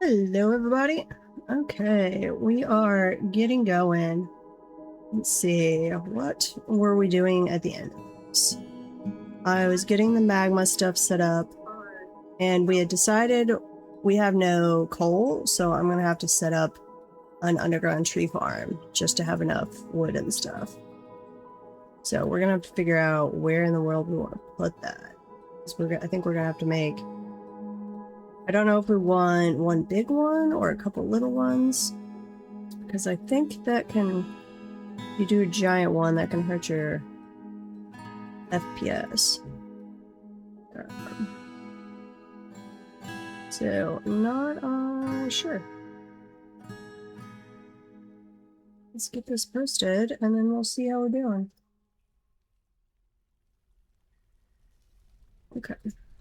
Hello, everybody. Okay, we are getting going. Let's see, what were we doing at the end of this? I was getting the magma stuff set up, and we had decided we have no coal, so I'm gonna have to set up an underground tree farm just to have enough wood and stuff. So we're gonna have to figure out where in the world we want to put that. I think we're gonna have to make... I don't know if we want one big one or a couple little ones, because I think that can... If you do a giant one, that can hurt your FPS. So, not sure. Let's get this posted, and then we'll see how we're doing. Okay,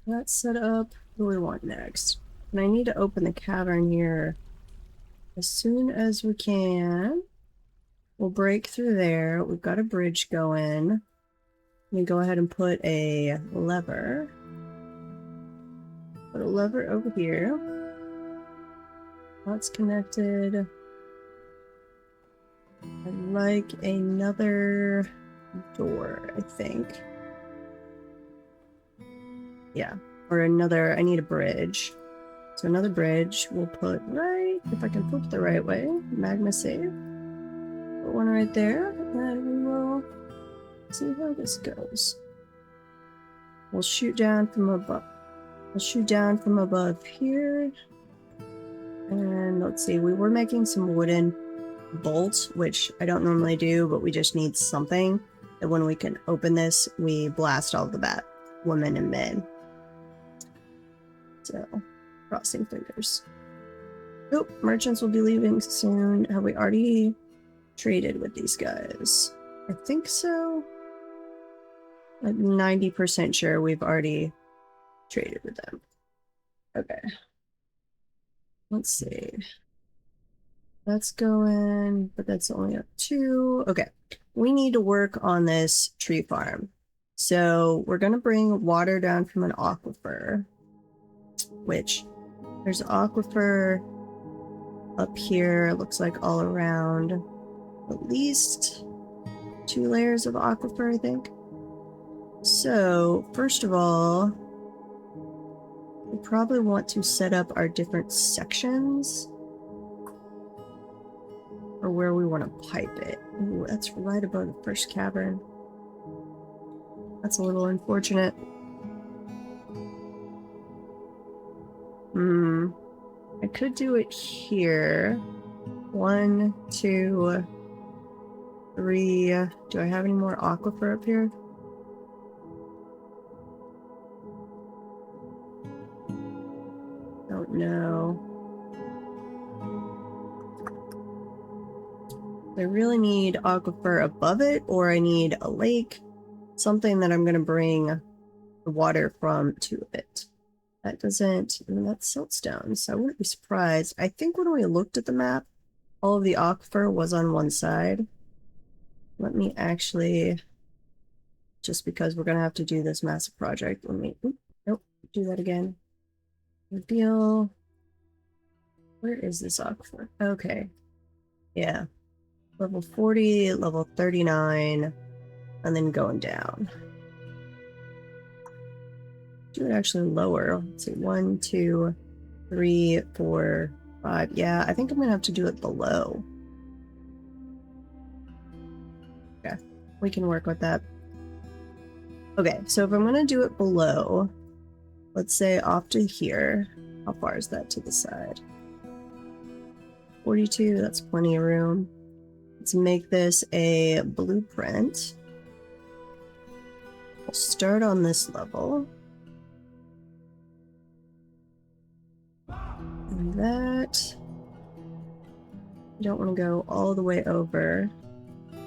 that's set up. What do we want next? And I need to open the cavern here as soon as we can. We'll break through there. We've got a bridge going. Let me go ahead and put a lever. Put a lever over here. That's connected. I'd like another door, I think. Yeah, or another, I need a bridge. So another bridge we'll put right, if I can flip the right way, magma save. Put one right there, and we will see how this goes. We'll shoot down from above. We'll shoot down from above here. And let's see, we were making some wooden bolts, which I don't normally do, but we just need something that when we can open this, we blast all the bat women and men. So, crossing fingers. Oh, merchants will be leaving soon. Have we already traded with these guys? I think so. I'm 90% sure we've already traded with them. Okay. Let's see. That's going, but that's only up 2. Okay. We need to work on this tree farm. So we're going to bring water down from an aquifer, which there's an aquifer up here. Looks like all around at least 2 layers of aquifer, I think. So first of all, we probably want to set up our different sections or where we want to pipe it. Ooh, that's right above the first cavern. That's a little unfortunate. I could do it here. 1, 2, 3. Do I have any more aquifer up here? Don't know. I really need aquifer above it, or I need a lake. Something that I'm going to bring the water from to it. That doesn't, I mean, that's siltstone, so I wouldn't be surprised. I think when we looked at the map, all of the aquifer was on one side. Let me actually, just because we're going to have to do this massive project, let me, nope, do that again. Reveal. Where is this aquifer? Okay. Yeah. Level 40, level 39, and then going down. Do it actually lower. Let's see, 1, 2, 3, 4, 5. Yeah, I think I'm gonna have to do it below. Okay, we can work with that. Okay, so if I'm gonna do it below, let's say off to here. How far is that to the side? 42, that's plenty of room. Let's make this a blueprint. We'll start on this level. And that, you don't want to go all the way over.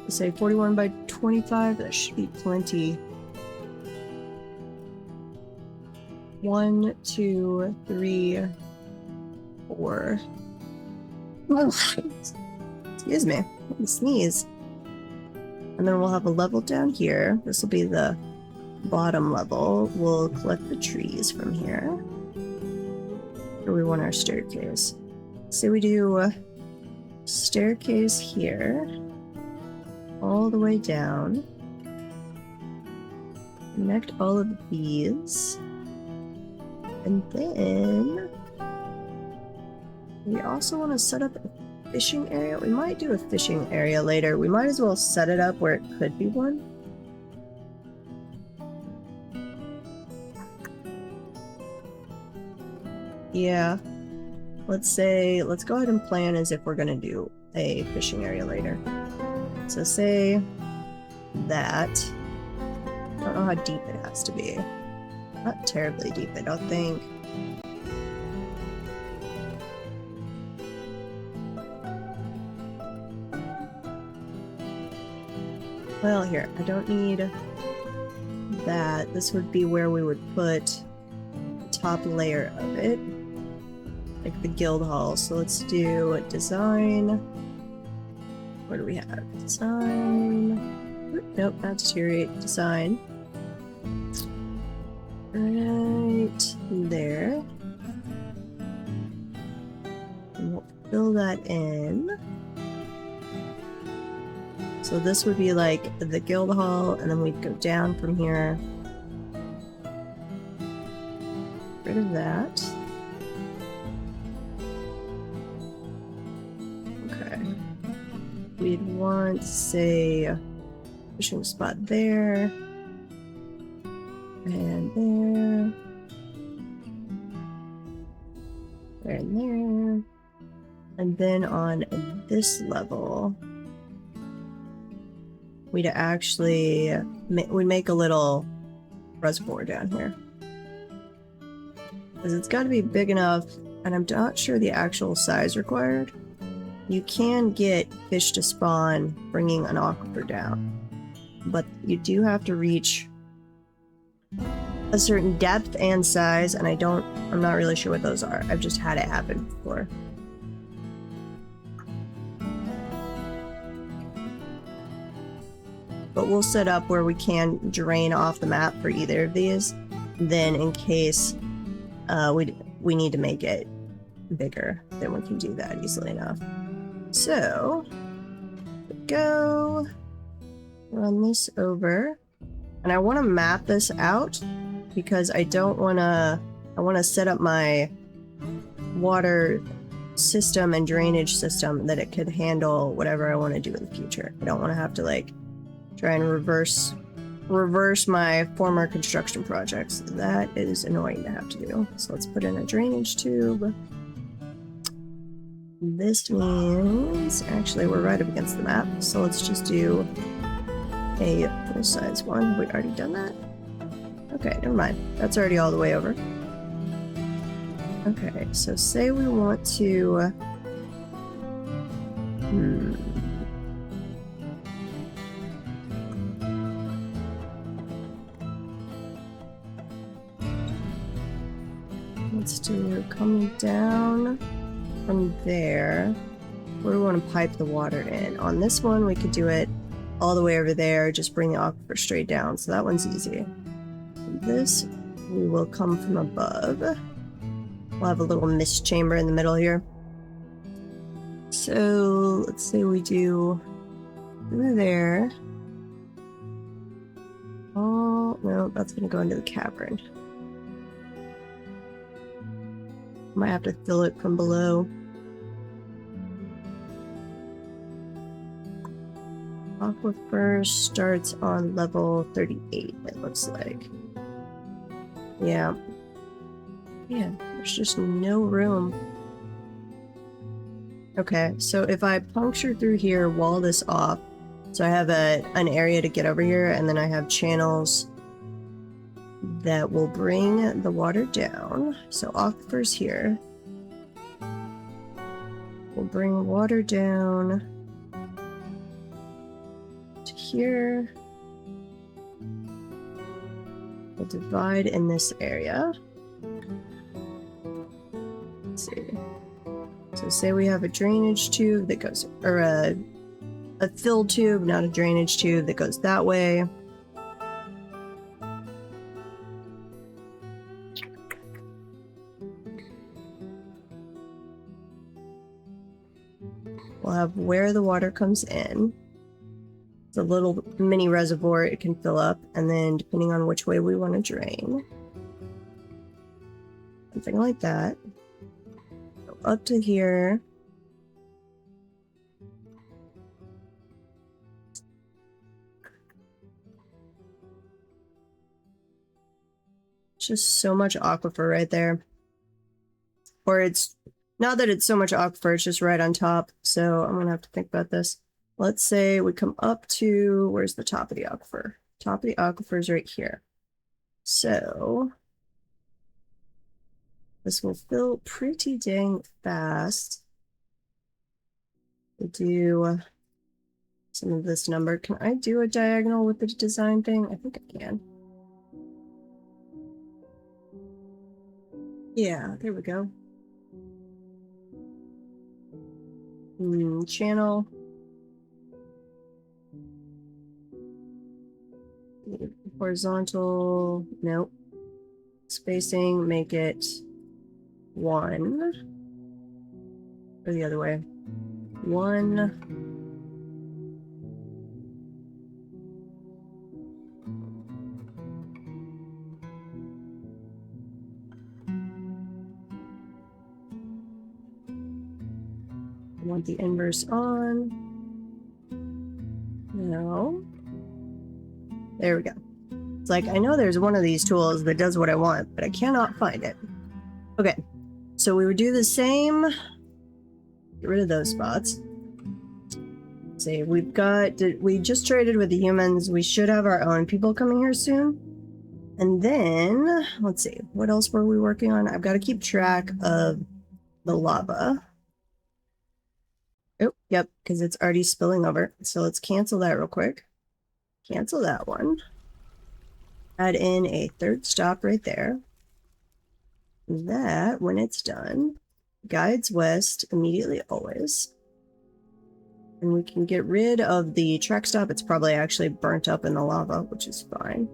Say 41 by 25, that should be plenty. 1, 2, 3, 4. Excuse me, let me sneeze. And then we'll have a level down here. This will be the bottom level. We'll collect the trees from here. Or we want our staircase. So we do a staircase here, all the way down. Connect all of these. And then we also want to set up a fishing area. We might do a fishing area later. We might as well set it up where it could be one. Yeah. Let's go ahead and plan as if we're going to do a fishing area later. So say that. I don't know how deep it has to be. Not terribly deep, I don't think. Well, here, I don't need that. This would be where we would put the top layer of it. Like the guild hall. So let's do design. What do we have? Design. Nope, not deteriorate. Design. Right there. And we'll fill that in. So this would be like the guild hall, and then we'd go down from here. Get rid of that. Okay. We'd want, say, a fishing spot there. And there. There and there. And then on this level, we'd actually we'd make a little reservoir down here. Because it's got to be big enough, and I'm not sure the actual size required. You can get fish to spawn bringing an aquifer down, but you do have to reach a certain depth and size, and I'm not really sure what those are. I've just had it happen before. But we'll set up where we can drain off the map for either of these. Then in case we need to make it bigger, then we can do that easily enough. So, go run this over. And I want to map this out because I want to set up my water system and drainage system that it could handle whatever I want to do in the future. I don't want to have to like try and reverse my former construction projects. That is annoying to have to do. So let's put in a drainage tube. This means actually we're right up against the map, so let's just do a full-size one. Have we already done that? Okay, never mind. That's already all the way over. Okay, so say we want to let's do coming down from there. Where do we want to pipe the water in? On this one, we could do it all the way over there, just bring the aquifer straight down. So that one's easy. This, we will come from above. We'll have a little mist chamber in the middle here. So let's say we do through there. Oh, no, that's going to go into the cavern. Might have to fill it from below. Aquifer starts on level 38, it looks like. Yeah. Yeah, there's just no room. Okay, so if I puncture through here, wall this off, so I have an area to get over here, and then I have channels that will bring the water down. So aquifer's here. We'll bring water down to here. We'll divide in this area. Let's see. So say we have a drainage tube that goes, or a fill tube, not a drainage tube, that goes that way. We'll have where the water comes in. It's a little mini reservoir it can fill up, and then depending on which way we want to drain. Something like that. Go up to here. Just so much aquifer right there. Or it's not that it's so much aquifer, it's just right on top. So I'm gonna have to think about this. Let's say we come up to, where's the top of the aquifer? Top of the aquifer is right here. So this will fill pretty dang fast. We'll do some of this number. Can I do a diagonal with the design thing? I think I can. Yeah, there we go. Channel. Horizontal. Nope. Spacing, make it 1. Or the other way. 1. I want the inverse on. No. There we go. It's like, I know there's one of these tools that does what I want, but I cannot find it. Okay, so we would do the same. Get rid of those spots. Let's see, we just traded with the humans. We should have our own people coming here soon. And then, let's see, what else were we working on? I've got to keep track of the lava. Oh, yep, because it's already spilling over. So let's cancel that real quick. Cancel that one. Add in a third stop right there. That, when it's done, guides west immediately always. And we can get rid of the track stop. It's probably actually burnt up in the lava, which is fine.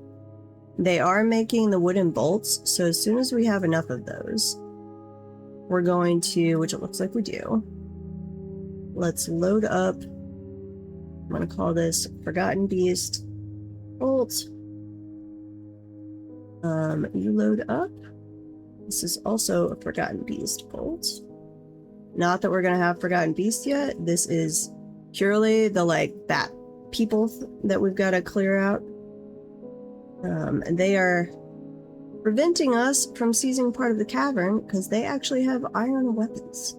They are making the wooden bolts, so as soon as we have enough of those, we're going to, which it looks like we do, let's load up. I'm going to call this Forgotten Beast bolt. You load up. This is also a Forgotten Beast bolt. Not that we're going to have Forgotten Beast yet. This is purely the, like, bat people that we've got to clear out. And they are preventing us from seizing part of the cavern because they actually have iron weapons.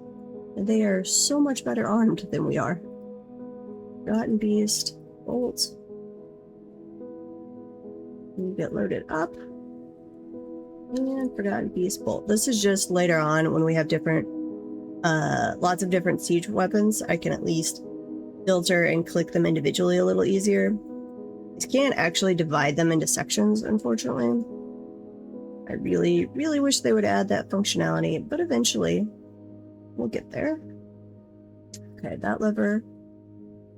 And they are so much better armed than we are. Forgotten Beast bolt. You get loaded up. And Forgotten Beast bolt. This is just later on when we have different, lots of different siege weapons. I can at least filter and click them individually a little easier. I can't actually divide them into sections, unfortunately. I really, really wish they would add that functionality, but eventually we'll get there. Okay, that lever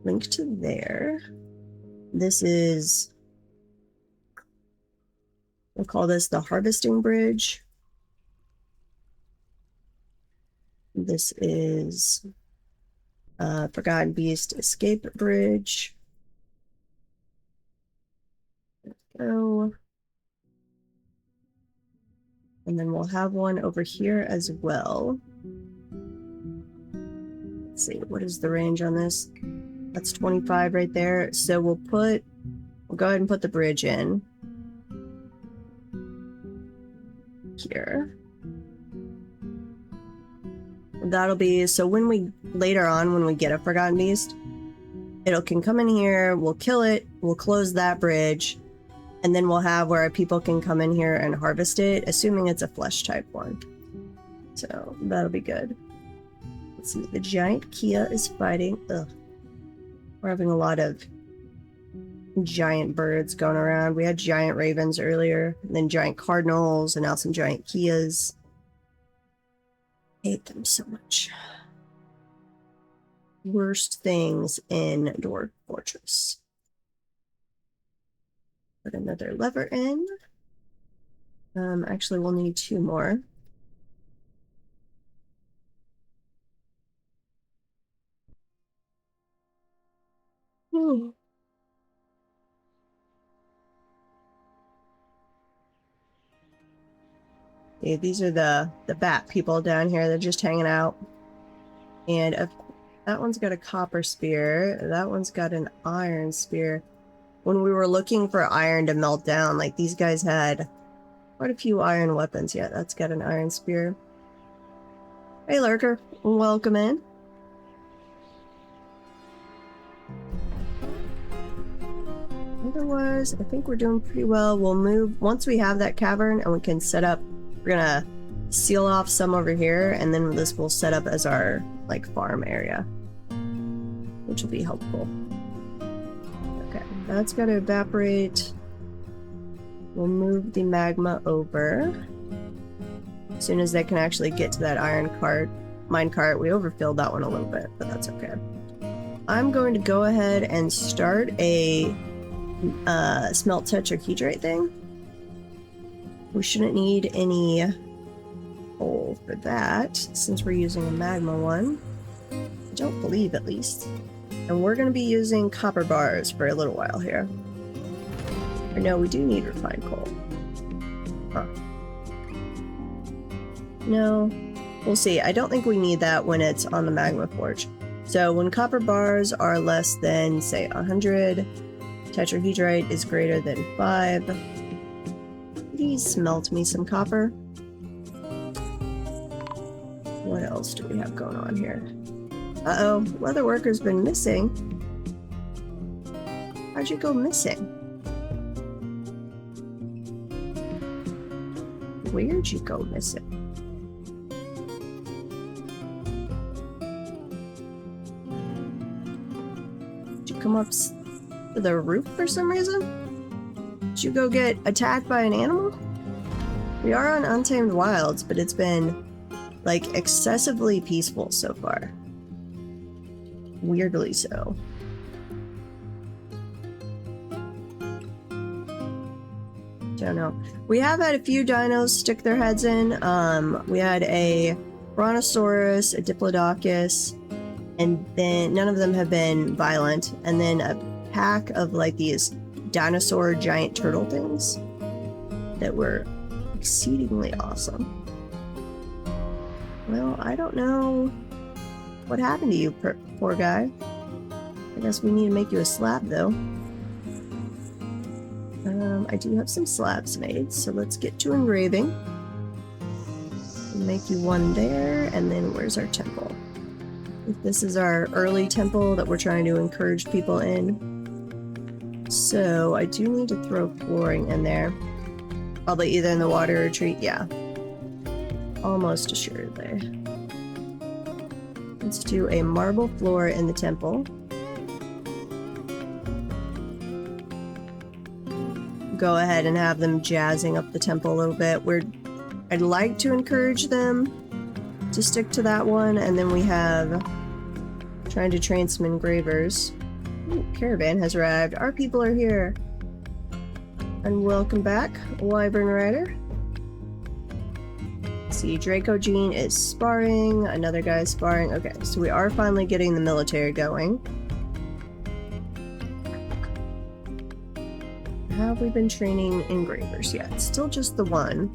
linked to there. This is, we'll call this the harvesting bridge. This is Forgotten Beast escape bridge. There we go. And then we'll have one over here as well. Let's see, what is the range on this? That's 25 right there. So we'll go ahead and put the bridge in here. That'll be, so when we, later on, when we get a Forgotten Beast, it can come in here, we'll kill it, we'll close that bridge, and then we'll have where our people can come in here and harvest it, assuming it's a flesh type one. So that'll be good. Let's see, the giant Kia is fighting. Ugh. We're having a lot of giant birds going around. We had giant ravens earlier, and then giant cardinals, and now some giant Kias. I hate them so much. Worst things in Dwarf Fortress. Put another lever in. Actually, we'll need 2 more. Ooh. Yeah, these are the bat people down here. They're just hanging out. And that one's got a copper spear. That one's got an iron spear. When we were looking for iron to melt down, like these guys had quite a few iron weapons. Yeah, that's got an iron spear. Hey, Lurker. Welcome in. Otherwise, I think we're doing pretty well. We'll move once we have that cavern and we can set up. We're gonna seal off some over here, and then this will set up as our like farm area, which will be helpful. Okay, that's got to evaporate. We'll move the magma over as soon as they can actually get to that mine cart. We overfilled that one a little bit, but that's okay. I'm going to go ahead and start a smelt tetrahedrite thing. We shouldn't need any coal for that since we're using a magma one. I don't believe, at least. And we're going to be using copper bars for a little while here. Or no, we do need refined coal. Huh. No, we'll see. I don't think we need that when it's on the magma forge. So when copper bars are less than, say, 100, tetrahedrite is greater than 5. Please smelt me some copper. What else do we have going on here? Uh-oh, leather worker's been missing. How'd you go missing? Where'd you go missing? Did you come up to the roof for some reason? Did you go get attacked by an animal? We are on Untamed Wilds, but it's been, like, excessively peaceful so far. Weirdly so. Don't know. We have had a few dinos stick their heads in. We had a Brontosaurus, a Diplodocus, and then none of them have been violent. And then a pack of, like, these dinosaur giant turtle things that were exceedingly awesome. Well, I don't know what happened to you, poor guy. I guess we need to make you a slab, though. I do have some slabs made, so let's get to engraving. We'll make you one there, and then where's our temple? This is our early temple that we're trying to encourage people in. So I do need to throw flooring in there. Probably either in the water retreat, yeah. Almost assuredly. Let's do a marble floor in the temple. Go ahead and have them jazzing up the temple a little bit. I'd like to encourage them to stick to that one, and then we have trying to train some engravers. Ooh, caravan has arrived. Our people are here. And welcome back, Wyvern Rider. See, Draco Gene is sparring. Another guy's sparring. Okay, so we are finally getting the military going. Have we been training engravers yet? Still just the one.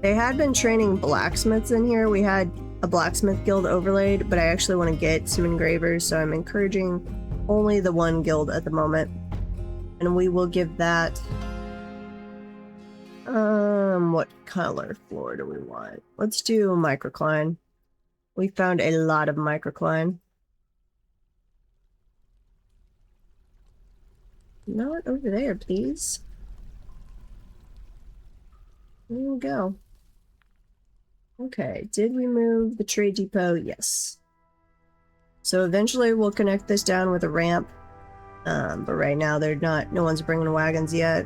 They had been training blacksmiths in here. We had a blacksmith guild overlaid, but I actually want to get some engravers, so I'm encouraging only the one guild at the moment. And we will give that... what color floor do we want? Let's do microcline. We found a lot of microcline. Not over there, please. There we go. Okay, did we move the trade depot? Yes. So eventually we'll connect this down with a ramp. But right now no one's bringing wagons yet.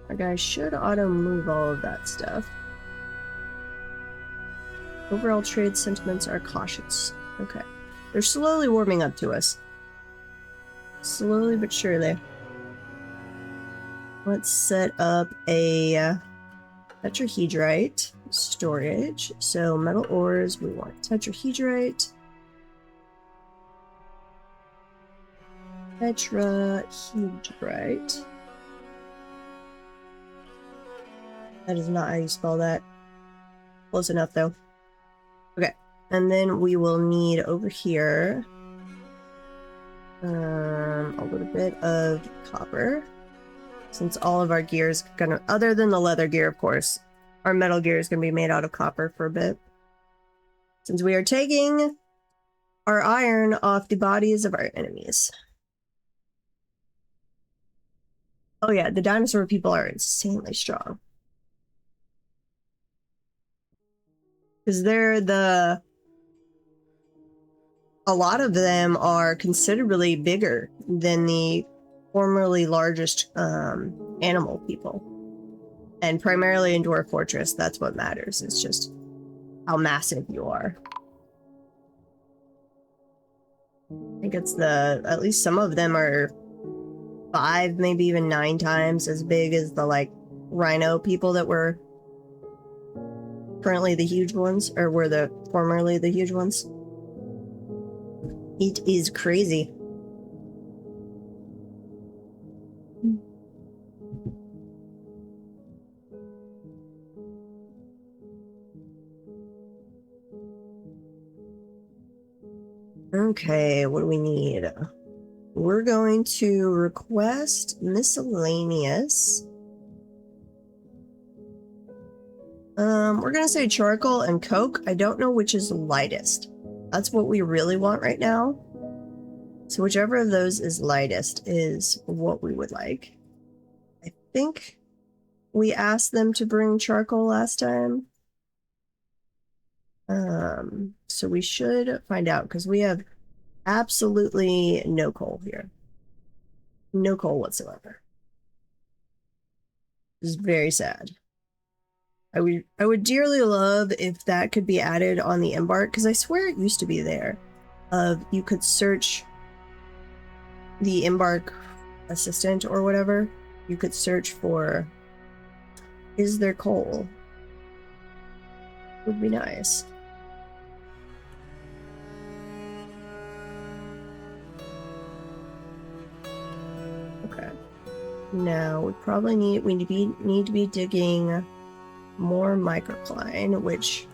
Our guys should auto move all of that stuff. Overall trade sentiments are cautious. Okay. They're slowly warming up to us. Slowly but surely. Let's set up a tetrahedrite storage. So metal ores, we want tetrahedrite. Tetrahedrite. That is not how you spell that. Close enough, though. Okay, and then we will need over here a little bit of copper. Since all of our gear is gonna, other than the leather gear, of course, our metal gear is gonna be made out of copper for a bit. Since we are taking our iron off the bodies of our enemies. Oh yeah, the dinosaur people are insanely strong. Because they're a lot of them are considerably bigger than the formerly largest animal people. And primarily in Dwarf Fortress, that's what matters. It's just how massive you are. I think it's at least some of them are 5, maybe even 9 times as big as the, like, rhino people that were currently the huge ones, or were the formerly the huge ones. It is crazy. Okay, what do we need? We're going to request miscellaneous. We're gonna say charcoal and coke. I don't know which is lightest. That's what we really want right now. So whichever of those is lightest is what we would like. I think we asked them to bring charcoal last time. So we should find out because we have absolutely no coal here. No coal whatsoever. This is very sad. I would dearly love if that could be added on the embark, because I swear it used to be there. You could search the embark assistant or whatever. You could search for, is there coal? Would be nice. Okay. Now we probably need to be digging more microcline, which,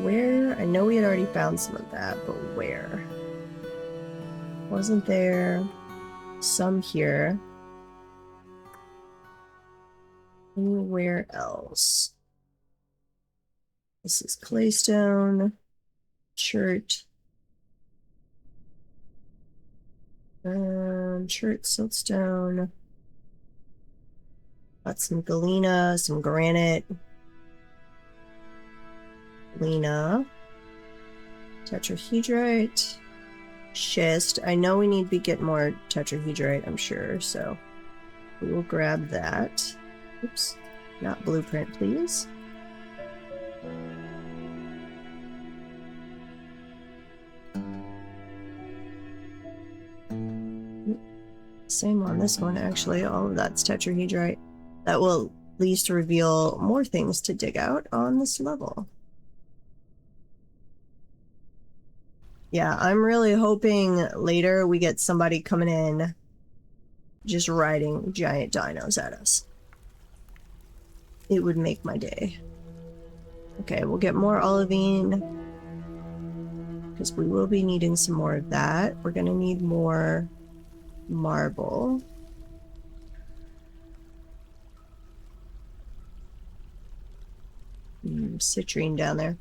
where? I know we had already found some of that, but where? Wasn't there some here? Anywhere else? This is claystone, chert, siltstone. Got some galena, some granite, galena, tetrahedrite, schist. I know we need to get more tetrahedrite, I'm sure, so we will grab that. Oops, not blueprint, please. Same on this one, actually. All of that's tetrahedrite. That will at least reveal more things to dig out on this level. Yeah, I'm really hoping later we get somebody coming in just riding giant dinos at us. It would make my day. Okay, we'll get more olivine, because we will be needing some more of that. We're gonna need more marble. Citrine down there.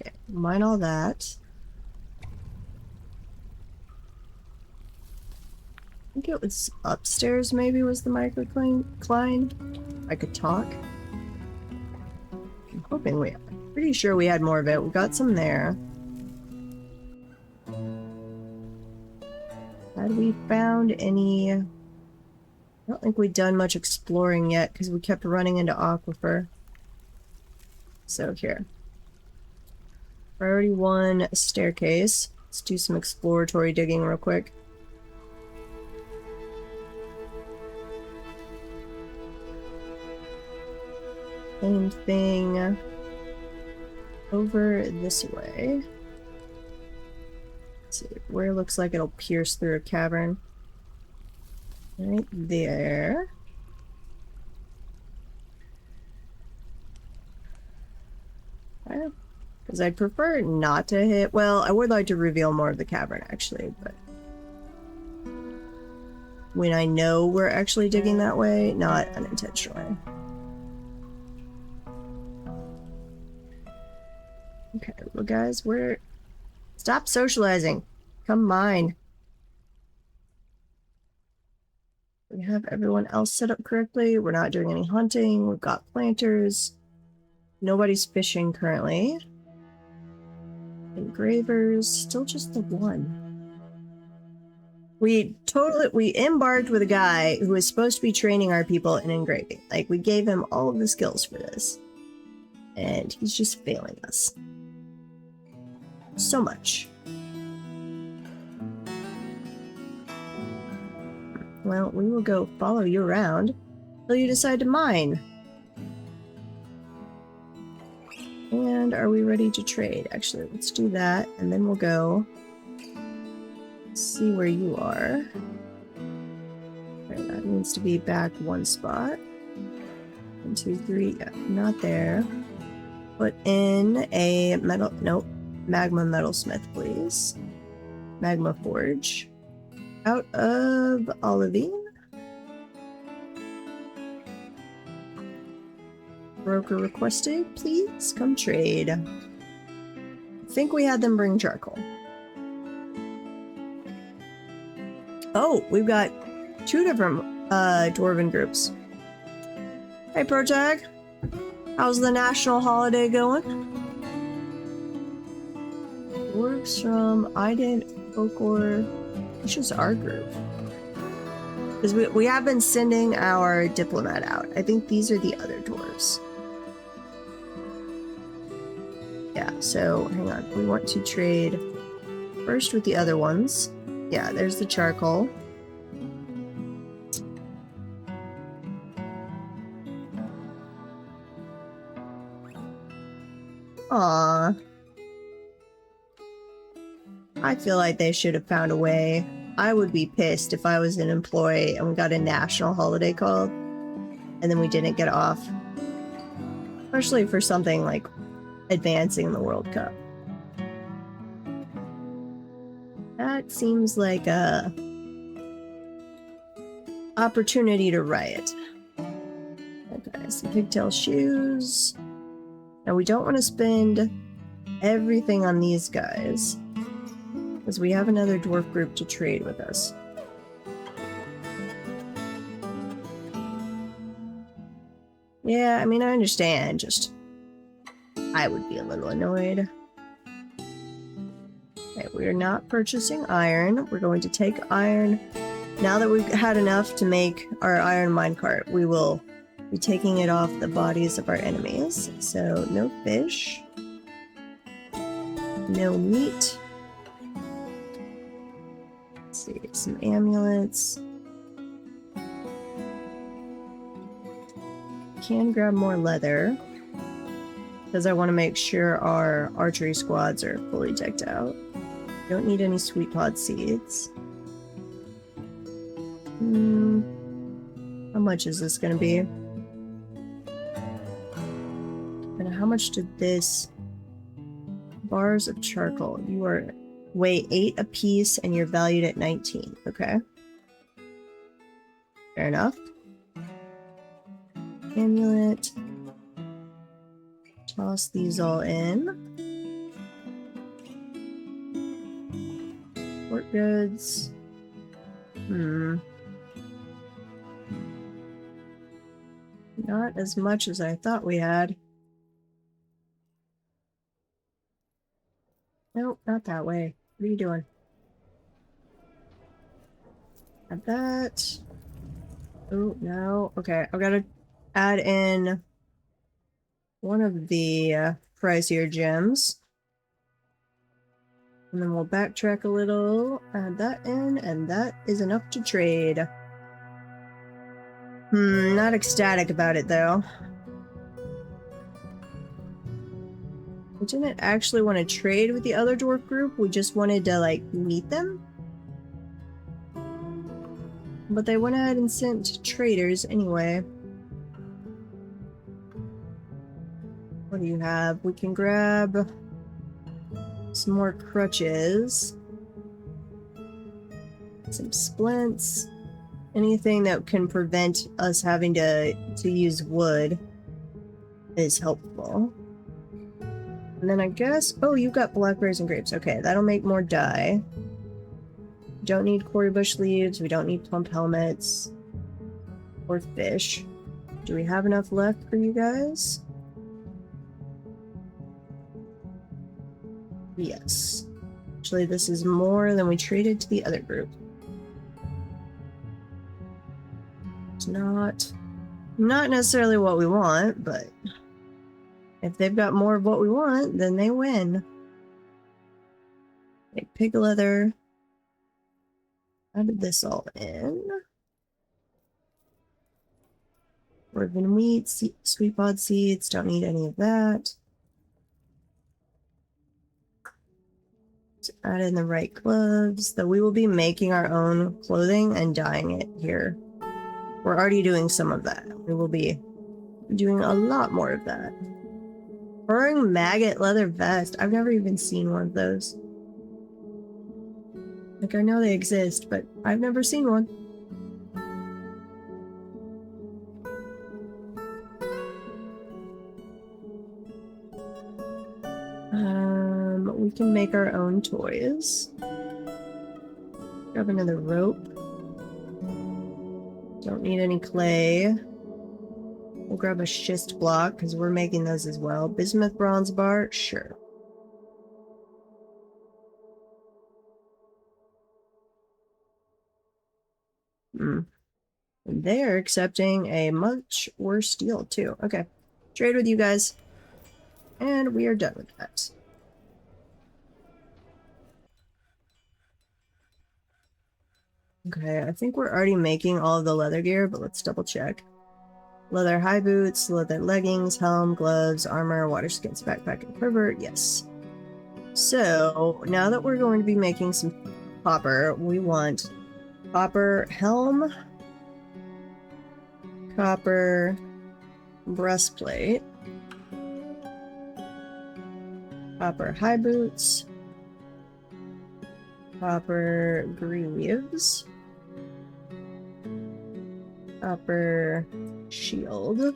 Okay, mine all that. I think it was upstairs, maybe, was the microcline. I could talk. I'm hoping I'm pretty sure we had more of it. We got some there. Had we found any? I don't think we'd done much exploring yet because we kept running into aquifer. So here. Priority 1, staircase. Let's do some exploratory digging real quick. Same thing over this way. Let's see, where it looks like it'll pierce through a cavern. Right there. Because I'd prefer not to hit... Well, I would like to reveal more of the cavern, actually, but... when I know we're actually digging that way, not unintentionally. Okay, well guys, we're... Stop socializing! Come mine! We have everyone else set up correctly. We're not doing any hunting. We've got planters. Nobody's fishing currently. Engravers. Still just the one. We embarked with a guy who was supposed to be training our people in engraving. Like, we gave him all of the skills for this. And he's just failing us. So much. Well, we will go follow you around until you decide to mine. And are we ready to trade? Actually, let's do that, and then we'll go see where you are. Okay, that needs to be back one spot. 1, 2, 3, yeah, not there. Put in a metal, nope, magma metalsmith, please. Magma forge. Out of olivine. Broker requested, please come trade. I think we had them bring charcoal. Oh, we've got 2 different dwarven groups. Hey Protag, how's the national holiday going? Dwarves from Ident, Folklore. It's just our group. Because we have been sending our diplomat out. I think these are the other dwarves. Yeah, so hang on. We want to trade first with the other ones. Yeah, there's the charcoal. Aww. I feel like they should have found a way. I would be pissed if I was an employee and we got a national holiday called and then we didn't get off. Especially for something like advancing in the World Cup. That seems like a opportunity to riot. Okay, some pigtail shoes. Now we don't want to spend everything on these guys, because we have another dwarf group to trade with us. Yeah, I mean, I understand, just... I would be a little annoyed. Okay, we're not purchasing iron. We're going to take iron. Now that we've had enough to make our iron minecart, we will be taking it off the bodies of our enemies. So, no fish. No meat. Let's see, some amulets. Can grab more leather, because I want to make sure our archery squads are fully decked out. Don't need any sweet pod seeds. How much is this going to be? And how much did this... Bars of charcoal. You are weigh 8 a piece and you're valued at 19. Okay. Fair enough. Amulet. Toss these all in. Port goods. Not as much as I thought we had. Nope, not that way. What are you doing? Add that. Oh, no. Okay, I've got to add in one of the pricier gems. And then we'll backtrack a little, add that in, and that is enough to trade. Not ecstatic about it, though. We didn't actually want to trade with the other dwarf group, we just wanted to, like, meet them. but they went ahead and sent traders anyway. What do you have? We can grab some more crutches, some splints, anything that can prevent us having to use wood is helpful. And then I guess, oh, you've got blackberries and grapes. Okay, that'll make more dye. Don't need quarry bush leaves. We don't need plump helmets or fish. Do we have enough left for you guys? Yes. Actually, this is more than we traded to the other group. It's not necessarily what we want, but if they've got more of what we want, then they win. Like pig leather. Added this all in. Organ wheat, sweet pod seeds, don't need any of that. Add in the right gloves, though we will be making our own clothing and dyeing it here. We're already doing some of that. We will be doing a lot more of that. Furring maggot leather vest. I've never even seen one of those. Like, I know they exist, but I've never seen one. We can make our own toys. Grab another rope. Don't need any clay. We'll grab a schist block because we're making those as well. Bismuth bronze bar, sure. And they're accepting a much worse deal too. Okay, trade with you guys. And we are done with that. Okay, I think we're already making all of the leather gear, but let's double check. Leather high boots, leather leggings, helm, gloves, armor, water skins, backpack, and pervert. Yes. So, now that we're going to be making some copper, we want copper helm, copper breastplate, copper high boots, copper greaves, copper shield.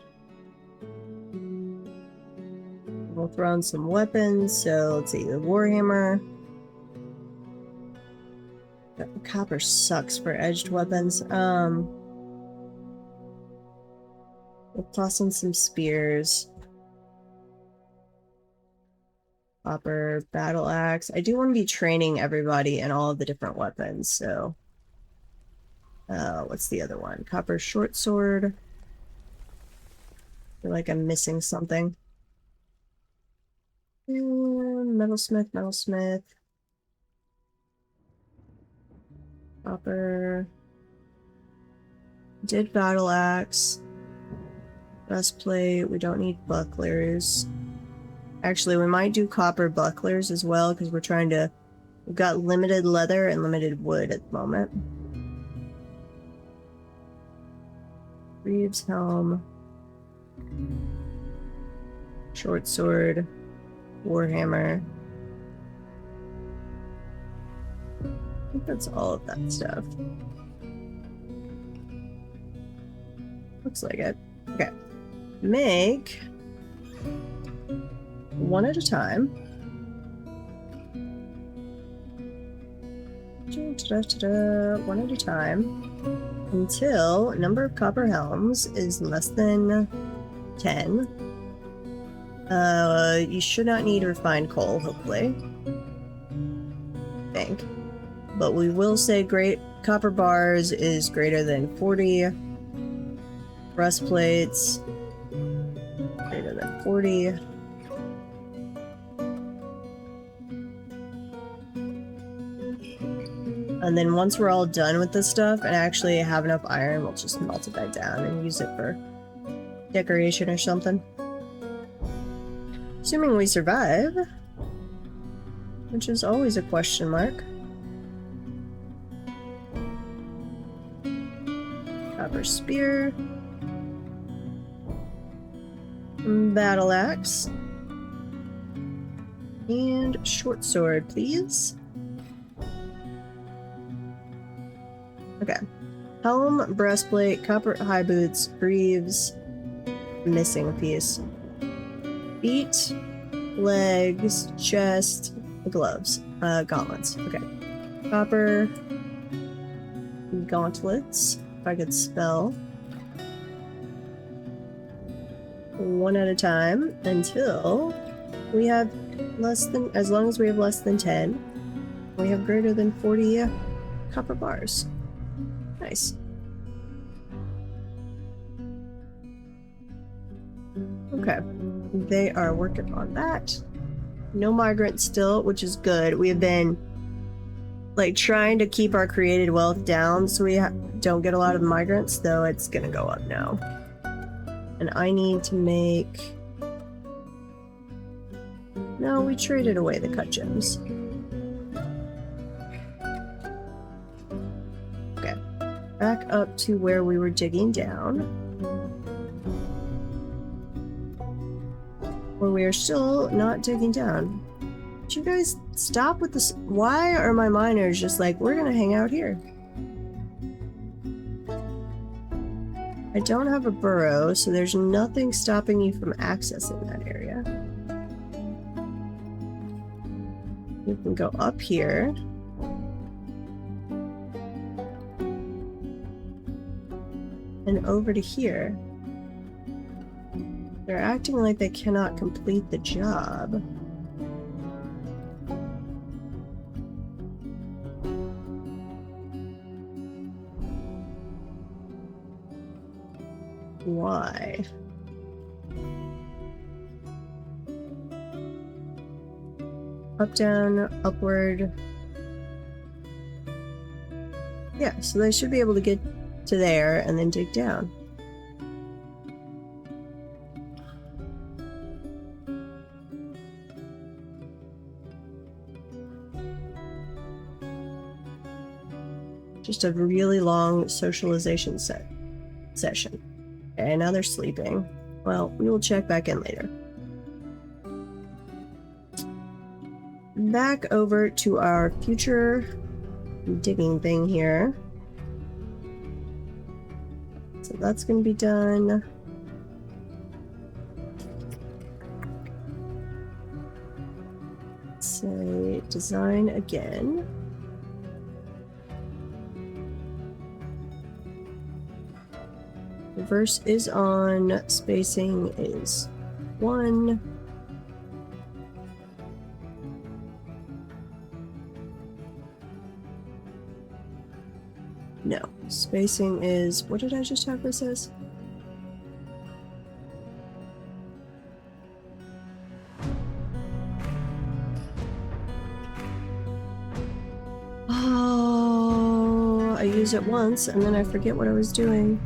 We'll throw in some weapons, so let's see, the warhammer. Copper sucks for edged weapons. We'll toss in some spears. Copper battle axe. I do want to be training everybody in all of the different weapons, so what's the other one? Copper short sword. I feel like I'm missing something. Metalsmith, metalsmith. Copper. Did battle axe. Breastplate. We don't need bucklers. Actually, we might do copper bucklers as well, because we're trying to... We've got limited leather and limited wood at the moment. Greaves helm. Short sword. Warhammer. I think that's all of that stuff. Looks like it. Okay. Make one at a time. One at a time. Until number of copper helms is less than 10. You should not need refined coal, hopefully. I think. But we will say great copper bars is greater than 40. Breastplates greater than 40. And then once we're all done with this stuff and actually have enough iron, we'll just melt it back down and use it for decoration or something. Assuming we survive, which is always a question mark. Copper spear. Battle axe. And short sword, please. Okay. Helm, breastplate, copper high boots, greaves. Missing a piece. Feet, legs, chest, gloves, gauntlets. Okay. Copper gauntlets. If I could spell. One at a time until we have less than, as long as we have less than 10, we have greater than 40 copper bars. Nice. Okay. They are working on that. No migrants still, which is good. We have been like trying to keep our created wealth down so we don't get a lot of migrants, though it's gonna go up now. And I need to make... No, we traded away the cut gems. Okay. Back up to where we were digging down. Where we are still not digging down. Would you guys stop with this? Why are my miners just like, we're gonna hang out here? I don't have a burrow, so there's nothing stopping you from accessing that area. You can go up here. And over to here. They're acting like they cannot complete the job. Why? Up, down, upward. Yeah, so they should be able to get to there and then dig down. Just a really long socialization session. Okay, now they're sleeping. Well, we will check back in later. Back over to our future digging thing here. So that's going to be done. Say design again. Reverse is on, spacing is 1. No, spacing is, what did I just have this as? Oh, I use it once and then I forget what I was doing.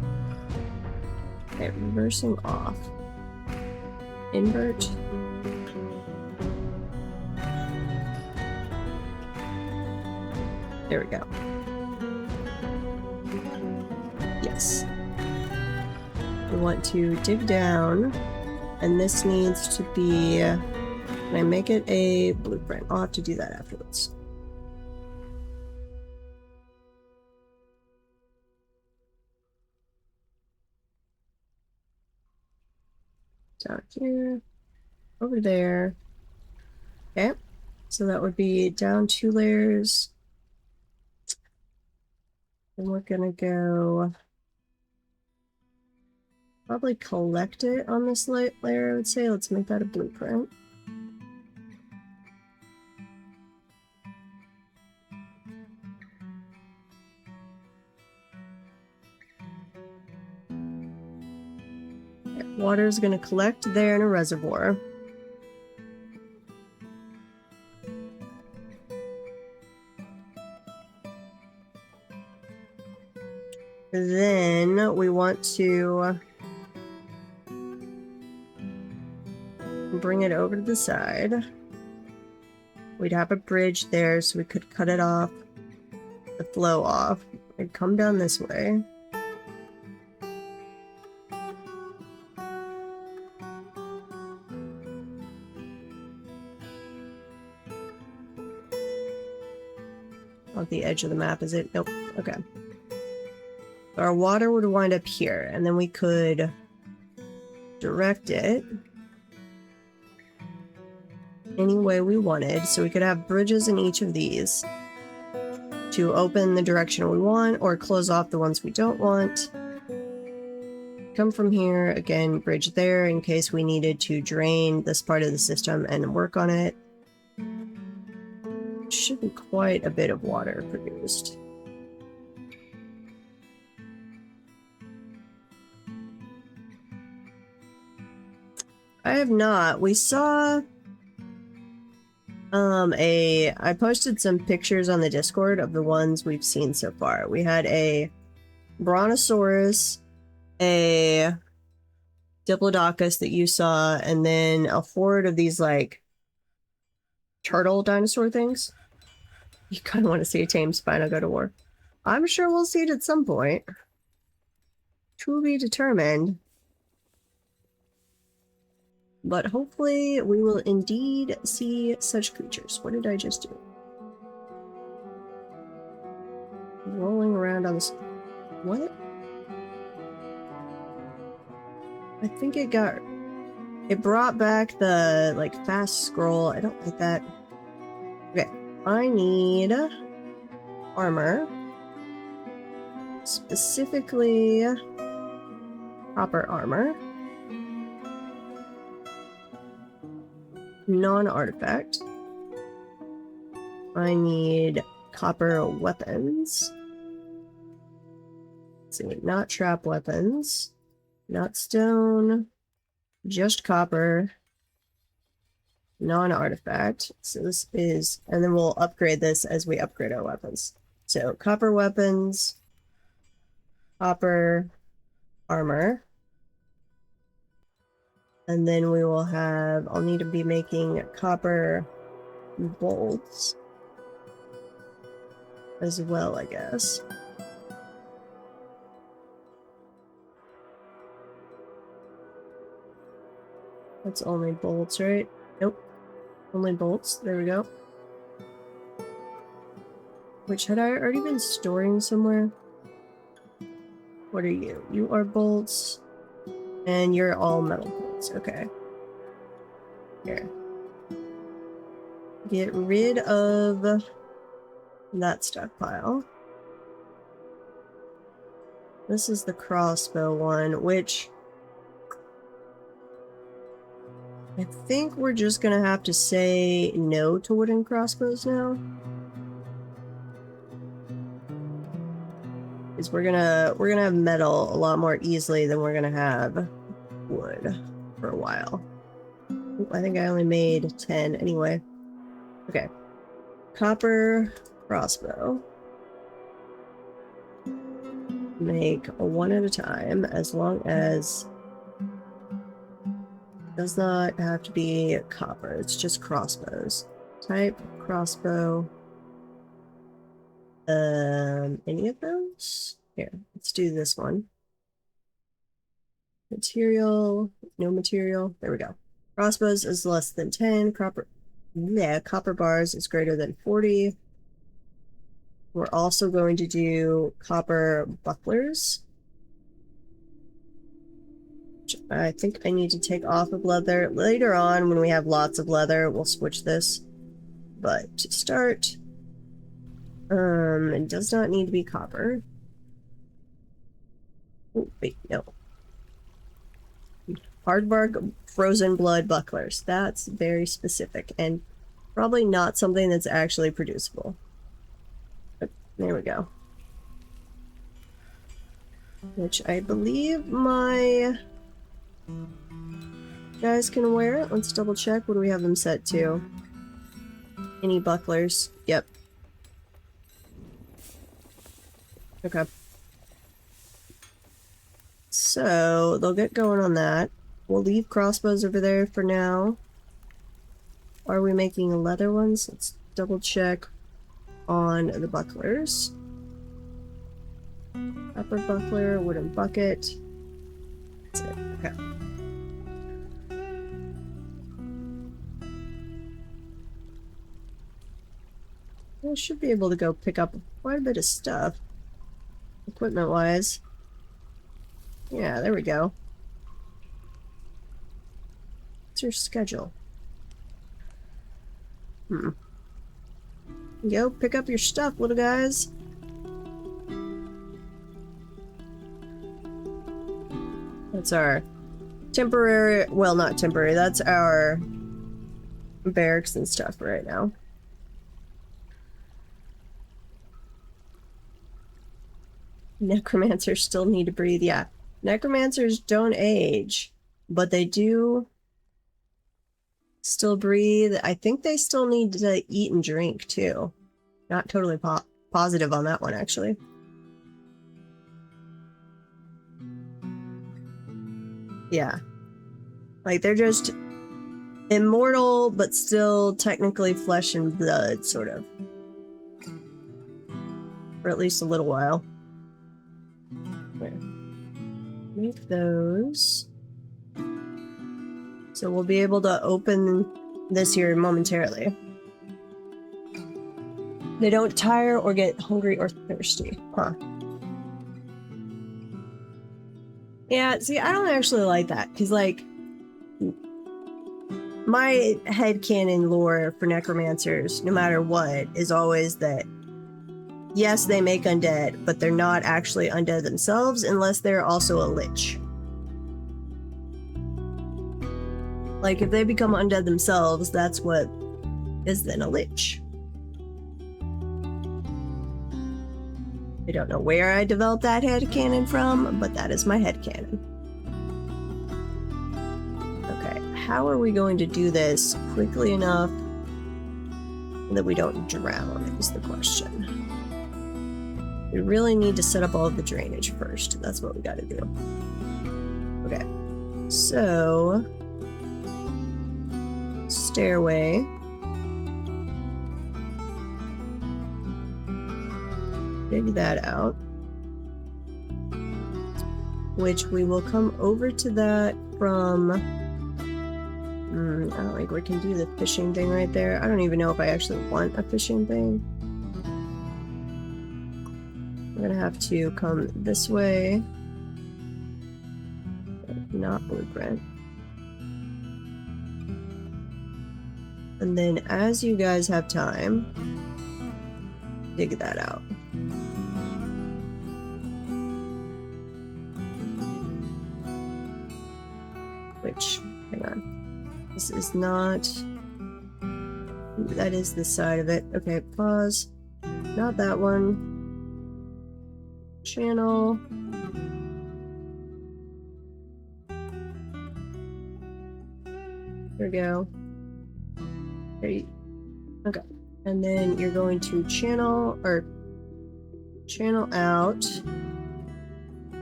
Okay, reversing off. Invert. There we go. Yes. We want to dig down, and this needs to be... Can I make it a blueprint? I'll have to do that afterwards. Down here, over there. Okay, so that would be down 2 layers. And we're gonna go probably collect it on this layer, I would say. Let's make that a blueprint. Water is going to collect there in a reservoir. Then we want to bring it over to the side. We'd have a bridge there, so we could cut it off, the flow off. It'd come down this way. Off the edge of the map, is it? Nope. Okay. Our water would wind up here, and then we could direct it any way we wanted. So we could have bridges in each of these to open the direction we want or close off the ones we don't want. Come from here, again, bridge there in case we needed to drain this part of the system and work on it. Should be quite a bit of water produced. I have not. We saw I posted some pictures on the Discord of the ones we've seen so far. We had a Brontosaurus, a Diplodocus that you saw, and then a horde of these like turtle dinosaur things. You kind of want to see a tame Spinogotaur. I'm sure we'll see it at some point. To be determined. But hopefully we will indeed see such creatures. What did I just do? Rolling around on this... What? I think it got... It brought back the, like, fast scroll. I don't like that. Okay. I need armor. Specifically copper armor. Non-artifact. I need copper weapons. Let's see, not trap weapons. Not stone. Just copper. Non-artifact. So this is... And then we'll upgrade this as we upgrade our weapons. So copper weapons. Copper armor. And then we will have... I'll need to be making copper bolts as well, I guess. That's only bolts, right? Nope. Only bolts. There we go. Which, had I already been storing somewhere? What are you? You are bolts. And you're all metal bolts. Okay. Here. Get rid of that stockpile. This is the crossbow one, which... I think we're just gonna have to say no to wooden crossbows now. Because we're gonna have metal a lot more easily than we're gonna have wood for a while. Ooh, I think I only made 10 anyway. Okay. Copper crossbow. Make one at a time, as long as it does not have to be copper. It's just crossbows. Type crossbow. Any of those? Here, let's do this one. Material, no material. There we go. Crossbows is less than 10. Copper bars is greater than 40. We're also going to do copper bucklers. Which I think I need to take off of leather. Later on, when we have lots of leather, we'll switch this. But to start, it does not need to be copper. Oh, wait, no. Hardbark frozen blood bucklers. That's very specific and probably not something that's actually producible. But there we go. Which I believe my guys can wear. Let's double check. What do we have them set to? Any bucklers? Yep. Okay. So they'll get going on that. We'll leave crossbows over there for now. Are we making leather ones? Let's double check on the bucklers. Upper buckler, wooden bucket. That's it. Okay. I should be able to go pick up quite a bit of stuff, equipment-wise. Yeah, there we go. What's your schedule? Go pick up your stuff, little guys. That's our temporary, well, not temporary, that's our barracks and stuff right now. Necromancers still need to breathe, yeah. Necromancers don't age, but they do still breathe. I think they still need to eat and drink, too. Not totally positive on that one, actually. Yeah. Like, they're just immortal, but still technically flesh and blood, sort of. For at least a little while. Make those. So we'll be able to open this here momentarily. They don't tire or get hungry or thirsty. Huh. Yeah, see, I don't actually like that, because, like, my headcanon lore for necromancers, no matter what, is always that, yes, they make undead, but they're not actually undead themselves unless they're also a lich. Like, if they become undead themselves, that's what is then a lich. I don't know where I developed that headcanon from, but that is my headcanon. Okay, how are we going to do this quickly enough that we don't drown, is the question. We really need to set up all of the drainage first. That's what we gotta do. Okay, so... stairway. Dig that out. Which we will come over to that from... I don't think we can do the fishing thing right there. I don't even know if I actually want a fishing thing. We're gonna have to come this way. Not blueprint. And then as you guys have time, dig that out. Which, hang on. This is not... that is the side of it. Okay, pause. Not that one. Channel. There we go. Okay. And then you're going to channel out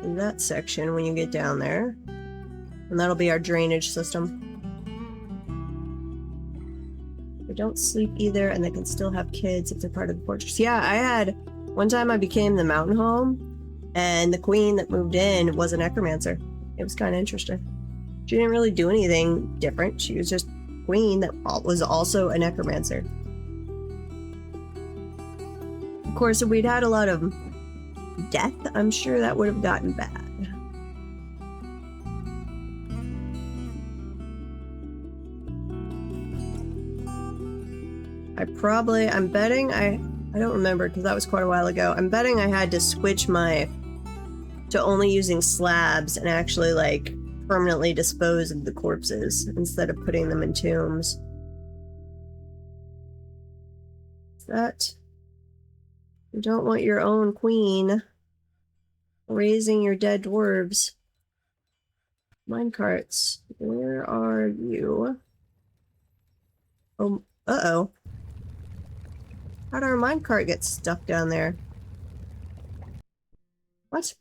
that section when you get down there. And that'll be our drainage system. They don't sleep either, and they can still have kids if they're part of the fortress. Yeah, one time I became the mountain home, and the queen that moved in was a necromancer. It was kind of interesting. She didn't really do anything different. She was just queen that was also a necromancer. Of course, if we'd had a lot of death, I'm sure that would have gotten bad. I'm betting I don't remember because that was quite a while ago. I'm betting I had to switch to only using slabs and actually, like, permanently dispose of the corpses instead of putting them in tombs. That you don't want your own queen raising your dead dwarves. Minecarts, where are you? Oh, uh-oh. How'd our minecart get stuck down there? What?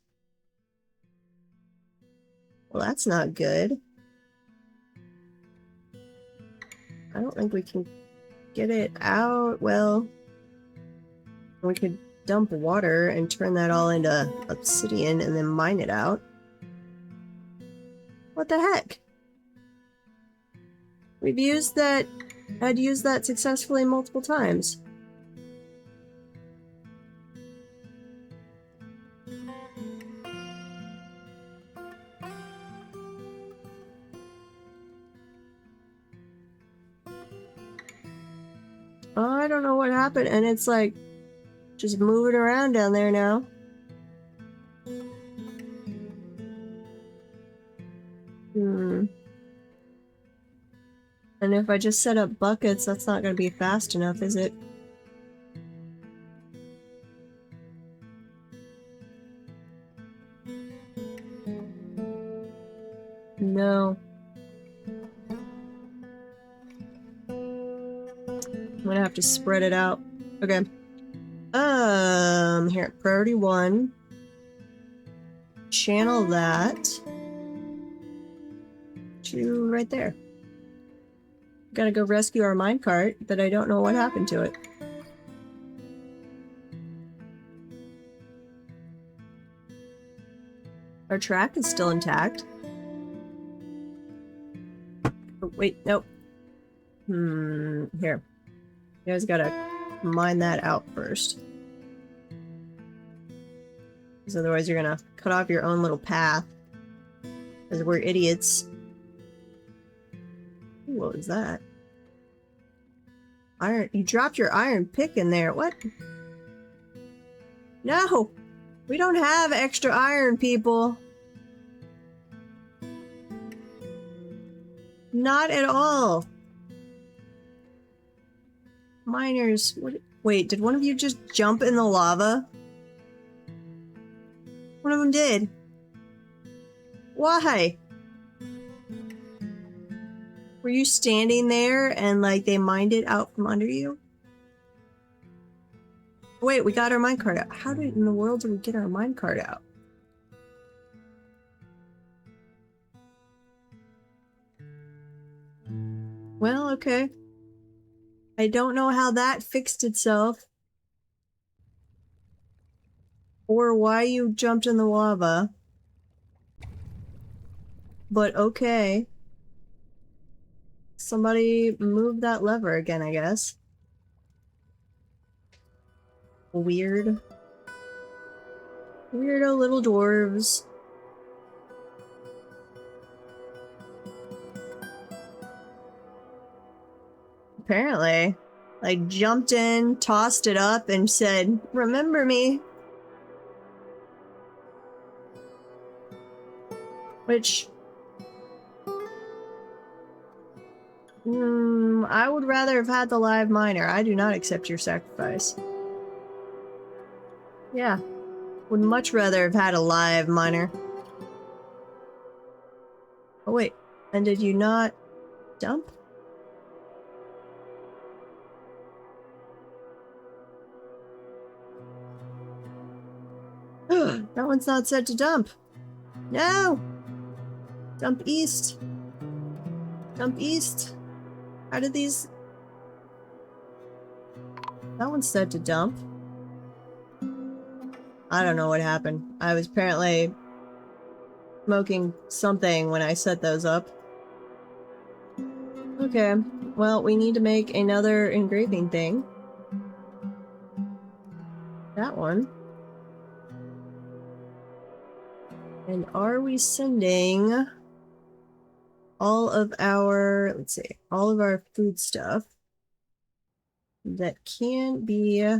Well, that's not good. I don't think we can get it out. Well, we could dump water and turn that all into obsidian and then mine it out. What the heck? I'd used that successfully multiple times. I don't know what happened, and it's like just moving around down there now. Hmm. And if I just set up buckets, that's not going to be fast enough, is it? No. I'm gonna have to spread it out. Okay. Here, priority 1. Channel that to right there. Gotta go rescue our minecart, but I don't know what happened to it. Our track is still intact. Oh, wait, nope. Here. You guys gotta mine that out first. Because otherwise you're gonna cut off your own little path. Because we're idiots. Ooh, what was that? Iron. You dropped your iron pick in there. What? No! We don't have extra iron, people. Not at all. Miners, what? Wait, did one of you just jump in the lava? One of them did. Why? Were you standing there and like they mined it out from under you? Wait, we got our minecart out. How did in the world did we get our minecart out? Well, okay. I don't know how that fixed itself. Or why you jumped in the lava. But okay. Somebody move that lever again, I guess. Weird. Weirdo little dwarves. Apparently. I jumped in, tossed it up, and said, "Remember me." Which... I would rather have had the live miner. I do not accept your sacrifice. Yeah. Would much rather have had a live miner. Oh wait. And did you not dump? That one's not set to dump. No! Dump east. Dump east. How did these... That one's set to dump. I don't know what happened. I was apparently smoking something when I set those up. Okay, well, we need to make another engraving thing. That one. And are we sending all of our, let's see, all of our food stuff that can be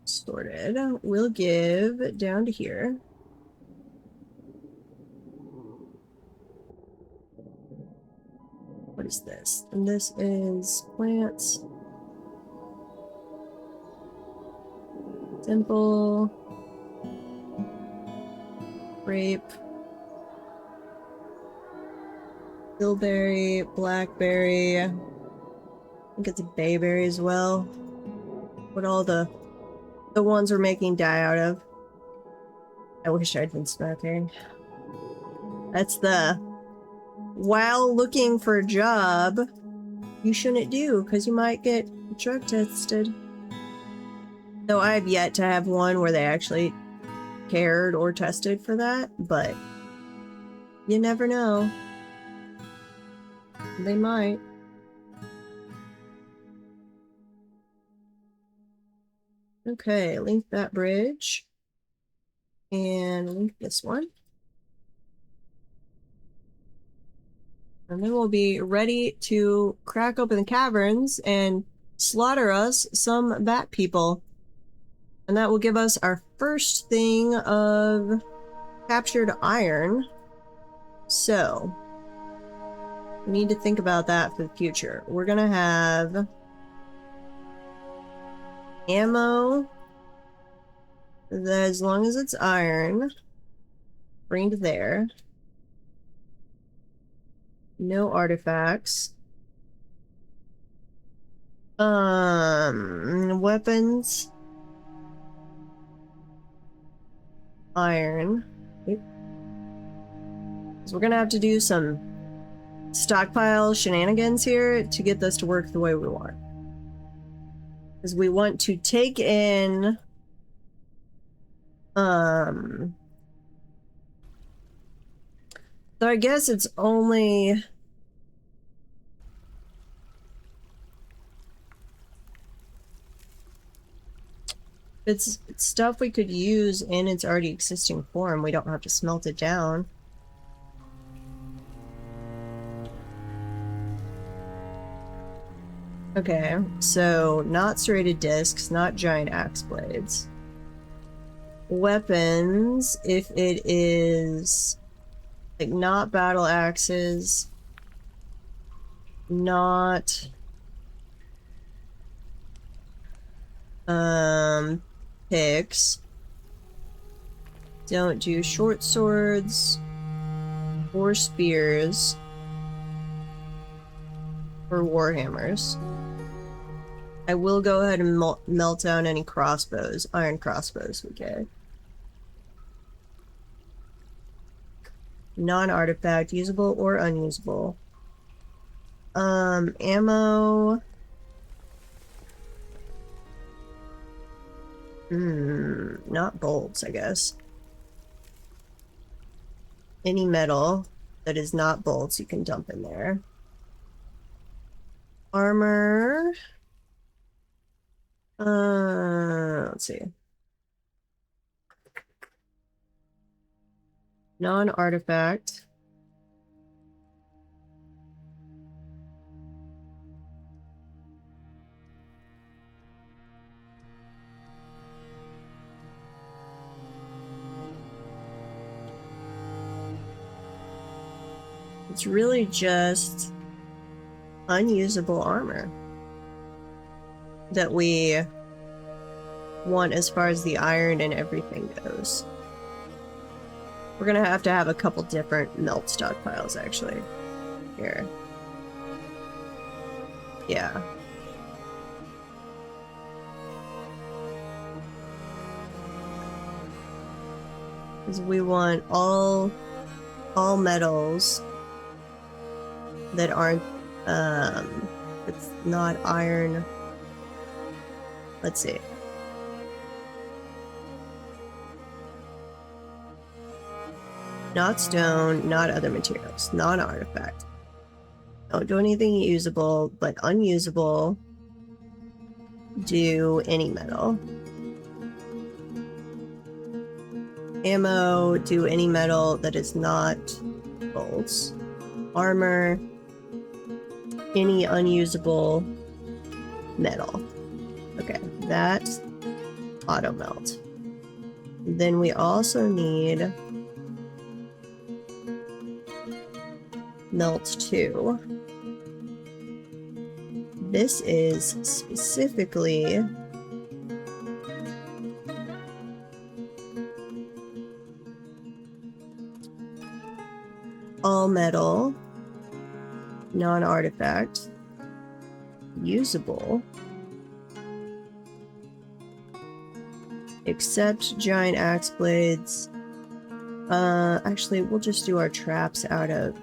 sorted, we'll give down to here. What is this? And this is plants. Simple. Grape. Bilberry, blackberry. I think it's a bayberry as well. What all the ones we're making dye out of. I wish I'd been smoking. That's the while looking for a job you shouldn't do because you might get drug tested. Though I've yet to have one where they actually cared or tested for that, but you never know. They might. Okay, link that bridge. And link this one. And then we'll be ready to crack open the caverns and slaughter us some bat people. And that will give us our first thing of captured iron. So, we need to think about that for the future. We're gonna have ammo that, as long as it's iron, bring to there. No artifacts. Weapons. Iron. So we're gonna have to do some stockpile shenanigans here to get this to work the way we want. Because we want to take in so I guess it's only it's stuff we could use in its already existing form. We don't have to smelt it down. Okay, so not serrated discs, not giant axe blades. Weapons, if it is like not battle axes, not picks, don't do short swords or spears or warhammers. I will go ahead and melt down any crossbows, iron crossbows we get. Non-artifact, usable or unusable. Ammo. Not bolts, I guess. Any metal that is not bolts you can dump in there. Armor. Let's see. Non-artifact. It's really just unusable armor that we want as far as the iron and everything goes. We're gonna have to have a couple different melt stockpiles, actually. Here. Yeah. Because we want all metals that aren't, it's not iron. Let's see. Not stone, not other materials, non-artifact. Don't do anything usable, but unusable. Do any metal. Ammo, do any metal that is not bolts. Armor, any unusable metal. Okay, that's auto melt. Then we also need melt 2. This is specifically all metal, non-artifact, usable, except giant axe blades. Actually, we'll just do our traps out of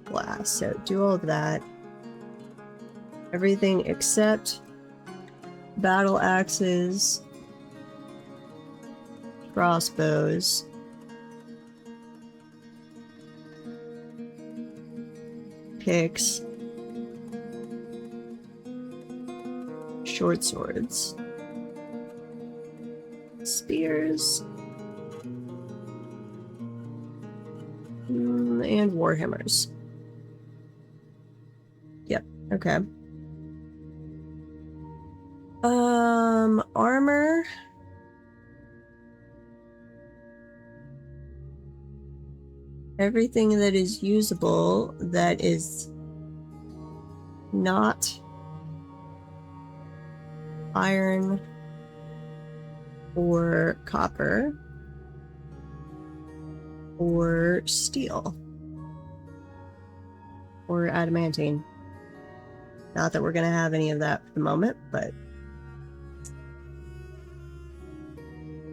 glass, so do all of that. Everything except battle axes, crossbows, picks, short swords, spears, and warhammers. Okay. Armor. Everything that is usable that is not iron or copper or steel or adamantine. Not that we're gonna have any of that for the moment, but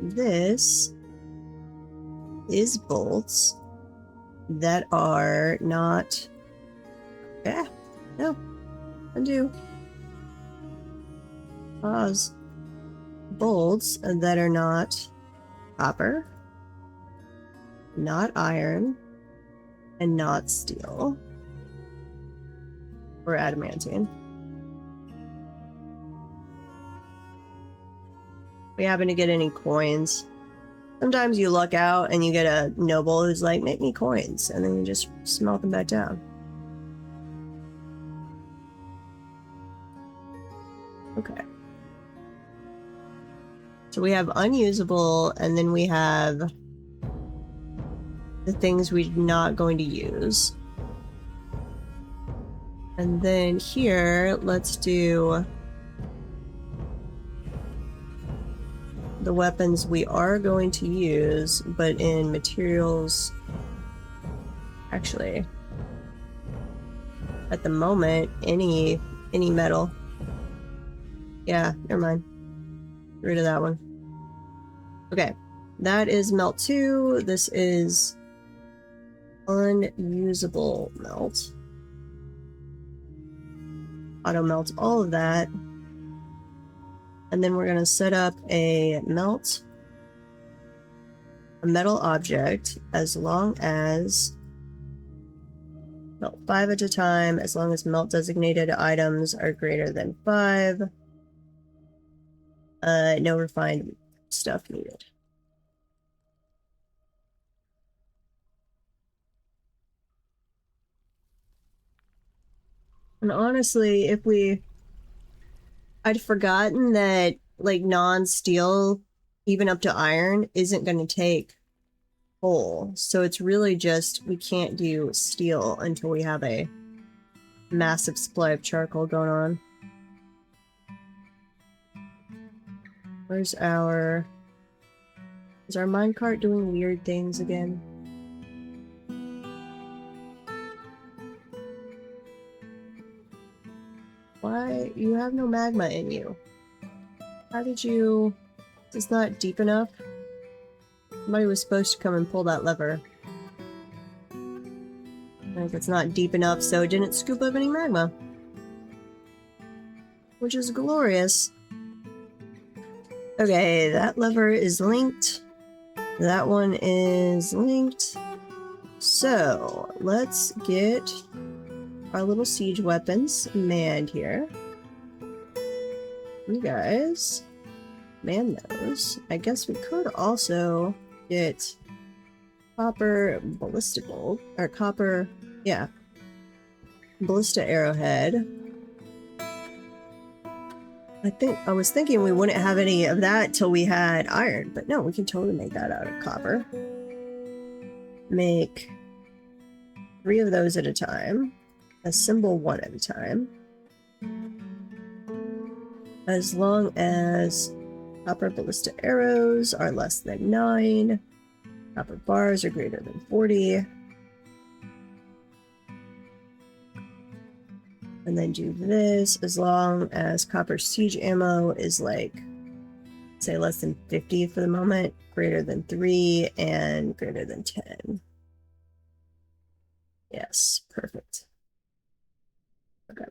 this is bolts that are not. Yeah, no, undo. Pause. Bolts that are not copper, not iron, and not steel or adamantine. We happen to get any coins. Sometimes you luck out and you get a noble who's like, make me coins, and then you just smelt them back down. Okay. So we have unusable, and then we have the things we're not going to use. And then here, let's do the weapons we are going to use, but in materials. Actually, at the moment, any metal. Yeah, never mind. Get rid of that one. Okay, that is melt 2. This is unusable melt. Auto melt all of that. And then we're going to set up a melt a metal object as long as melt 5 at a time, as long as melt designated items are greater than 5. No refined stuff needed. And honestly, I'd forgotten that, like, non-steel, even up to iron, isn't going to take coal. So it's really just, we can't do steel until we have a massive supply of charcoal going on. Where's our... Is our minecart doing weird things again? Why? You have no magma in you. How did you... Is this not deep enough? Somebody was supposed to come and pull that lever. Like, it's not deep enough, so it didn't scoop up any magma. Which is glorious. Okay, that lever is linked. That one is linked. So, let's get our little siege weapons manned here. You guys man those. I guess we could also get copper ballista bolt, or copper, yeah, ballista arrowhead. I was thinking we wouldn't have any of that till we had iron, but no, we can totally make that out of copper. Make 3 of those at a time. Assemble 1 at a time. As long as copper ballista arrows are less than 9. Copper bars are greater than 40. And then do this as long as copper siege ammo is like, say, less than 50 for the moment, greater than 3, and greater than 10. Yes, perfect. Okay.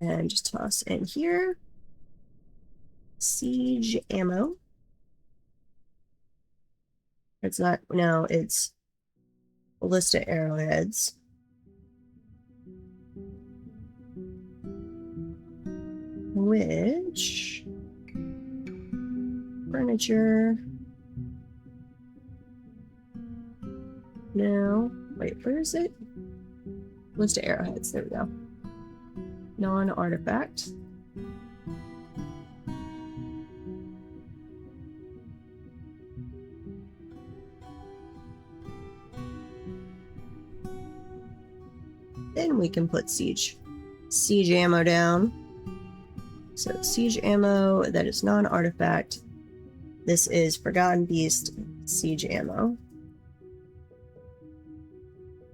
And just toss in here. Siege ammo. It's not, no, it's ballista arrowheads. Which furniture? No, wait, where is it? Ballista arrowheads, there we go. non-artifact. Then we can put siege ammo down. So siege ammo, that is non-artifact. This is Forgotten Beast siege ammo.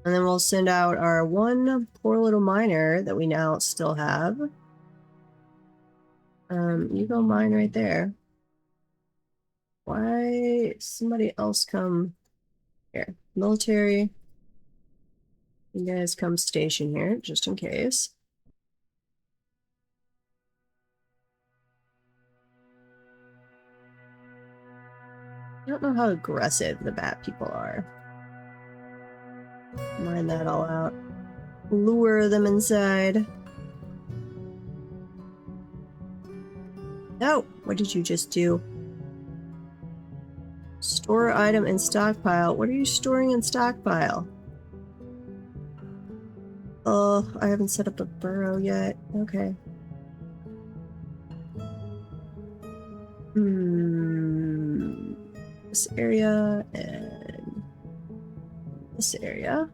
And then we'll send out our one poor little miner that we now still have. You go mine right there. Why somebody else come here? Military. You guys come station here, just in case. I don't know how aggressive the bat people are. Mine that all out. Lure them inside. No! What did you just do? Store item in stockpile. What are you storing in stockpile? Oh, I haven't set up a burrow yet. Okay. This area and this area.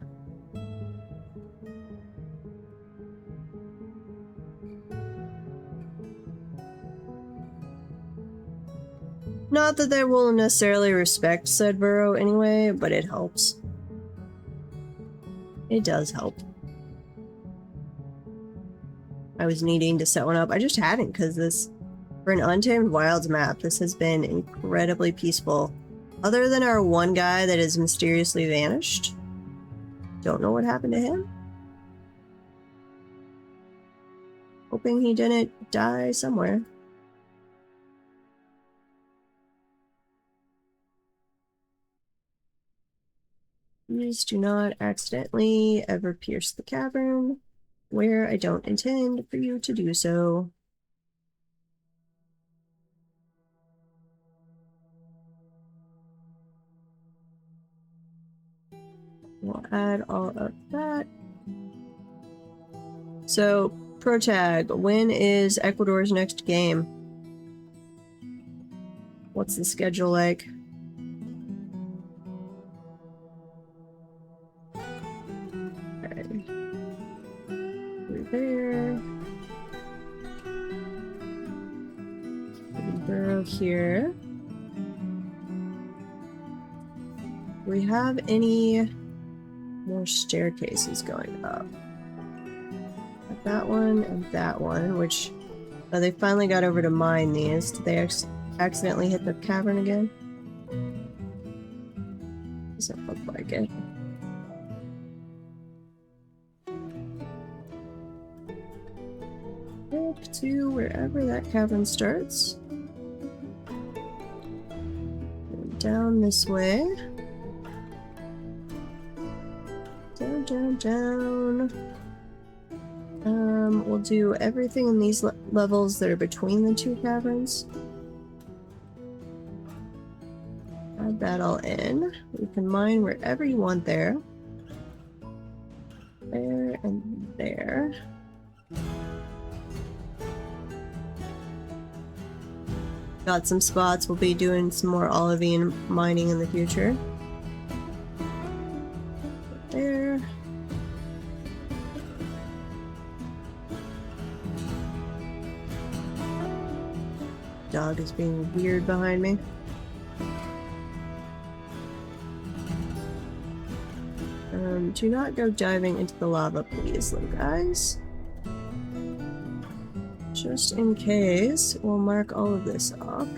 Not that they will necessarily respect said burrow anyway, but it helps. It does help. I was needing to set one up. I just hadn't because this, for an Untamed Wilds map, this has been incredibly peaceful. Other than our one guy that has mysteriously vanished. Don't know what happened to him. Hoping he didn't die somewhere. Please do not accidentally ever pierce the cavern where I don't intend for you to do so. We'll add all of that. So, pro tag, when is Ecuador's next game? What's the schedule like? Okay. Through there. Burrow here. Do we have any more staircases going up? Like that one and that one, which they finally got over to mine these. Did they accidentally hit the cavern again? Doesn't look like it. Up to wherever that cavern starts. And down this way. Down, down, down. We'll do everything in these levels that are between the two caverns. Add that all in. You can mine wherever you want there. There and there. Got some spots. We'll be doing some more olivine mining in the future. There. Dog is being weird behind me. Do not go diving into the lava, please, little guys. Just in case, we'll mark all of this off.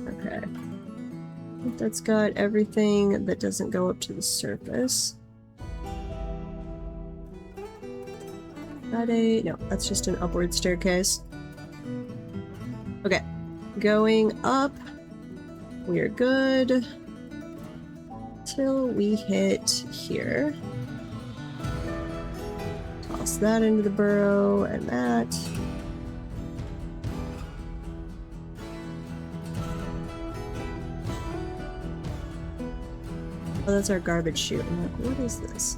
Okay. I think that's got everything that doesn't go up to the surface. No, that's just an upward staircase. Okay, going up. We are good till we hit here. Toss that into the burrow and that. Oh, that's our garbage chute. I'm like, what is this?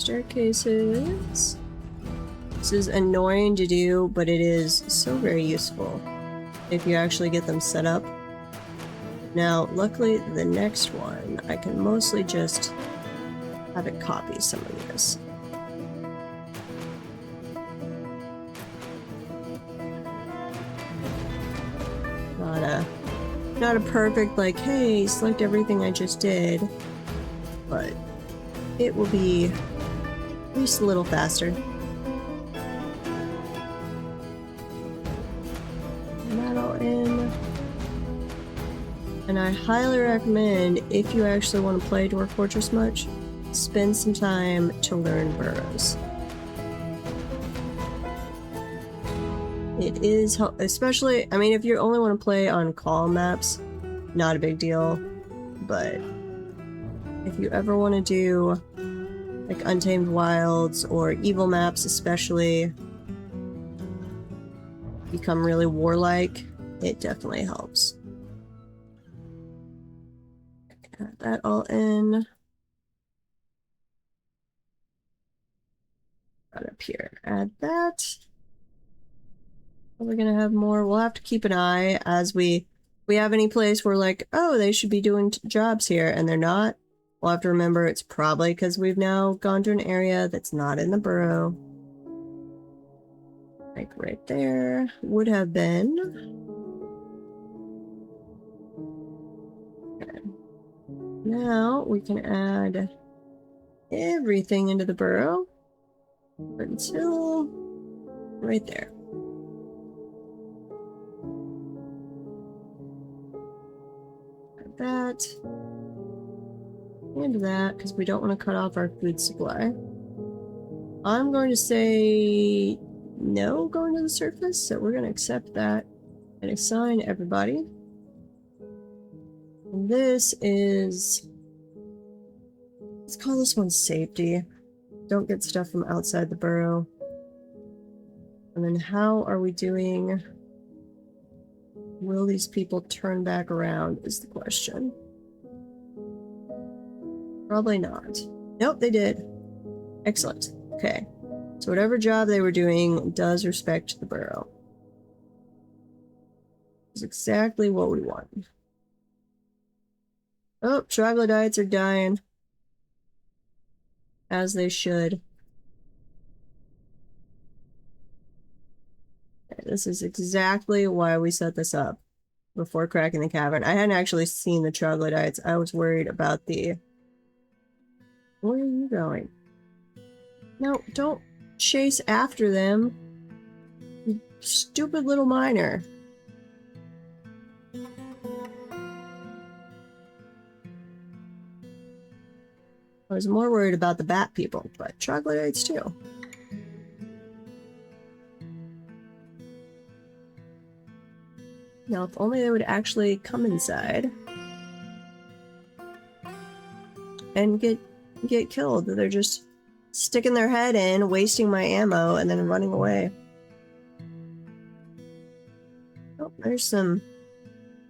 staircases. This is annoying to do, but it is so very useful if you actually get them set up. Now, luckily, the next one, I can mostly just have it copy some of this. Not a perfect, like, hey, select everything I just did, but it will be at least a little faster. That all in. And I highly recommend, if you actually want to play Dwarf Fortress much, spend some time to learn burrows. It is, especially, I mean, if you only want to play on column maps, not a big deal, but if you ever want to do like Untamed Wilds or Evil maps especially, become really warlike, it definitely helps. Add that all in. Right up here, add that. Are we gonna have more? We'll have to keep an eye as we have any place where like, oh, they should be doing jobs here and they're not. We'll have to remember it's probably because we've now gone to an area that's not in the borough. Like right there would have been. Okay. Now we can add everything into the borough until right there. That and that, because we don't want to cut off our food supply. I'm going to say no going to the surface, so we're going to accept that and assign everybody. And this is, let's call this one safety. Don't get stuff from outside the borough. And then how are we doing? Will these people turn back around is the question. Probably not. Nope, they did. Excellent. Okay. So whatever job they were doing does respect the borough. It's exactly what we want. Oh, troglodytes are dying. As they should. Okay, this is exactly why we set this up before cracking the cavern. I hadn't actually seen the troglodytes. I was worried about the... Where are you going? No, don't chase after them. You stupid little miner. I was more worried about the bat people, but troglodytes too. Now, if only they would actually come inside and get killed. They're just sticking their head in, wasting my ammo, and then running away. Oh, there's some...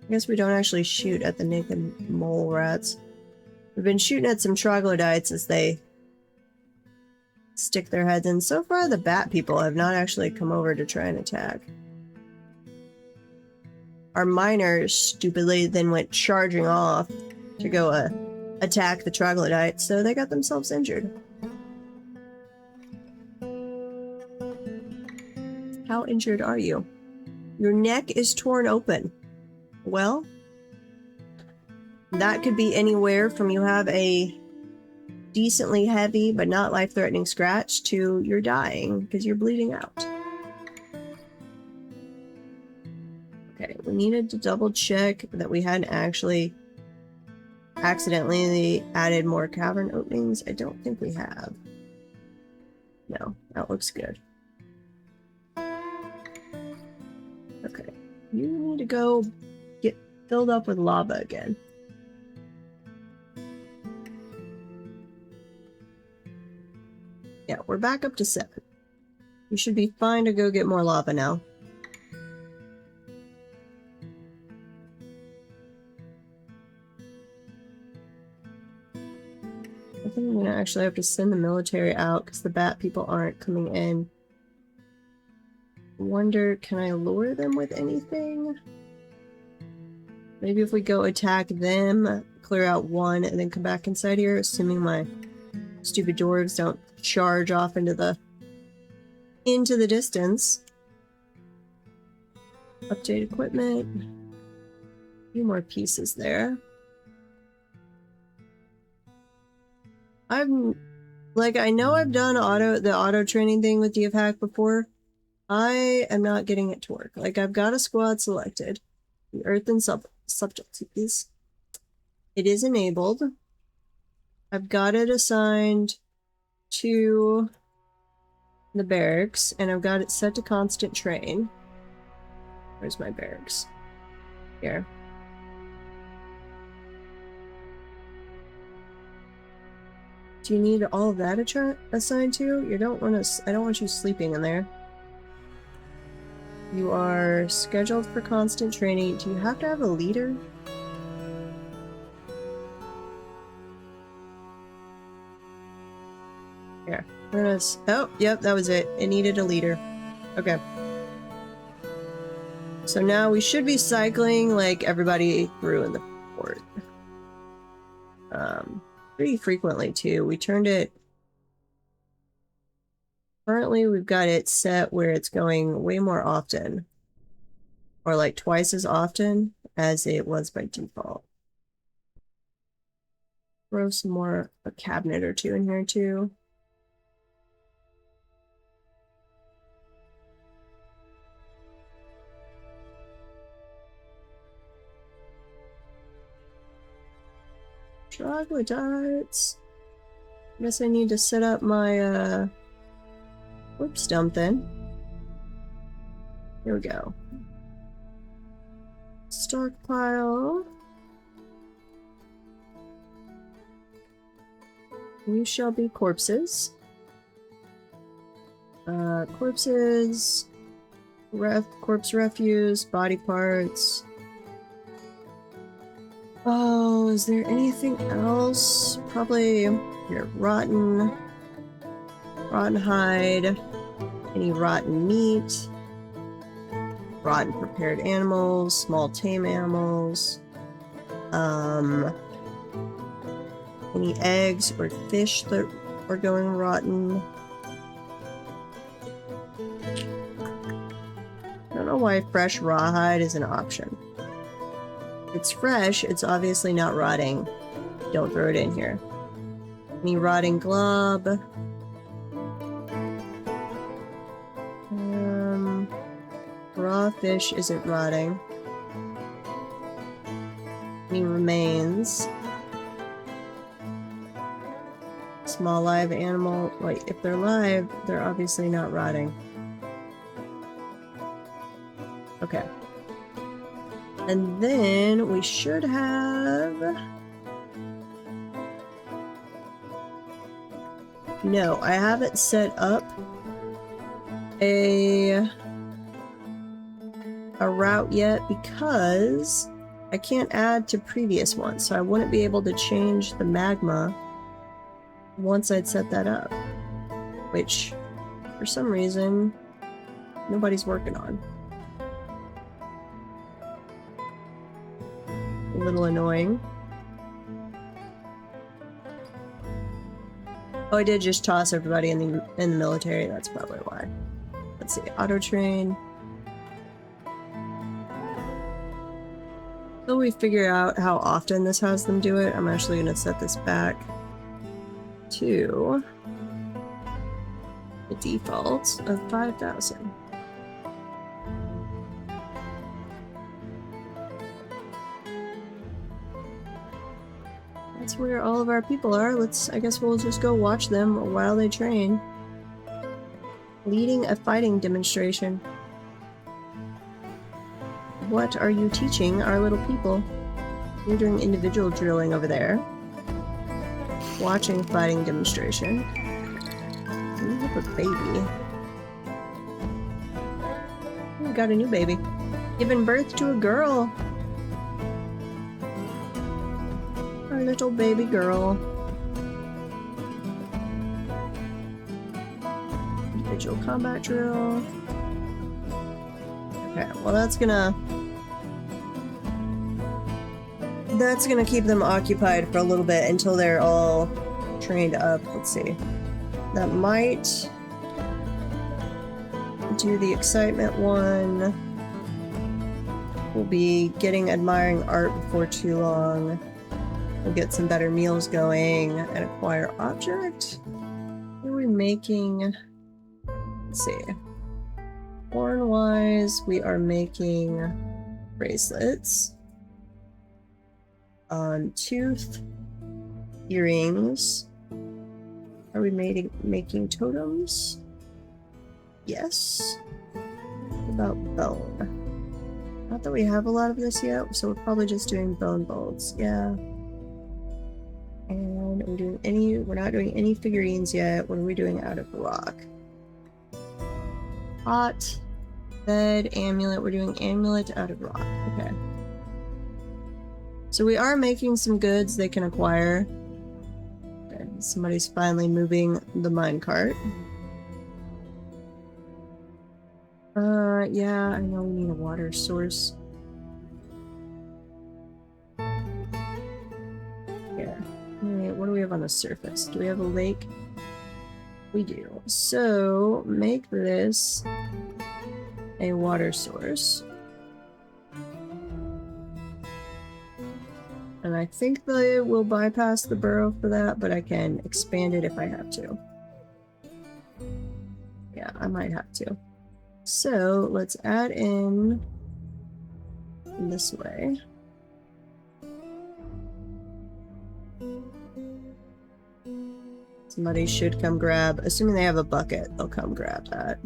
I guess we don't actually shoot at the naked mole rats. We've been shooting at some troglodytes as they stick their heads in. So far, the bat people have not actually come over to try and attack. Our miners stupidly then went charging off to go attack the troglodytes, so they got themselves injured. How injured are you? Your neck is torn open. Well, that could be anywhere from you have a decently heavy but not life-threatening scratch to you're dying because you're bleeding out. Okay, we needed to double check that we hadn't actually accidentally added more cavern openings. I don't think we have. No, that looks good. Okay, you need to go get filled up with lava again. Yeah, we're back up to 7. You should be fine to go get more lava now. I think I'm gonna actually have to send the military out because the bat people aren't coming in. I wonder, can I lure them with anything? Maybe if we go attack them, clear out one, and then come back inside here, assuming my stupid dwarves don't charge off into the distance. Update equipment. A few more pieces there. I know I've done the auto training thing with DFHack before. I am not getting it to work. Like, I've got a squad selected. The Earth and subtleties. It is enabled. I've got it assigned to the barracks, and I've got it set to constant train. Where's my barracks? Here. Do you need all of that assigned to? I don't want you sleeping in there. You are scheduled for constant training. Do you have to have a leader? Here. Oh, yep, that was it. It needed a leader. Okay. So now we should be cycling like everybody through in the port. Pretty frequently too. We turned it. Currently we've got it set where it's going way more often. Or like twice as often as it was by default. Throw some more, a cabinet or two in here too. Troglodytes. I guess I need to set up my whoops dump then. Here we go. Stockpile. You shall be corpses. Corpses. Corpse refuse, body parts. Oh, is there anything else? Probably here, rotten hide, any rotten meat, rotten prepared animals, small tame animals, any eggs or fish that are going rotten. I don't know why fresh rawhide is an option. It's fresh, it's obviously not rotting. Don't throw it in here. Any rotting glob. Raw fish isn't rotting. Any remains. Small live animal. Wait, if they're live, they're obviously not rotting. Okay. And then we should have... No, I haven't set up a route yet because I can't add to previous ones, so I wouldn't be able to change the magma once I'd set that up, which for some reason nobody's working on. A little annoying. Oh, I did just toss everybody in the military. That's probably why. Let's see. Auto train. Until we figure out how often this has them do it, I'm actually going to set this back to the default of 5,000. That's where all of our people are. I guess we'll just go watch them while they train. Leading a fighting demonstration. What are you teaching our little people? You're doing individual drilling over there. Watching fighting demonstration. You have a baby. We got a new baby. Giving birth to a girl. Our little baby girl. Individual combat drill. Okay, well that's gonna keep them occupied for a little bit until they're all trained up. Let's see. That might do the excitement one. We'll be getting admiring art before too long. We'll get some better meals going and acquire object. What are we making? Let's see. Horn wise, we are making bracelets. Tooth earrings. Are we making totems? Yes. What about bone? Not that we have a lot of this yet, so we're probably just doing bone bolts. Yeah. And we're not doing any figurines yet. What are we doing out of rock? Pot, bed, amulet. We're doing amulet out of rock. Okay. So we are making some goods they can acquire. Okay, somebody's finally moving the minecart. Yeah, I know we need a water source. Yeah. Alright, what do we have on the surface? Do we have a lake? We do. So, make this a water source. And I think they will bypass the burrow for that, but I can expand it if I have to. Yeah, I might have to. So, let's add in this way. Somebody should come grab, assuming they have a bucket, they'll come grab that.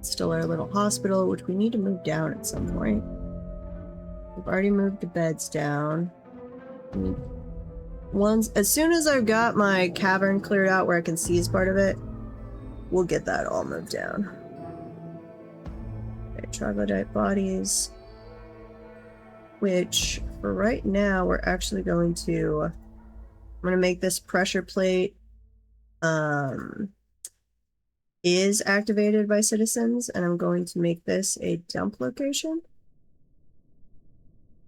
Still our little hospital, which we need to move down at some point. We've already moved the beds down. As soon as I've got my cavern cleared out where I can see as part of it, we'll get that all moved down. Okay, troglodyte bodies. Which, for right now, we're actually going to... I'm going to make this pressure plate is activated by citizens, and I'm going to make this a dump location.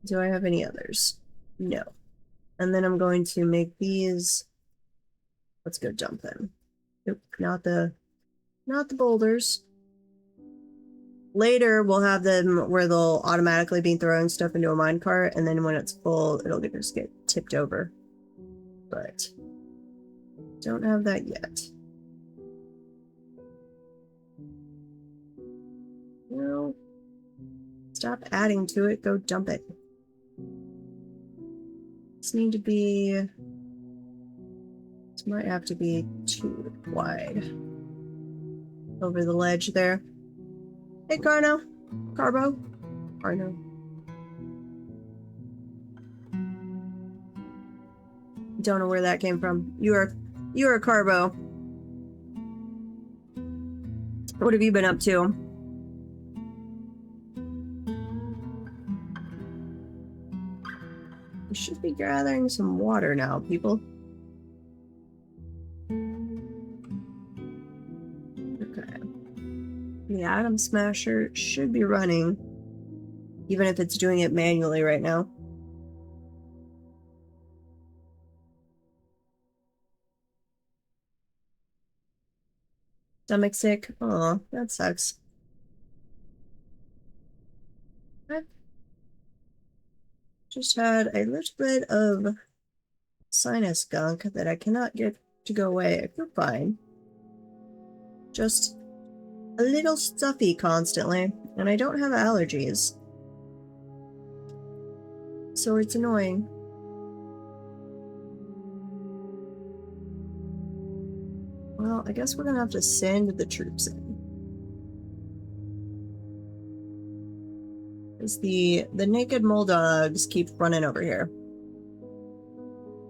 Do I have any others? No. And then I'm going to make these... Let's go dump them. Nope, not the boulders. Later, we'll have them where they'll automatically be throwing stuff into a minecart, and then when it's full, it'll just get tipped over. But don't have that yet. No. Stop adding to it, go dump it. This need to be... This might have to be too wide. Over the ledge there. Hey, Carbo. Carbo. Don't know where that came from. You are Carbo. What have you been up to? We should be gathering some water now, people. Okay. The Atom Smasher should be running, even if it's doing it manually right now. Stomach sick? Aw, that sucks. I've just had a little bit of sinus gunk that I cannot get to go away. I feel fine. Just a little stuffy constantly, and I don't have allergies. So it's annoying. Well, I guess we're gonna have to send the troops in. Because the naked mole dogs keep running over here.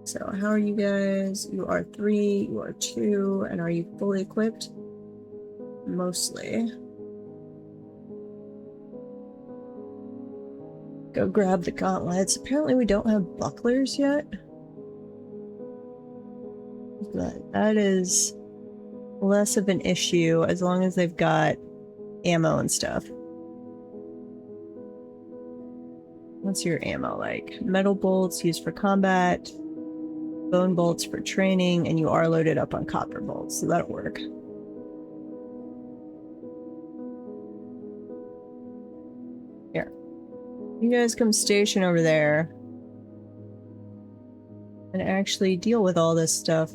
So how are you guys? You are 3, you are 2, and are you fully equipped? Mostly. Go grab the gauntlets. Apparently we don't have bucklers yet. But that is less of an issue as long as they've got ammo and stuff. What's your ammo like? Metal bolts used for combat, bone bolts for training, and you are loaded up on copper bolts, so that'll work. Here. You guys come station over there and actually deal with all this stuff.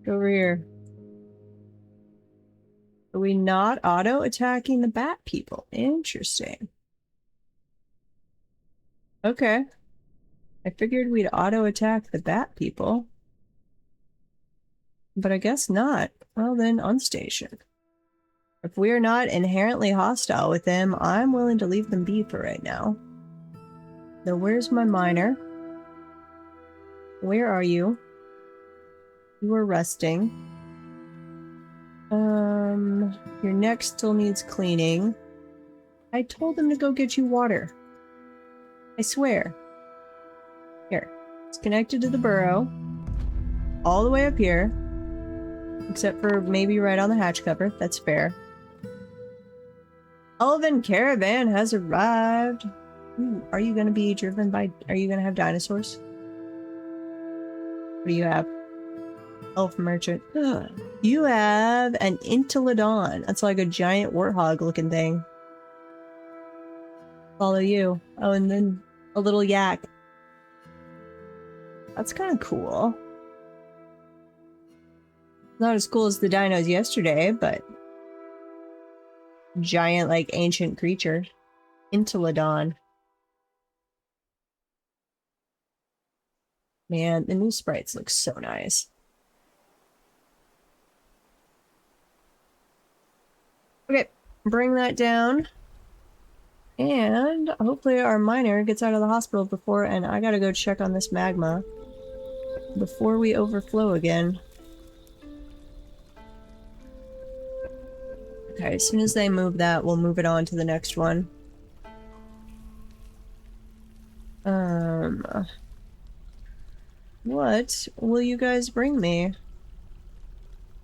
Go over here. Are we not auto-attacking the bat people? Interesting. Okay. I figured we'd auto-attack the bat people. But I guess not. Well then, unstation. If we are not inherently hostile with them, I'm willing to leave them be for right now. Now where's my miner? Where are you? You are resting. Your neck still needs cleaning. I told them to go get you water. I swear. Here. It's connected to the burrow. All the way up here. Except for maybe right on the hatch cover. That's fair. Elven caravan has arrived. Ooh, are you gonna be driven by... Are you gonna have dinosaurs? What do you have? Elf merchant. Ugh. You have an Intolodon. That's like a giant warthog looking thing. Follow you. Oh, and then a little yak. That's kind of cool. Not as cool as the dinos yesterday, but giant, like, ancient creature. Intolodon. Man, the new sprites look so nice. Okay, bring that down. And hopefully our miner gets out of the hospital before, and I gotta go check on this magma before we overflow again. Okay, as soon as they move that, we'll move it on to the next one. What will you guys bring me?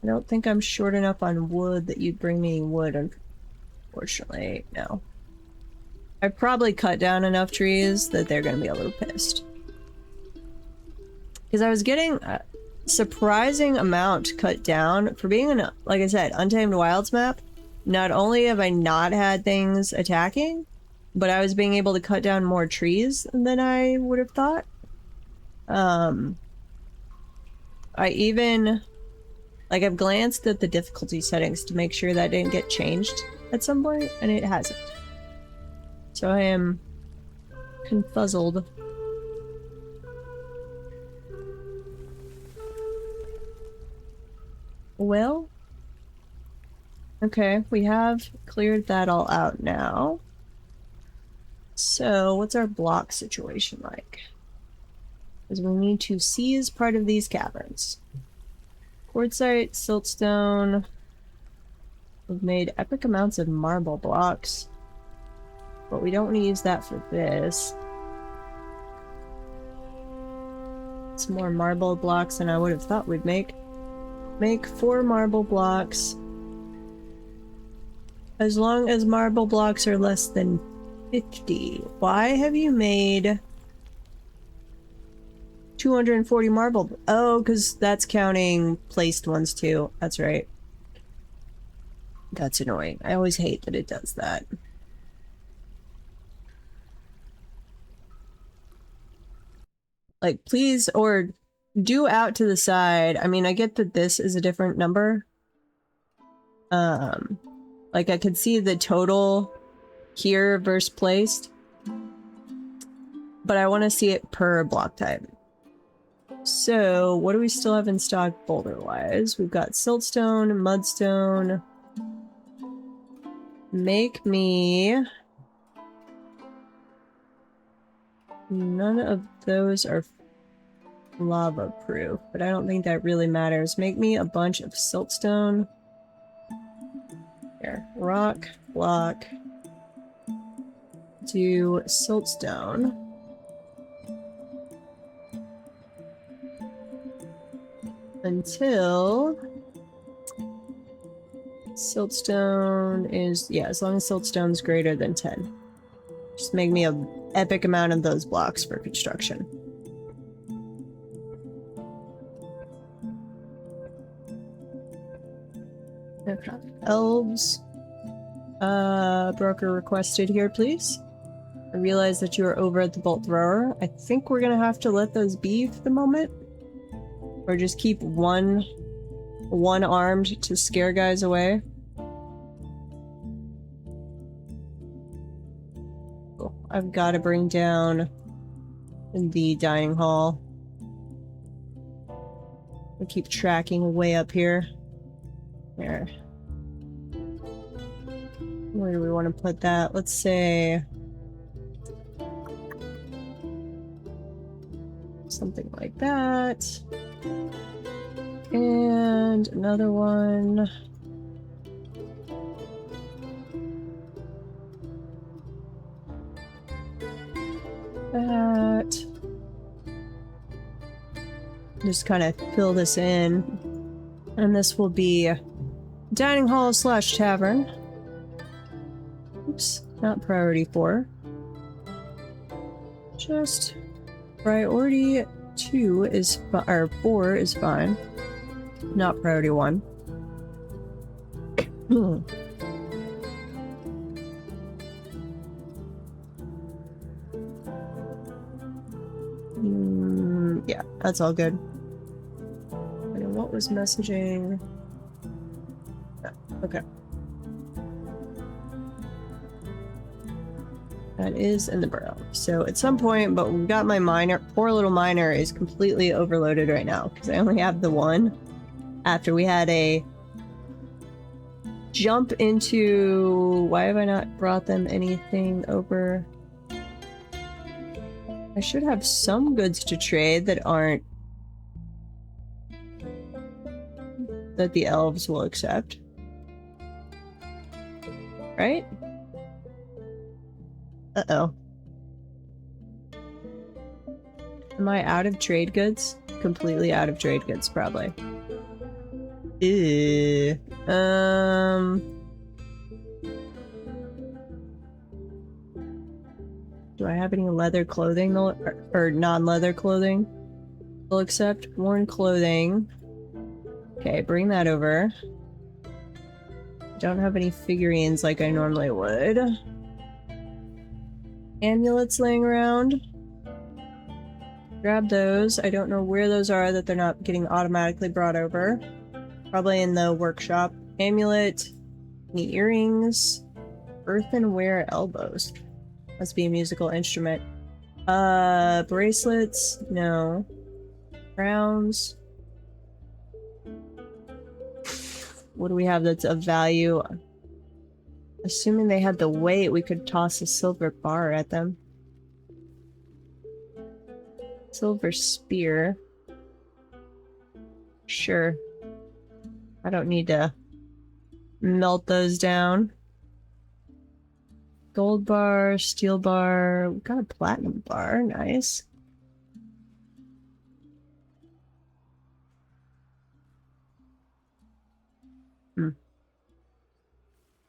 I don't think I'm short enough on wood that you'd bring me wood, unfortunately. No. I probably cut down enough trees that they're gonna be a little pissed. Because I was getting a surprising amount cut down. For being an, like I said, Untamed Wilds map, not only have I not had things attacking, but I was being able to cut down more trees than I would have thought. I even... Like, I've glanced at the difficulty settings to make sure that didn't get changed at some point, and it hasn't. So I am confuzzled. Well, okay, we have cleared that all out now. So, what's our block situation like? Because we need to seize part of these caverns. Quartzite, siltstone. We've made epic amounts of marble blocks. But we don't want to use that for this. It's more marble blocks than I would have thought we'd make. Make 4 marble blocks. As long as marble blocks are less than 50. Why have you made 240 marble? Oh, because that's counting placed ones too. That's right. That's annoying. I always hate that it does that. Like, please, or do out to the side. I mean, I get that this is a different number. Like, I could see the total here versus placed. But I want to see it per block type. So, what do we still have in stock boulder-wise? We've got siltstone, mudstone. Make me... None of those are lava-proof, but I don't think that really matters. Make me a bunch of siltstone. Here, rock, block. Do siltstone. until siltstone is, yeah, as long as siltstone's greater than 10. Just make me an epic amount of those blocks for construction. Okay. Elves. Broker requested here, please. I realize that you are over at the bolt thrower. I think we're gonna have to let those be for the moment. Or just keep one armed to scare guys away. Cool. I've got to bring down the dining hall. We'll keep tracking way up here. There. Where do we want to put that? Let's say something like that. And another one. That. Just kind of fill this in. And this will be dining hall / tavern. Oops, not priority 4. Just priority 2 is or 4 is fine. Not priority 1. Yeah, that's all good. And what was messaging? Oh, okay. That is in the burrow. So at some point, but we've got my miner. Poor little miner is completely overloaded right now because I only have the one. After we had a jump into... Why have I not brought them anything over? I should have some goods to trade that aren't... that the elves will accept. Right? Uh-oh. Am I out of trade goods? Completely out of trade goods, probably. Ew. Do I have any leather clothing or non-leather clothing? We'll accept worn clothing. Okay, bring that over. Don't have any figurines like I normally would. Amulets laying around. Grab those. I don't know where those are that they're not getting automatically brought over. Probably in the workshop. Amulet. Any earrings. Earthenware elbows. Must be a musical instrument. Bracelets. No. Crowns. What do we have that's of value? Assuming they had the weight, we could toss a silver bar at them. Silver spear. Sure. I don't need to melt those down. Gold bar, steel bar. We've got a platinum bar. Nice.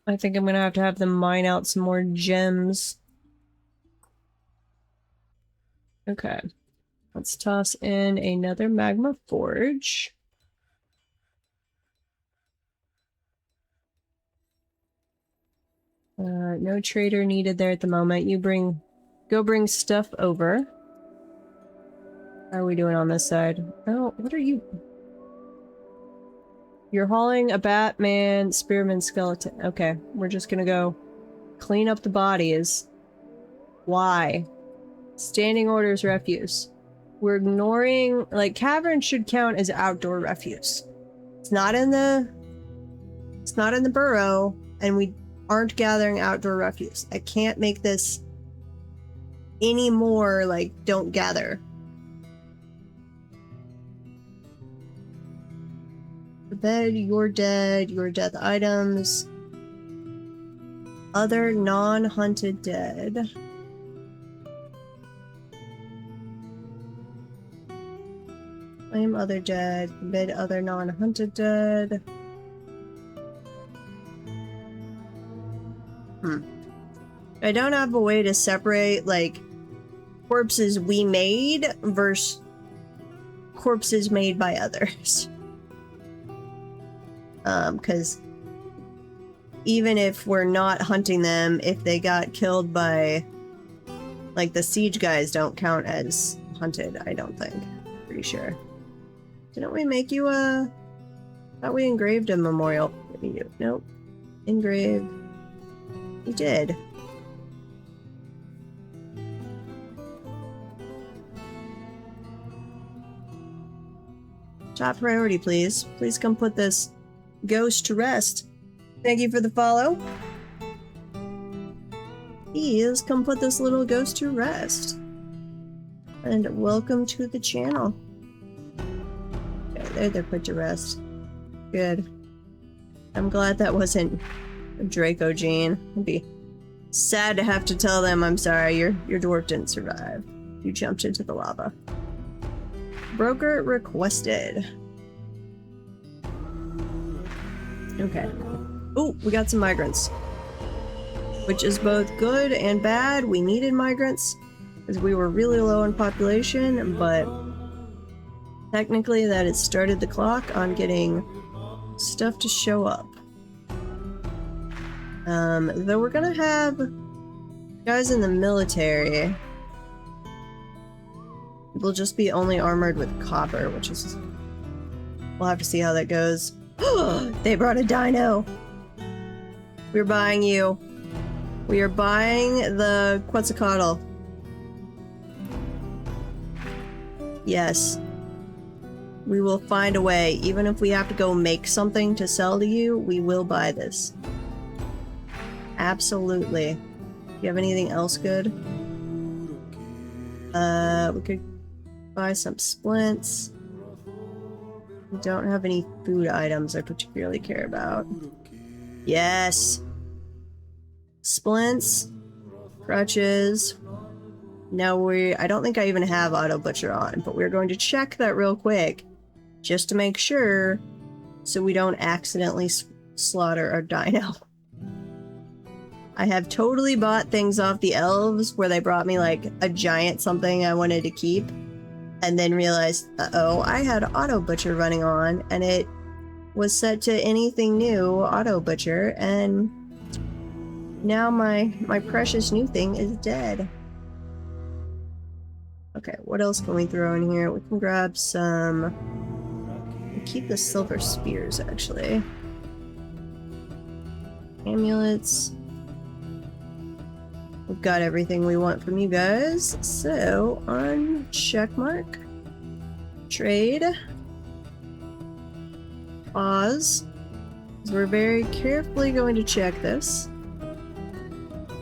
I think I'm gonna have them mine out some more gems. Okay. Let's toss in another magma forge. No trader needed there at the moment. Go bring stuff over. How are we doing on this side? Oh, what are you? You're hauling a Batman, Spearman, skeleton. Okay, we're just gonna go clean up the bodies. Why? Standing orders refuse. We're ignoring, like, cavern should count as outdoor refuse. It's not in the burrow, and we aren't gathering outdoor refuse. I can't make this any more, like, don't gather. The bed, your death items. Other non-hunted dead. Claim other dead. Bid other non-hunted dead. I don't have a way to separate, like, corpses we made versus corpses made by others. Because even if we're not hunting them, if they got killed by, like, the siege guys don't count as hunted, I don't think. Pretty sure. Didn't we make you a... thought we engraved a memorial for you. Nope. Engrave. We did. Top priority, please. Please come put this ghost to rest. Thank you for the follow. Please come put this little ghost to rest. And welcome to the channel. Okay, there they're put to rest. Good. I'm glad that wasn't Draco Gene. It'd be sad to have to tell them, I'm sorry, your dwarf didn't survive. You jumped into the lava. Broker requested. Okay. Oh, we got some migrants. Which is both good and bad. We needed migrants because we were really low in population, but technically that has started the clock on getting stuff to show up. Though we're gonna have guys in the military. We'll just be only armored with copper, which is... we'll have to see how that goes. They brought a dino! We're buying you. We are buying the Quetzl. Yes. We will find a way. Even if we have to go make something to sell to you, we will buy this. Absolutely. Do you have anything else good? We could buy some splints. We don't have any food items I particularly care about. Yes! Splints. Crutches. No, I don't think I even have Auto Butcher on, but we're going to check that real quick. Just to make sure, so we don't accidentally slaughter our dino. I have totally bought things off the elves where they brought me like a giant something I wanted to keep and then realized, uh-oh, I had Auto Butcher running on and it was set to anything new, Auto Butcher, and now my precious new thing is dead. Okay, what else can we throw in here? We can grab some... we'll keep the silver spears, actually. Amulets. We've got everything we want from you guys. So, on checkmark. Trade. Pause. So we're very carefully going to check this.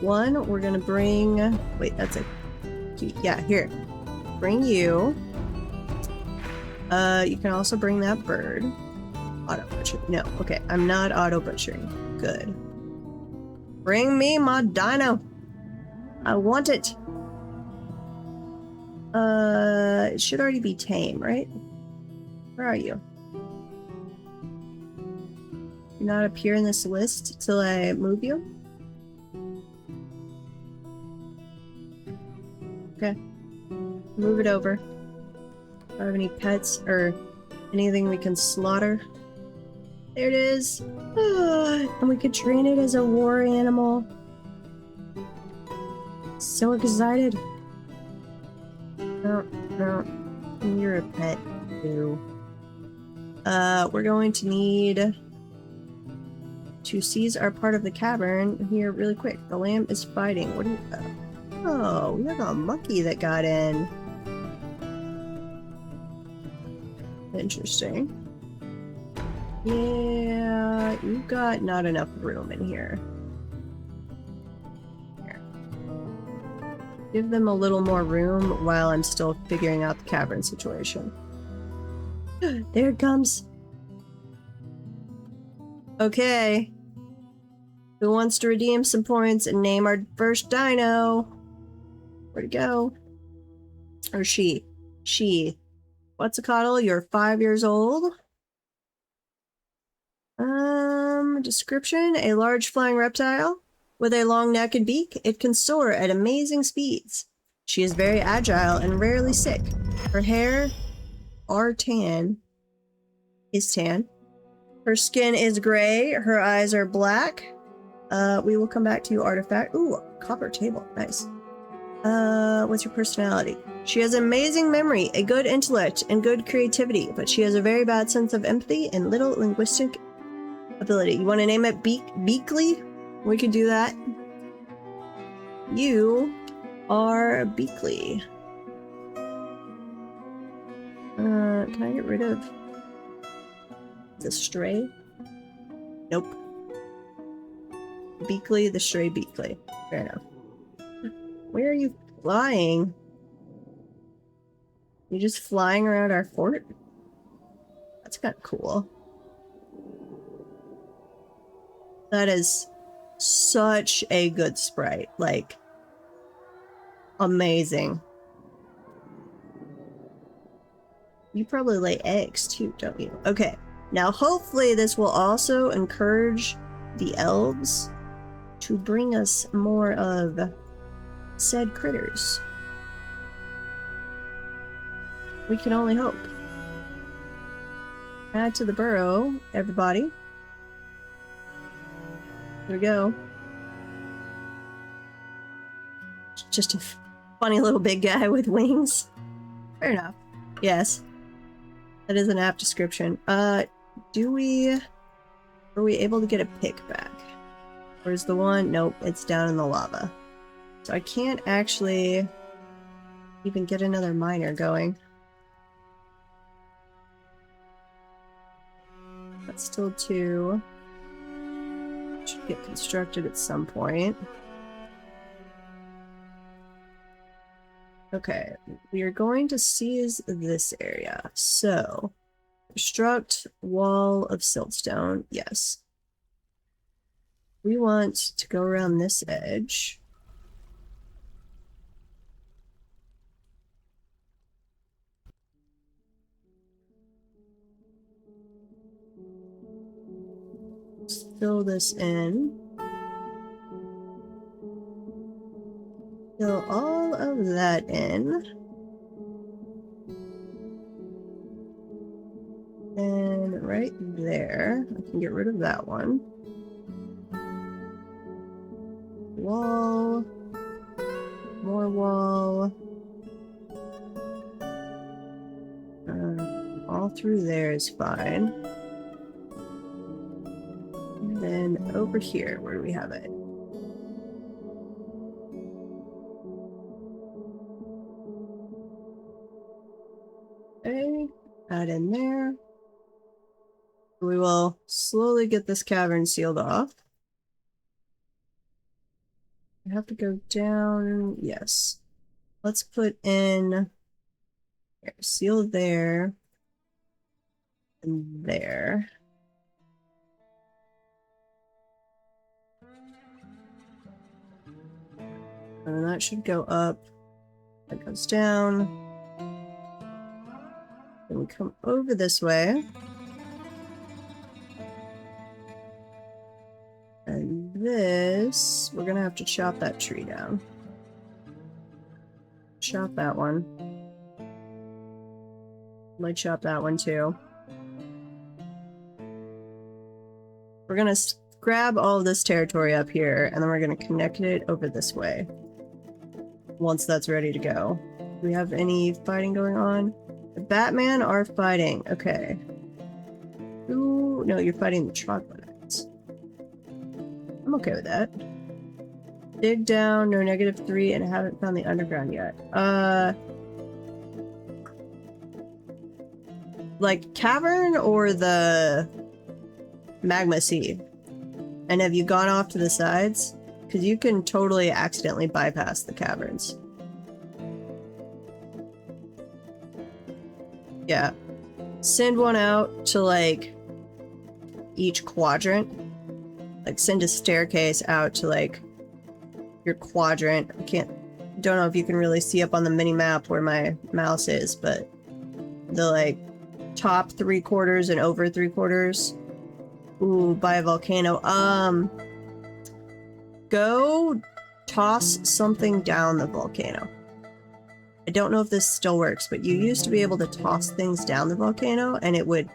One, we're gonna bring... wait, that's it. Yeah, here. Bring you. You can also bring that bird. Auto butcher. No, okay. I'm not auto butchering. Good. Bring me my dino. I want it. It should already be tame, right? Where are you? You're not up here in this list till I move you? Okay. Move it over. Do I have any pets or anything we can slaughter? There it is! And we could train it as a war animal. So excited. No, no. You're a pet too. We're going to need to seize our part of the cavern here really quick. The lamb is fighting. What do you... oh, we have a monkey that got in. Interesting. Yeah, you've got not enough room in here. Here. Give them a little more room while I'm still figuring out the cavern situation. There it comes. Okay. Who wants to redeem some points and name our first dino? Where'd it go? Or she. She. Quetzal, you're 5 years old. Description: a large flying reptile with a long neck and beak. It can soar at amazing speeds. She is very agile and rarely sick. Her hair is tan. Her skin is gray. Her eyes are black. We will come back to you, artifact. Ooh, a copper table. Nice. What's your personality? She has amazing memory, a good intellect, and good creativity, but she has a very bad sense of empathy and little linguistic ability. You want to name it Beakley? We can do that. You are Beakley. Can I get rid of the stray? Nope. Beakley, the stray Beakley. Fair enough. Where are you flying? You just flying around our fort? That's kind of cool. That is such a good sprite. Like, amazing. You probably lay eggs too, don't you? Okay. Now, hopefully this will also encourage the elves to bring us more of said critters. We can only hope. Add to the burrow, everybody. There we go. Just a funny little big guy with wings. Fair enough. Yes. That is an apt description. Are we able to get a pick back? Where's the one? Nope, it's down in the lava. So I can't actually even get another miner going. That's still 2. Should get constructed at some point. Okay, we are going to seize this area. So, construct wall of siltstone. Yes. We want to go around this edge. Fill this in. Fill all of that in. And right there, I can get rid of that one. Wall. More wall. All through there is fine. And then over here, where do we have it? Okay, add in there. We will slowly get this cavern sealed off. I have to go down. Yes. Let's put in here, seal there and there. And that should go up. That goes down. Then we come over this way. And this, we're gonna have to chop that tree down. Chop that one. Might chop that one too. We're gonna grab all of this territory up here, and then we're gonna connect it over this way. Once that's ready to go. Do we have any fighting going on? The Batman are fighting. Okay. Ooh, no, you're fighting the troglodytes. I'm okay with that. Dig down, no -3, and I haven't found the underground yet. Like cavern or the magma sea? And have you gone off to the sides? Because you can totally accidentally bypass the caverns. Yeah. Send one out to, like, each quadrant. Like, send a staircase out to, like, your quadrant. I don't know if you can really see up on the mini-map where my mouse is, but the like top 3/4 and over 3/4. Ooh, by a volcano. Go toss something down the volcano. I don't know if this still works, but you used to be able to toss things down the volcano and it would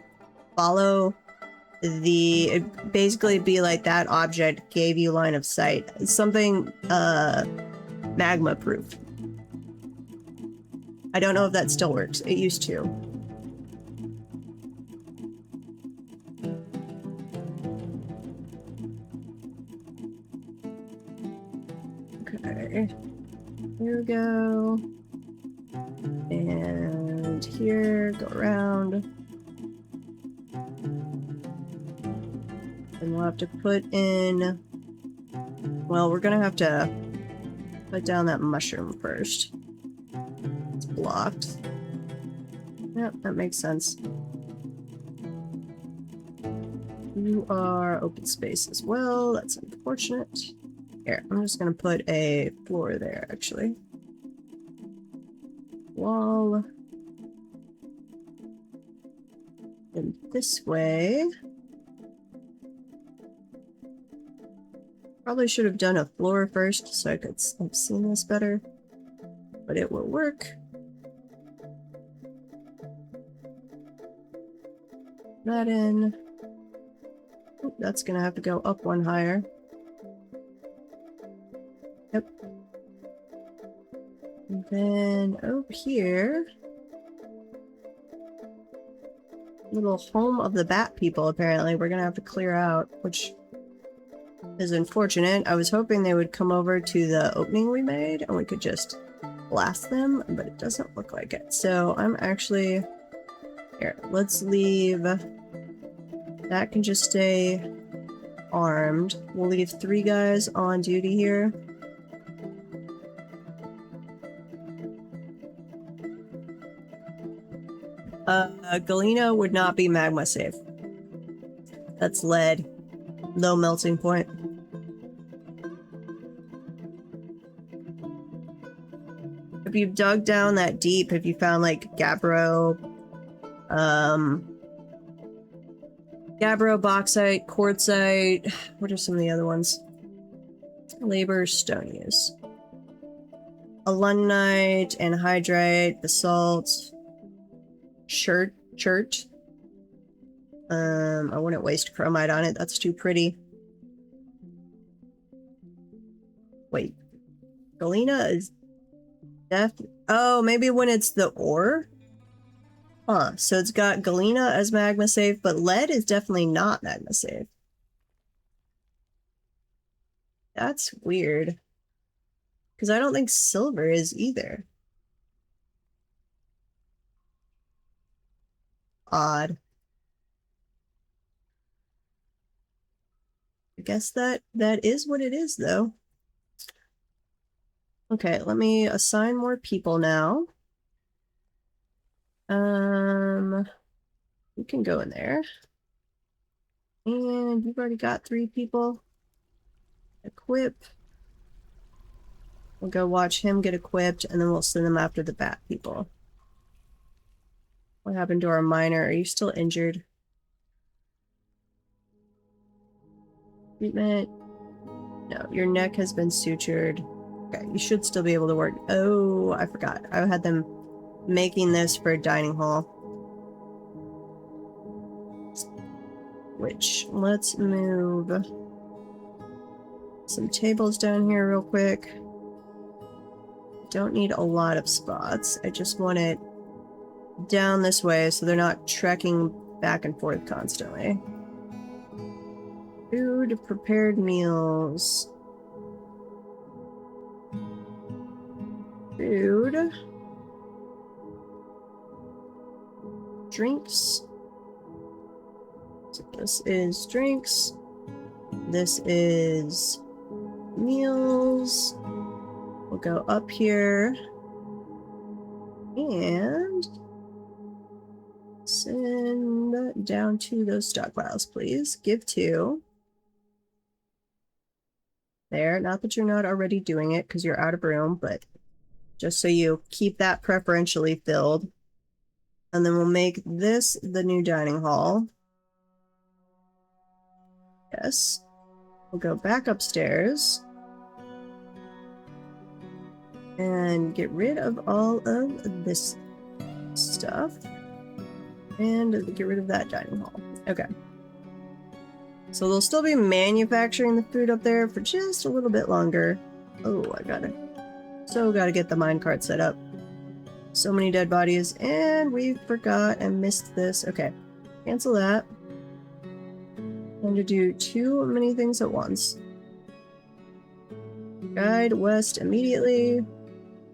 follow it'd basically be like that object gave you line of sight. It's something, magma proof. I don't know if that still works. It used to. Okay. Here we go. And here, go around. And we'll have to put in... Well, we're gonna have to put down that mushroom first. It's blocked. Yep, that makes sense. You are open space as well. That's unfortunate. Here, I'm just gonna put a floor there, actually. Wall. And this way. Probably should have done a floor first so I could have seen this better. But it will work. That in. Oop, that's gonna have to go up one higher. Yep. And then over here, little home of the bat people, apparently, we're gonna have to clear out, which is unfortunate. I was hoping they would come over to the opening we made and we could just blast them, but it doesn't look like it. So I'm actually... Here, let's leave... That can just stay armed. We'll leave 3 guys on duty here. Galena would not be magma safe. That's lead. Low melting point. If you've dug down that deep, if you found like gabbro, bauxite, quartzite, what are some of the other ones? Labor, stonies. Alunite, anhydrite, basalt, chert. I wouldn't waste chromite on it, that's too pretty. Wait. Galena is oh, maybe when it's the ore? Huh, so it's got galena as magma safe, but lead is definitely not magma safe. That's weird. Because I don't think silver is either. Odd. I guess that is what it is, though. Okay, let me assign more people now. You can go in there. And you've already got 3 people. Equip. We'll go watch him get equipped, and then we'll send them after the bat people. What happened to our miner? Are you still injured? Treatment. No, your neck has been sutured. Okay, you should still be able to work. Oh, I forgot. I had them making this for a dining hall. Which, let's move some tables down here real quick. Don't need a lot of spots. I just want it down this way so they're not trekking back and forth constantly. Food, prepared meals. Food. Drinks. So this is drinks. This is meals. We'll go up here and send down to those stockpiles, please. Give to. There, not that you're not already doing it because you're out of room, but just so you keep that preferentially filled. And then we'll make this the new dining hall. Yes. We'll go back upstairs. And get rid of all of this stuff. And get rid of that dining hall. Okay. So they'll still be manufacturing the food up there for just a little bit longer. Oh, I gotta get the minecart set up. So many dead bodies, and we forgot and missed this. Okay, cancel that. I'm to do too many things at once. Guide west immediately.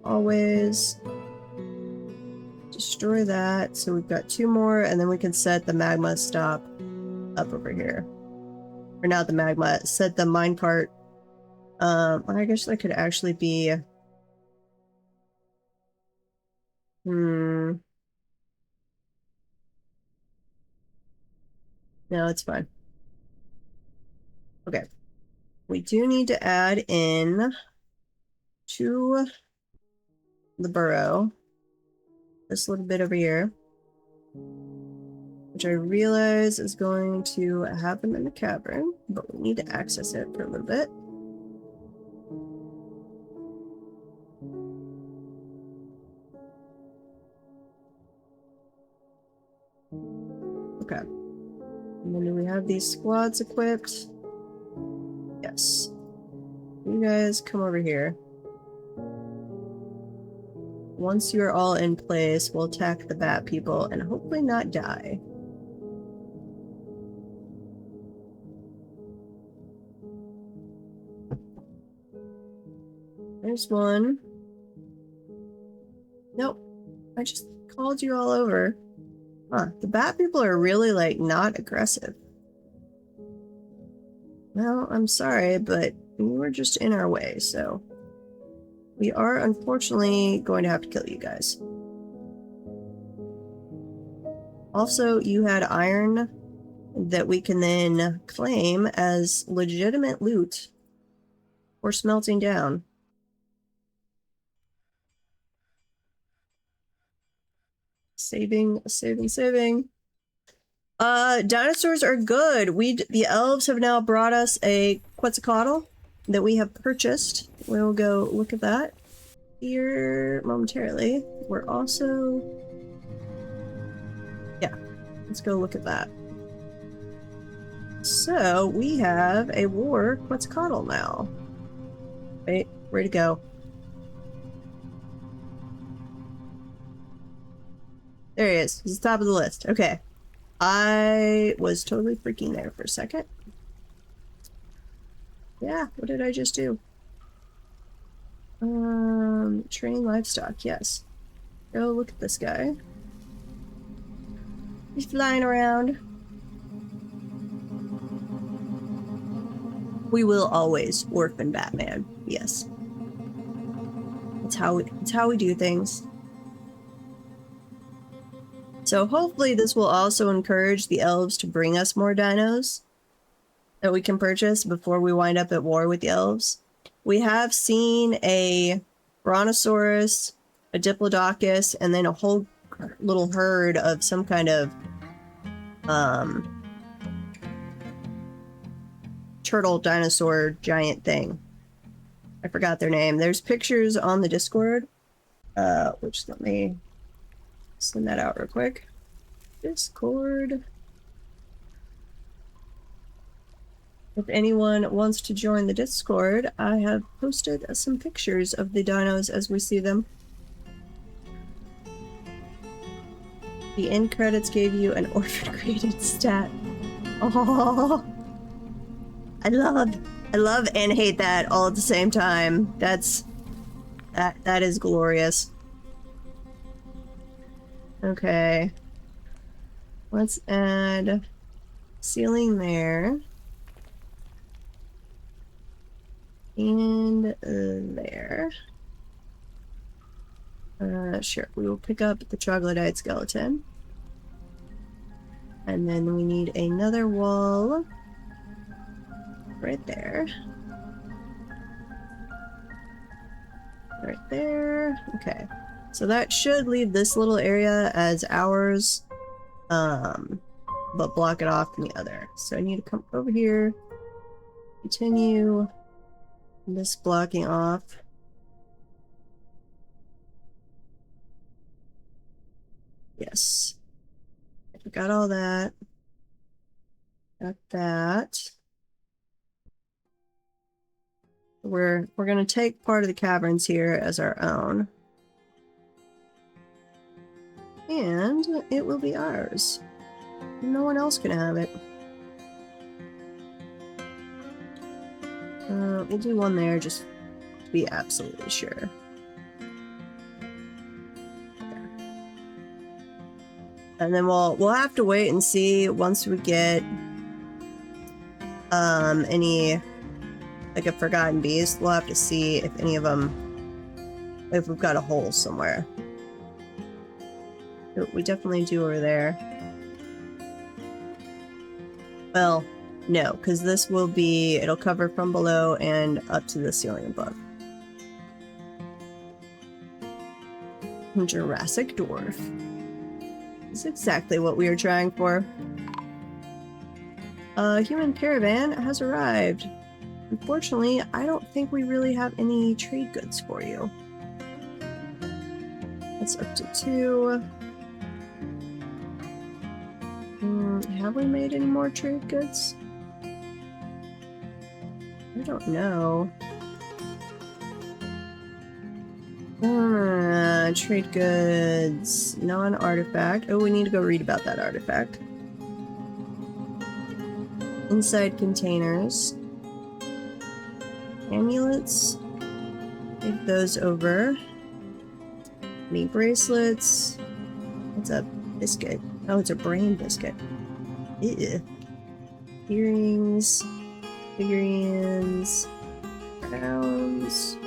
Always. Destroy that. So we've got 2 more, and then we can set the magma stop up over here. Or not the magma, set the minecart. I guess that could actually be... No, it's fine. Okay. We do need to add in to the burrow this little bit over here, which I realize is going to happen in the cavern, but we need to access it for a little bit. Okay. And then do we have these squads equipped? Yes. You guys come over here. Once you're all in place, we'll attack the bat people and hopefully not die. There's one. Nope. I just called you all over. Huh. The bat people are really, like, not aggressive. Well, I'm sorry, but you were just in our way, so... we are unfortunately going to have to kill you guys. Also, you had iron that we can then claim as legitimate loot for smelting down. Saving. Dinosaurs are good. The elves have now brought us a Quetzal that we have purchased. We'll go look at that here momentarily. We're also... yeah, let's go look at that. So, we have a war Quetzal now. Wait, where'd it go? There he is. He's the top of the list. Okay. I was totally freaking there for a second. Yeah, what did I just do? Train livestock, yes. Go look at this guy. He's flying around. We will always orphan Batman, yes. It's how we do things. So hopefully this will also encourage the elves to bring us more dinos that we can purchase before we wind up at war with the elves. We have seen a Brontosaurus, a Diplodocus, and then a whole little herd of some kind of turtle dinosaur giant thing. I forgot their name. There's pictures on the Discord, which let me send that out real quick. Discord. If anyone wants to join the Discord, I have posted some pictures of the dinos as we see them. The end credits gave you an orphan graded stat. Oh, I love and hate that all at the same time. That is glorious. Okay. Let's add ceiling there. And there. Sure. We will pick up the troglodyte skeleton. And then we need another wall right there. Right there. Okay. So that should leave this little area as ours, but block it off from the other. So I need to come over here, continue this blocking off. Yes. We got all that. Got that. We're gonna take part of the caverns here as our own. And it will be ours. No one else can have it. We'll do one there just to be absolutely sure. And then we'll have to wait and see once we get any, like a forgotten beast. We'll have to see if any of them, if we've got a hole somewhere. We definitely do over there. Well, no, because this will be, it'll cover from below and up to the ceiling above. Jurassic Dwarf. This is exactly what we were trying for. A human caravan has arrived. Unfortunately, I don't think we really have any trade goods for you. That's up to 2. Have we made any more trade goods? I don't know. Trade goods, non-artifact. Oh, we need to go read about that artifact. Inside containers. Amulets. Take those over. Knee bracelets. What's a biscuit? Oh, it's a brain biscuit. Ew. Earrings. Figurines. Crowns.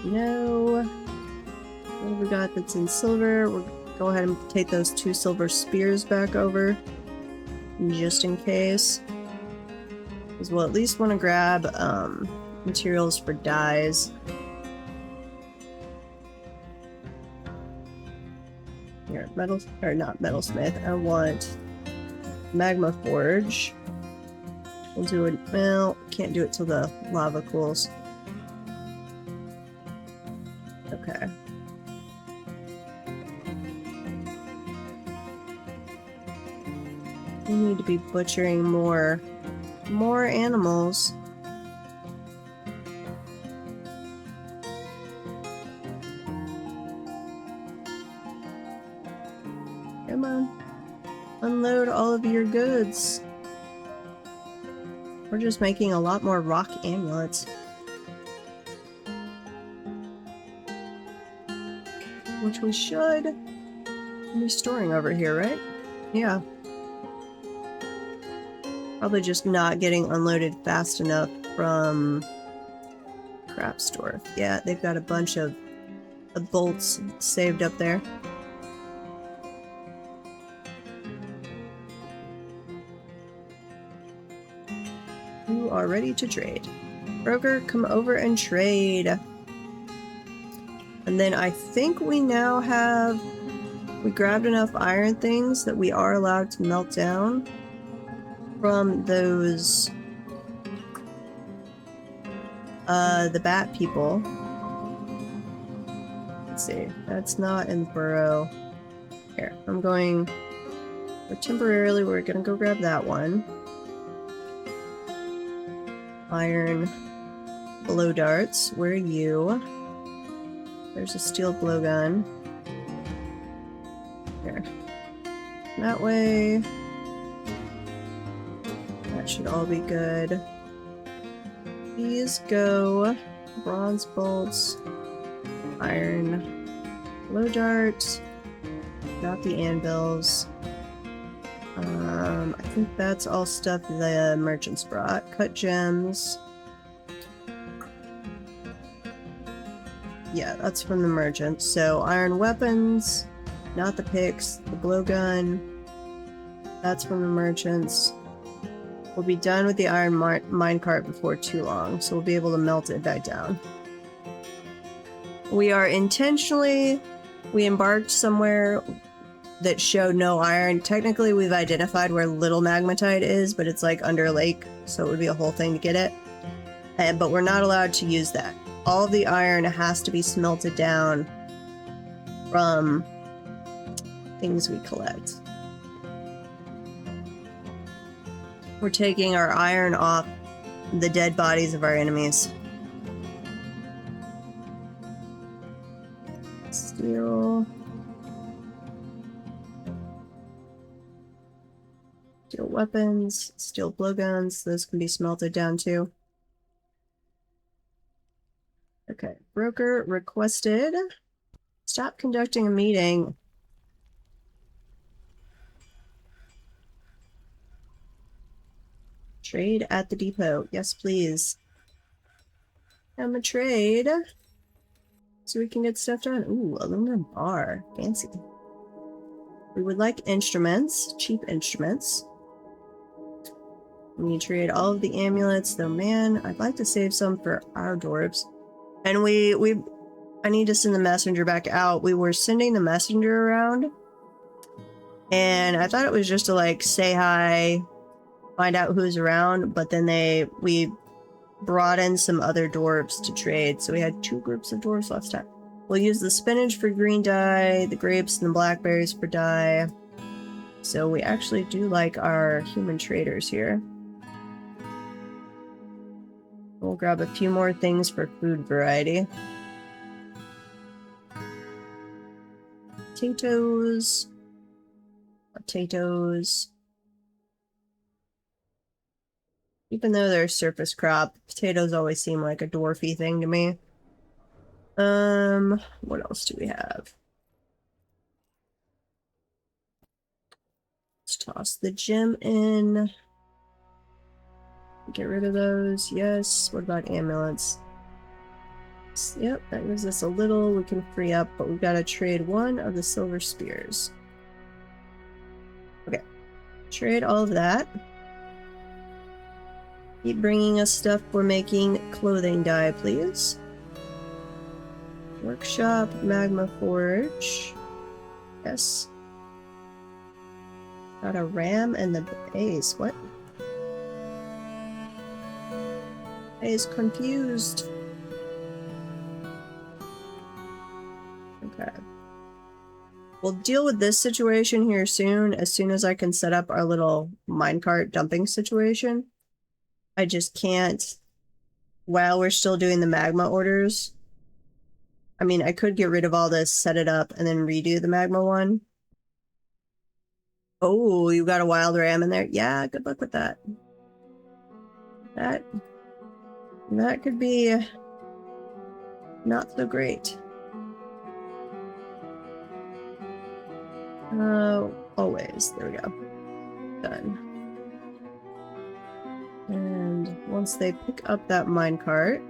No. What have we got that's in silver? We'll go ahead and take those 2 silver spears back over. Just in case. Because we'll at least want to grab materials for dyes. Here, metal, or not metalsmith. I want magma forge. We'll do it. Well, can't do it till the lava cools. Okay. We need to be butchering more animals. Come on. Unload all of your goods. We're just making a lot more rock amulets. Which we should be storing over here, right? Yeah. Probably just not getting unloaded fast enough from crap store. Yeah, they've got a bunch of bolts saved up there. You are ready to trade. Broker, come over and trade. And then I think we now have... We grabbed enough iron things that we are allowed to melt down from those... the bat people. Let's see. That's not in the burrow. Here, I'm going... Temporarily, we're gonna go grab that one. Iron blow darts. Where are you? There's a steel blowgun. Here. That way. That should all be good. These go. Bronze bolts. Iron. Blow darts. Got the anvils. I think that's all stuff the merchants brought. Cut gems. Yeah, that's from the merchant. So iron weapons, not the picks, the blowgun. That's from the merchants. We'll be done with the iron minecart before too long, so we'll be able to melt it back down. We are intentionally We embarked somewhere that showed no iron. Technically, we've identified where little magmatite is, but it's like under a lake, so it would be a whole thing to get it. But we're not allowed to use that. All of the iron has to be smelted down from things we collect. We're taking our iron off the dead bodies of our enemies. Steel. Steel weapons, steel blowguns, those can be smelted down too. Okay, broker requested. Stop conducting a meeting. Trade at the depot. Yes, please. I'm a trade. So we can get stuff done. Ooh, aluminum bar. Fancy. We would like instruments. Cheap instruments. We need to trade all of the amulets, though, man, I'd like to save some for our dwarves. And I need to send the messenger back out. We were sending the messenger around, and I thought it was just to, like, say hi, find out who's around, but then we brought in some other dwarves to trade, so we had 2 groups of dwarves last time. We'll use the spinach for green dye, the grapes and the blackberries for dye. So we actually do like our human traders here. We'll grab a few more things for food variety. Potatoes. Potatoes. Even though they're a surface crop, potatoes always seem like a dwarfy thing to me. What else do we have? Let's toss the gem in. Get rid of those. Yes. What about amulets? Yep, that gives us a little we can free up, but we've got to trade 1 of the silver spears. Okay. Trade all of that. Keep bringing us stuff for making clothing dye, please. Workshop, magma forge. Yes. Got a ram and the base. What? I is confused. Okay. We'll deal with this situation here soon, as soon as I can set up our little minecart dumping situation. I just can't while we're still doing the magma orders. I mean, I could get rid of all this, set it up, and then redo the magma one. Oh, you got a wild ram in there? Yeah, good luck with that. That could be not so great. Always. There we go. Done. And once they pick up that minecart...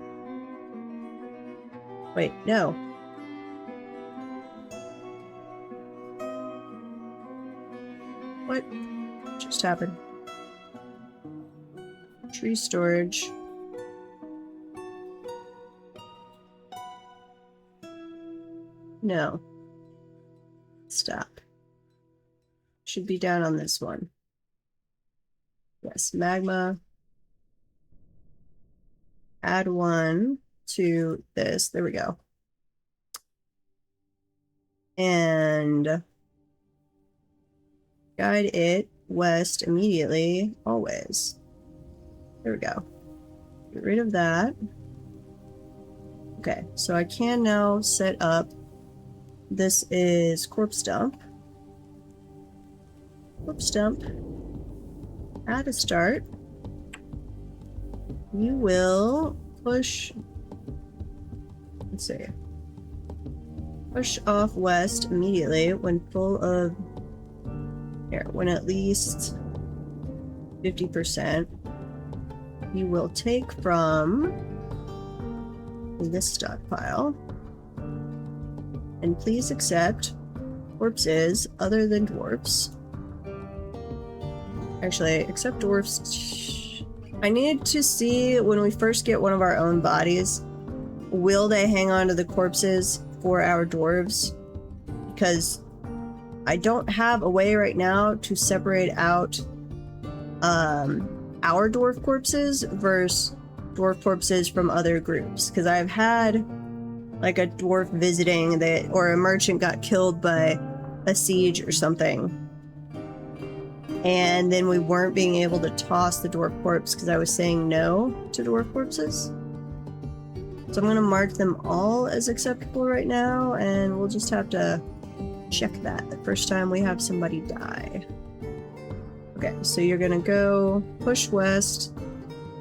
Wait, no. What just happened? Tree storage. No. Stop. Should be down on this one. Yes, magma. Add 1 to this. There we go. And guide it west immediately, always. There we go. Get rid of that. Okay, so I can now set up. This is corpse dump. Corpse dump. Add a start. You will push. Let's see. Push off west immediately when full of. Here, when at least 50%. You will take from this stockpile. And please accept corpses other than dwarfs. Actually, accept dwarfs. I need to see when we first get one of our own bodies, will they hang on to the corpses for our dwarves? because I don't have a way right now to separate out our dwarf corpses versus dwarf corpses from other groups, because I've had like a dwarf visiting that, or a merchant got killed by a siege or something, and then we weren't being able to toss the dwarf corpse because I was saying no to dwarf corpses. So I'm gonna mark them all as acceptable right now, and we'll just have to check that the first time we have somebody die. Okay, so you're gonna go push west.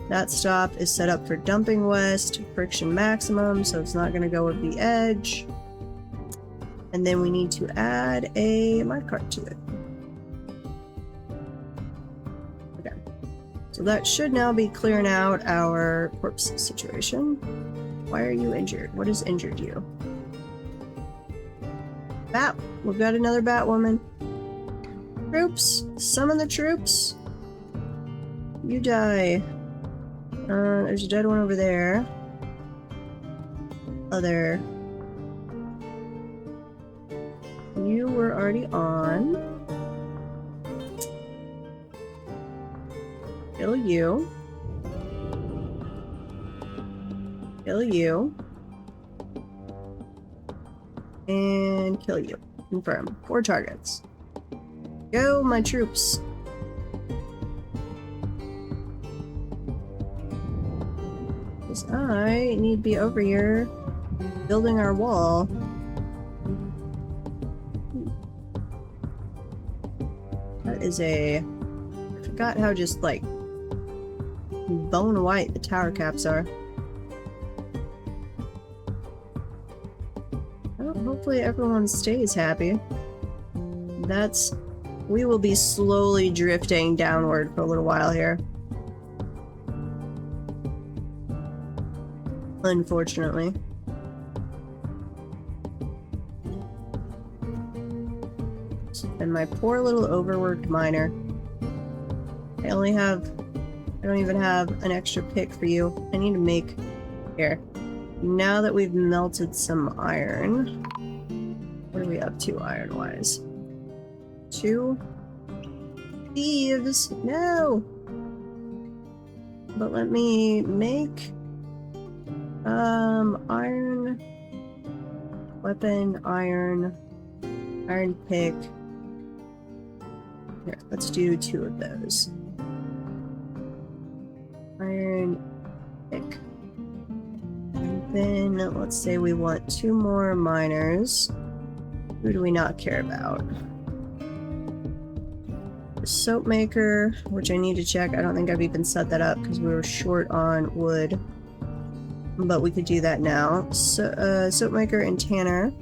That stop is set up for dumping west, friction maximum, so it's not gonna go with the edge. And then we need to add a minecart to it. Okay, so that should now be clearing out our corpse situation. Why are you injured? What has injured you? Bat! We've got another bat woman. Troops! Summon the troops! You die. There's a dead one over there. Other. You were already on. Kill you. Kill you. And kill you. Confirm. 4 targets. Go, my troops. Because I need to be over here building our wall. That is a... I forgot how just, like, bone white the tower caps are. Well, hopefully everyone stays happy. That's... We will be slowly drifting downward for a little while here. Unfortunately. And my poor little overworked miner. I don't even have an extra pick for you. I need to make... Here. Now that we've melted some iron... What are we up to iron-wise? 2 thieves. No. But let me make iron weapon, iron pick. Here, let's do 2 of those. Iron pick. And then let's say we want 2 more miners. Who do we not care about? Soap maker, which I need to check. I don't think I've even set that up because we were short on wood, but we could do that now. So, soap maker and tanner,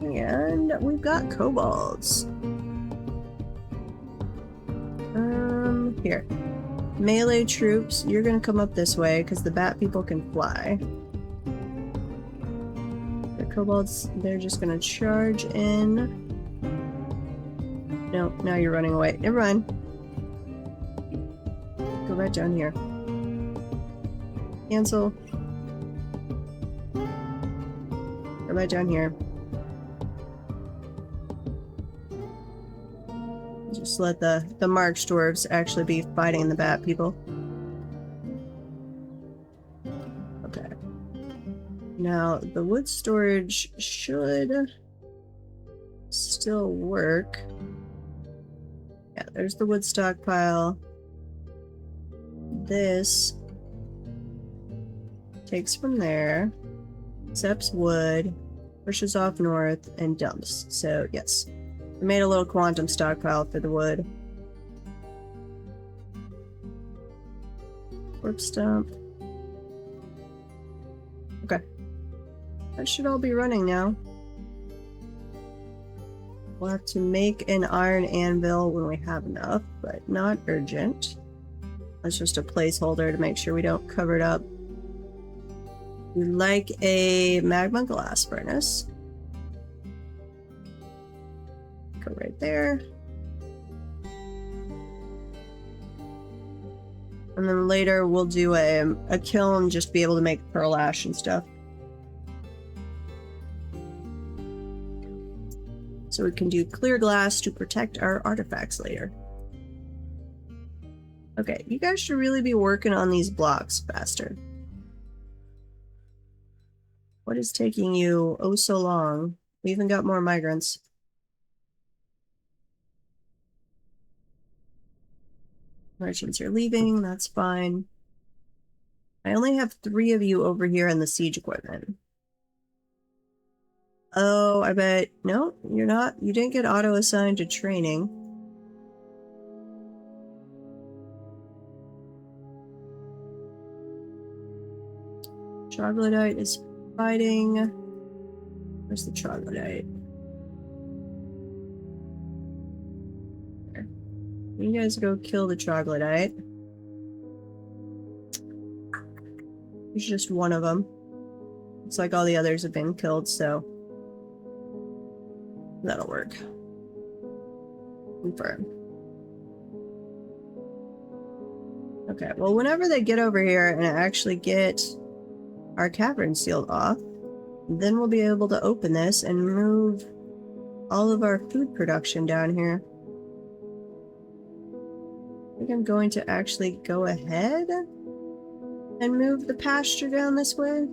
and we've got kobolds. Here, melee troops. You're gonna come up this way because the bat people can fly. The kobolds, they're just gonna charge in. No, now you're running away. Never mind. Go back down here. Cancel. Go back down here. Just let the march dwarves actually be fighting the bat people. Okay. Now, the wood storage should still work. Yeah, there's the wood stockpile. This takes from there, accepts wood, pushes off north, and dumps. So, yes. I made a little quantum stockpile for the wood. Warp stump. Okay. That should all be running now. We'll have to make an iron anvil when we have enough, but not urgent. That's just a placeholder to make sure we don't cover it up. We like a magma glass furnace. Go right there. And then later we'll do a kiln, just be able to make pearl ash and stuff. So we can do clear glass to protect our artifacts later. Okay, you guys should really be working on these blocks faster. What is taking you oh so long? We even got more migrants. Merchants are leaving, that's fine. I only have 3 of you over here in the siege equipment. Oh, I bet. No, you're not. You didn't get auto-assigned to training. Troglodyte is fighting. Where's the troglodyte? There. You guys go kill the troglodyte. There's just one of them. Looks like all the others have been killed, so that'll work. Confirm. Okay, well, whenever they get over here and actually get our cavern sealed off, then we'll be able to open this and move all of our food production down here. I think I'm going to actually go ahead and move the pasture down this way.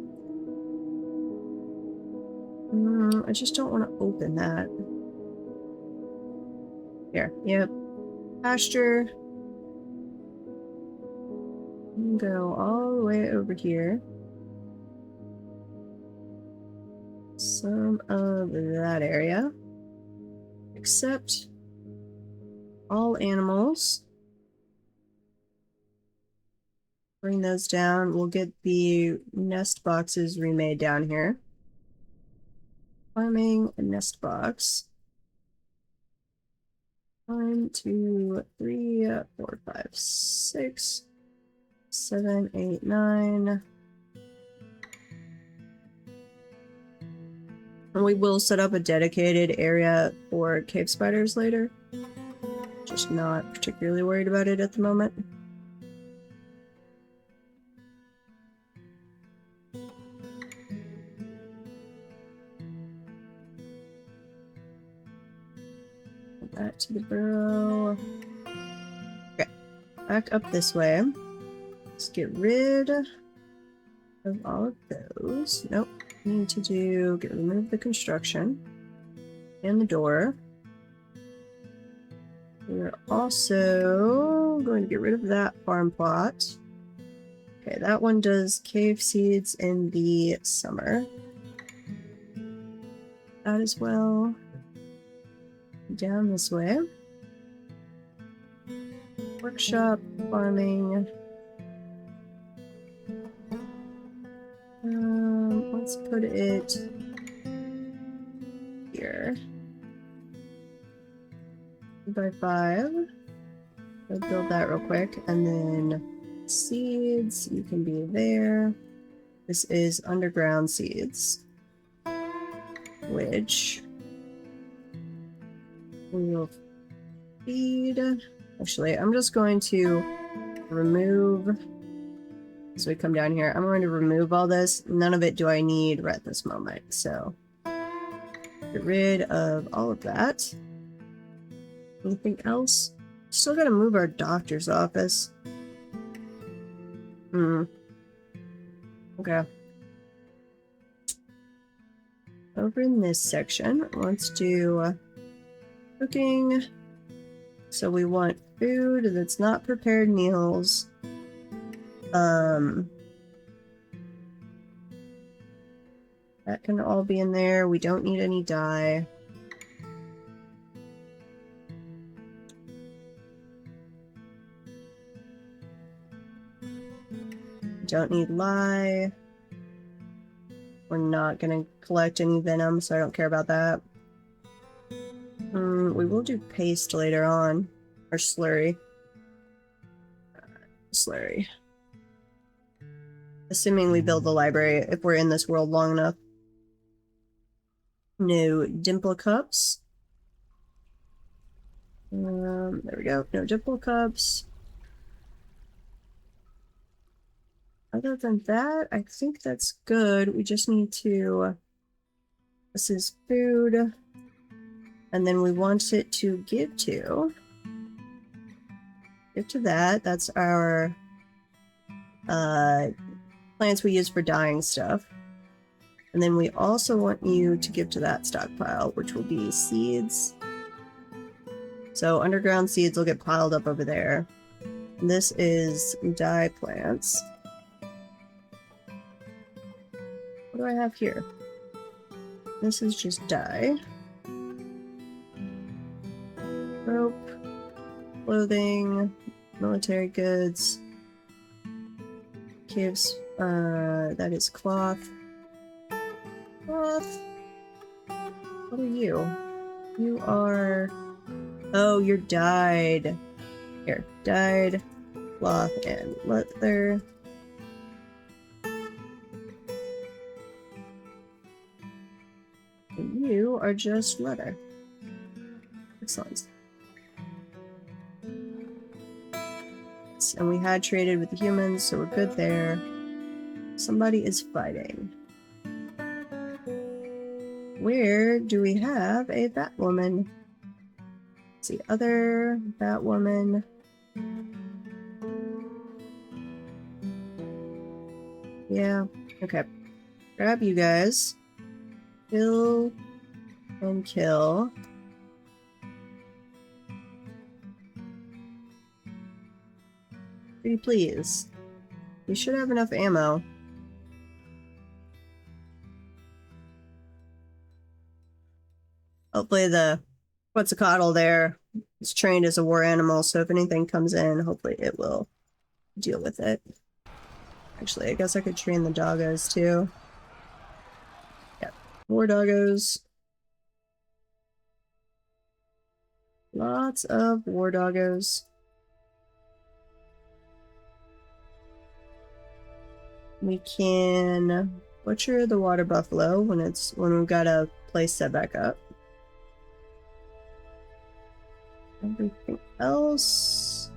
I just don't want to open that. Here, yep. Pasture. Go all the way over here. Some of that area. Except all animals. Bring those down. We'll get the nest boxes remade down here. Farming a nest box. 1, 2, 3, 4, 5, 6, 7, 8, 9. And we will set up a dedicated area for cave spiders later. Just not particularly worried about it at the moment. Back to the burrow. Okay, back up this way. Let's get rid of all of those. Nope. Need to remove the construction and the door. We're also going to get rid of that farm plot. Okay, that one does cave seeds in the summer. That as well. Down this way. Workshop, farming. Let's put it here. 2x5. I'll build that real quick. And then seeds, you can be there. This is underground seeds, which we will feed. Actually, I'm just going to remove, as we come down here, I'm going to remove all this. None of it do I need right at this moment, so get rid of all of that. Anything else? Still gotta move our doctor's office. Okay. Over in this section, let's do cooking. So we want food that's not prepared meals. That can all be in there. We don't need any dye. Don't need lye. We're not gonna collect any venom, so I don't care about that. We will do paste later on. Or slurry. Slurry. Assuming we build the library if we're in this world long enough. No dimple cups. There we go. No dimple cups. Other than that, I think that's good. We just need to... This is food. And then we want it to give to that. That's our plants we use for dyeing stuff. And then we also want you to give to that stockpile, which will be seeds. So underground seeds will get piled up over there. And this is dye plants. What do I have here? This is just dye. Rope, clothing, military goods, caves, that is cloth. Cloth? What are you? You are... Oh, you're dyed. Here, dyed, cloth, and leather. And you are just leather. Excellent. And we had traded with the humans, so we're good there. Somebody is fighting. Where do we have a Batwoman? Let's see, other Batwoman. Yeah, okay. Grab you guys. Kill and kill. Pretty please. We should have enough ammo. Hopefully the Quetzal there is trained as a war animal, so if anything comes in, hopefully it will deal with it. Actually, I guess I could train the doggos too. Yeah, war doggos. Lots of war doggos. We can butcher the water buffalo when we've got a place set back up. Everything else,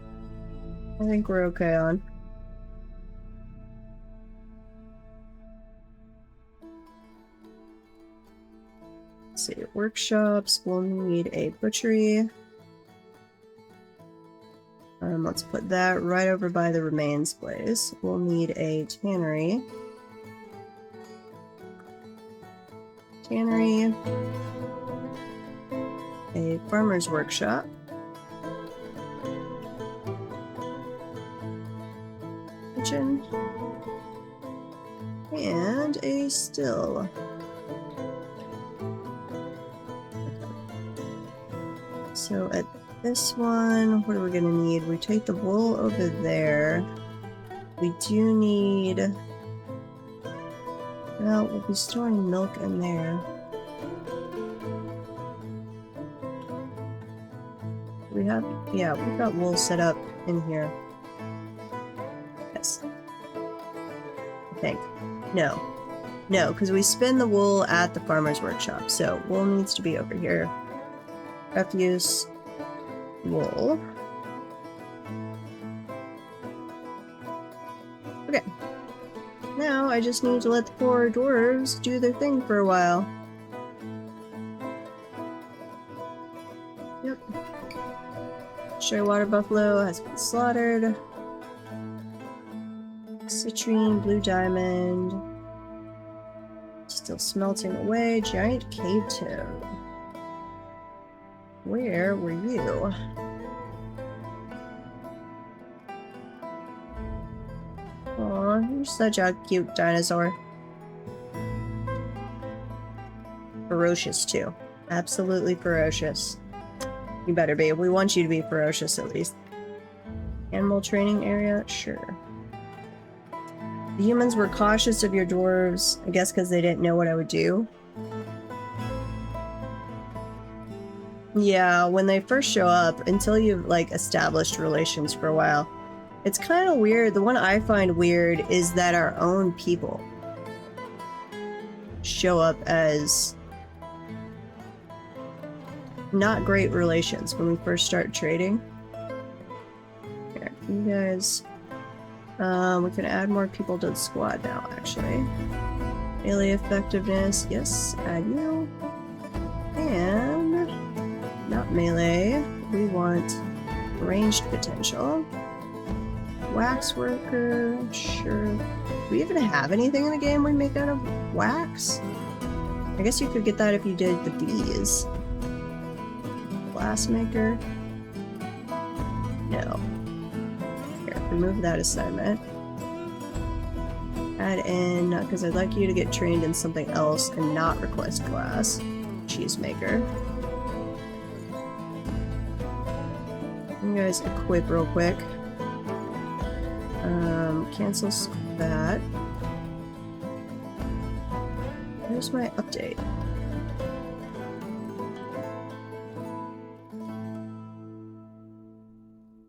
I think we're okay on. Let's see, workshops, we'll need a butchery. Let's put that right over by the remains place. We'll need a tannery. A farmer's workshop. Kitchen. And a still. So at this one, what are we gonna need? We take the wool over there. We do need... Well, we'll be storing milk in there. We have... Yeah, we've got wool set up in here. Yes. I think. No. No, because we spin the wool at the farmer's workshop, so wool needs to be over here. Refuse. Wool. Okay. Now I just need to let the poor dwarves do their thing for a while. Yep. Sure, water buffalo has been slaughtered. Citrine, blue diamond. Still smelting away. Giant cave toad. Where were you? Aw, you're such a cute dinosaur. Ferocious, too. Absolutely ferocious. You better be. We want you to be ferocious, at least. Animal training area? Sure. The humans were cautious of your dwarves, I guess because they didn't know what I would do. Yeah, when they first show up, until you've, like, established relations for a while, it's kind of weird. The one I find weird is that our own people show up as not great relations when we first start trading. Here, you guys... we can add more people to the squad now, actually. Daily effectiveness, yes, add you. And... Not melee. We want ranged potential. Wax worker, sure. Do we even have anything in the game we make out of wax? I guess you could get that if you did the bees. Glass maker. No. Here, remove that assignment. Add in, because I'd like you to get trained in something else and not request glass. Cheesemaker. You guys equip real quick. Cancel that. Here's my update.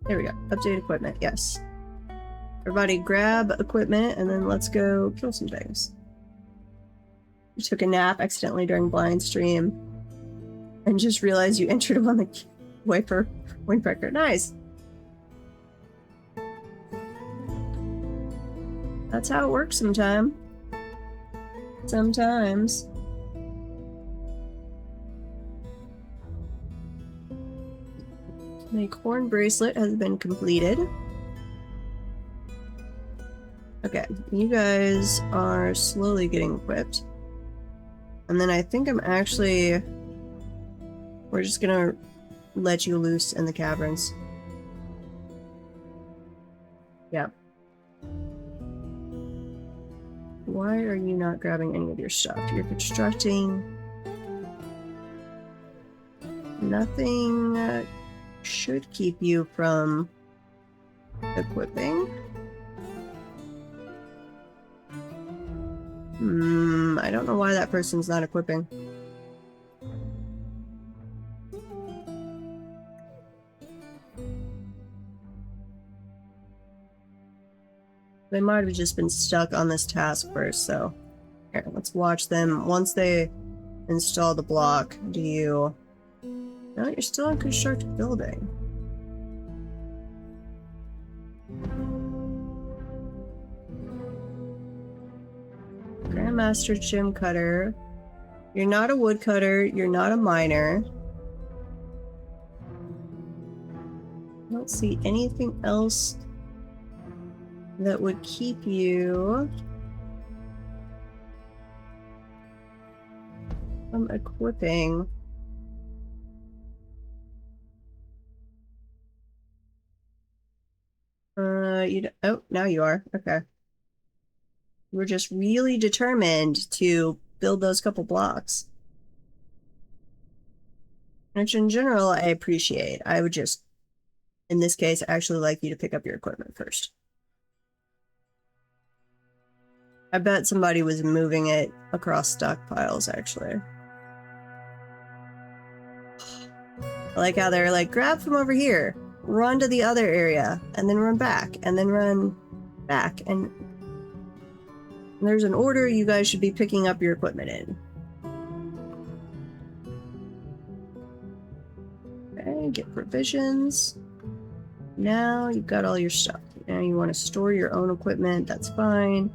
There we go. Update equipment, yes. Everybody grab equipment and then let's go kill some things. You took a nap accidentally during blind stream and just realized you entered him on the wiper windbreaker. Nice. That's how it works sometimes. Sometimes. My horn bracelet has been completed. Okay, you guys are slowly getting equipped. And then I think I'm actually... We're just gonna let you loose in the caverns. Yep. Why are you not grabbing any of your stuff? You're constructing... Nothing should keep you from equipping. I don't know why that person's not equipping. They might have just been stuck on this task first, so... Here, let's watch them. Once they install the block, do you... No, you're still in constructed building. Grandmaster Gym Cutter. You're not a woodcutter, you're not a miner. I don't see anything else that would keep you from equipping. Oh, now you are. Okay. We're just really determined to build those couple blocks. Which in general, I appreciate. I would just, in this case, actually like you to pick up your equipment first. I bet somebody was moving it across stockpiles, actually. I like how they're like, grab from over here, run to the other area, and then run back, and then run back, and there's an order you guys should be picking up your equipment in. Okay, get provisions. Now you've got all your stuff. Now you want to store your own equipment, that's fine,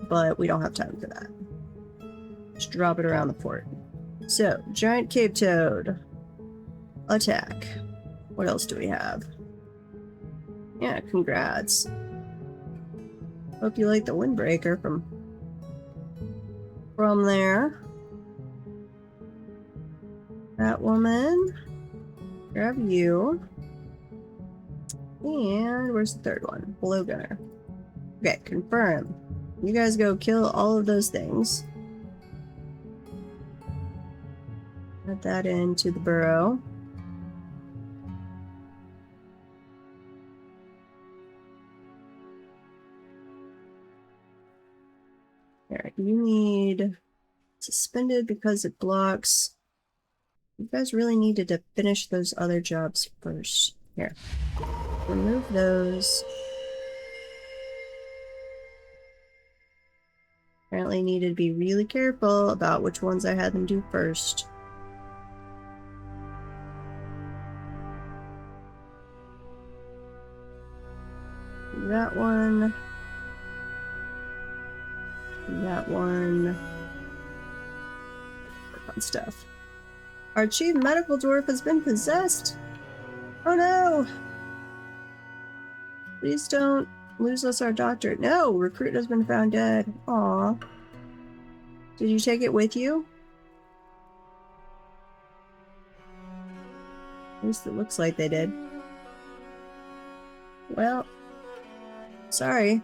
but we don't have time for that. Just drop it around the fort. So, giant cave toad. Attack. What else do we have? Yeah, congrats. Hope you like the windbreaker from there. That woman. Grab you. And where's the third one? Blowgunner. Okay, confirm. You guys go kill all of those things. Add that into the burrow. There, you need suspended because it blocks. You guys really needed to finish those other jobs first. Here. Remove those. Apparently needed to be really careful about which ones I had them do first. That one. That one. Work on stuff. Our chief medical dwarf has been possessed. Oh no! Please don't lose us our doctor. No! Recruit has been found dead. Aw. Did you take it with you? At least it looks like they did. Well, sorry.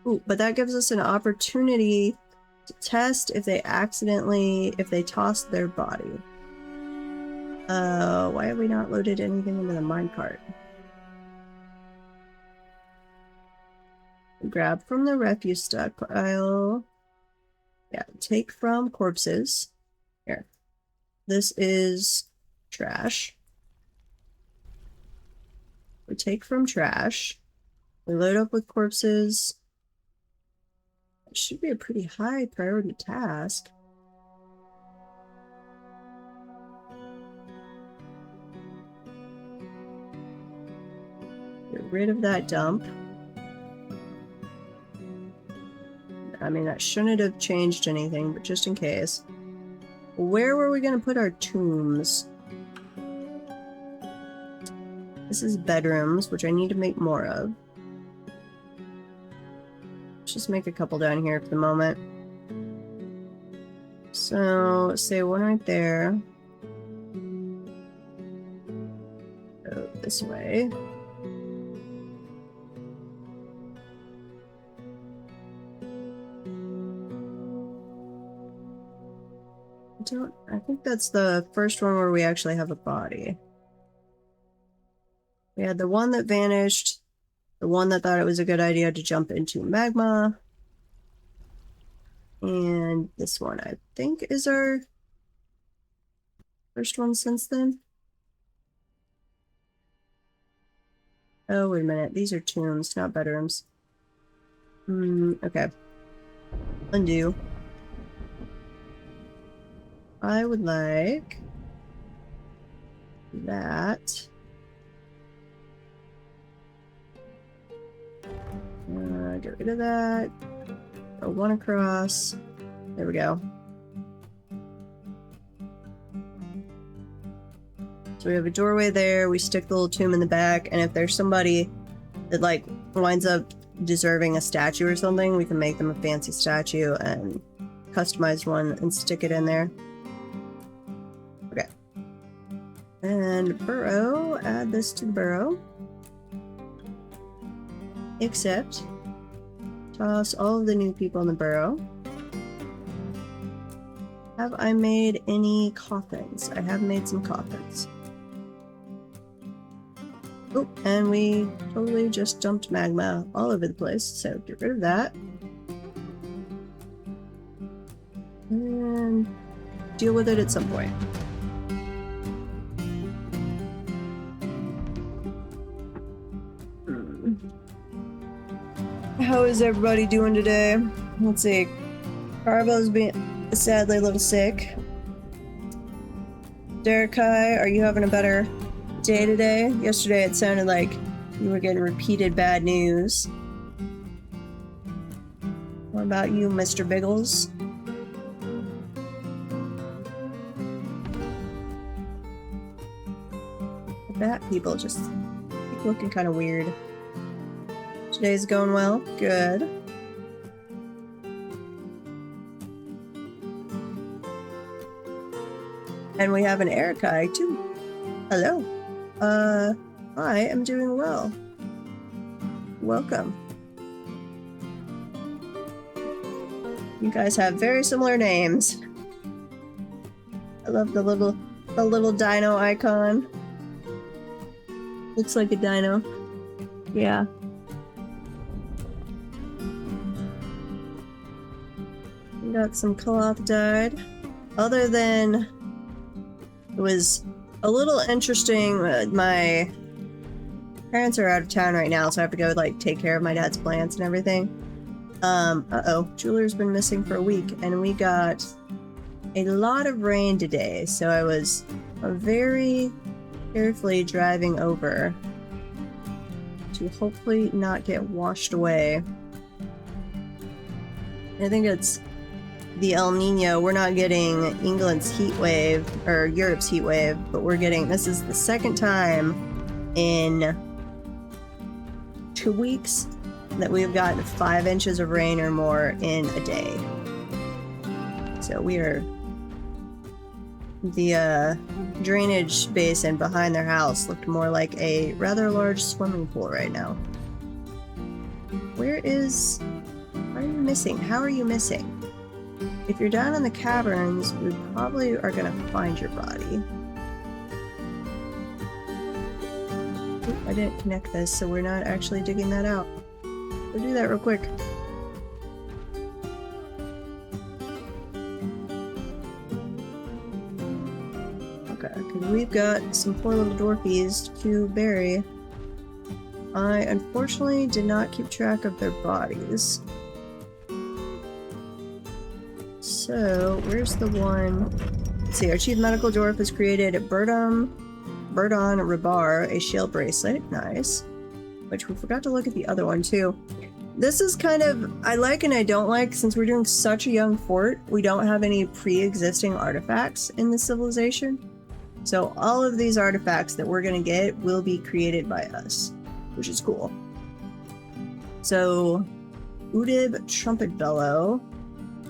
Ooh, but that gives us an opportunity to test if they tossed their body. Why have we not loaded anything into the minecart? Grab from the refuse stockpile. Yeah, take from corpses. Here. This is trash. We take from trash. We load up with corpses. It should be a pretty high priority task. Get rid of that dump. I mean, that shouldn't have changed anything, but just in case. Where were we going to put our tombs? This is bedrooms, which I need to make more of. Let's just make a couple down here for the moment. So, say one right there. Go this way. I think that's the first one where we actually have a body. We had the one that vanished, the one that thought it was a good idea to jump into magma, and this one I think is our first one since then. Oh, wait a minute. These are tombs, not bedrooms. Okay. Undo. I would like that. Get rid of that. Go one across. There we go. So we have a doorway there. We stick the little tomb in the back, and if there's somebody that like winds up deserving a statue or something, we can make them a fancy statue and customize one and stick it in there. Okay. And burrow, add this to the burrow. Except, toss all of the new people in the burrow. Have I made any coffins? I have made some coffins. Oh, and we totally just dumped magma all over the place, so get rid of that. And deal with it at some point. How is everybody doing today? Let's see. Carbo's being sadly a little sick. Derekai, are you having a better day today? Yesterday it sounded like you were getting repeated bad news. What about you, Mr. Biggles? The bat people just keep looking kind of weird. Today's going well. Good. And we have an Erikai too. Hello. I am doing well. Welcome. You guys have very similar names. I love the little dino icon. Looks like a dino. Yeah. We got some cloth dyed. Other than it was a little interesting. My parents are out of town right now, so I have to go like take care of my dad's plants and everything. Jeweler's been missing for a week, and we got a lot of rain today, so I was very carefully driving over to hopefully not get washed away. I think it's the El Nino, we're not getting England's heat wave, or Europe's heat wave, but we're getting, this is the second time in 2 weeks that we've gotten 5 inches of rain or more in a day. So we are, the drainage basin behind their house looked more like a rather large swimming pool right now. Where is, are you missing? How are you missing? If you're down in the caverns, we probably are gonna find your body. Oop, I didn't connect this, so we're not actually digging that out. We'll do that real quick. Okay, because we've got some poor little dwarfies to bury. I unfortunately did not keep track of their bodies. So, where's the one? Let's see, our chief medical dwarf has created Burdon Rebar, a shield bracelet. Nice. Which we forgot to look at the other one too. This is kind of, I like and I don't like, since we're doing such a young fort, we don't have any pre-existing artifacts in the civilization. So all of these artifacts that we're gonna get will be created by us, which is cool. So, Udib Trumpet Bellow,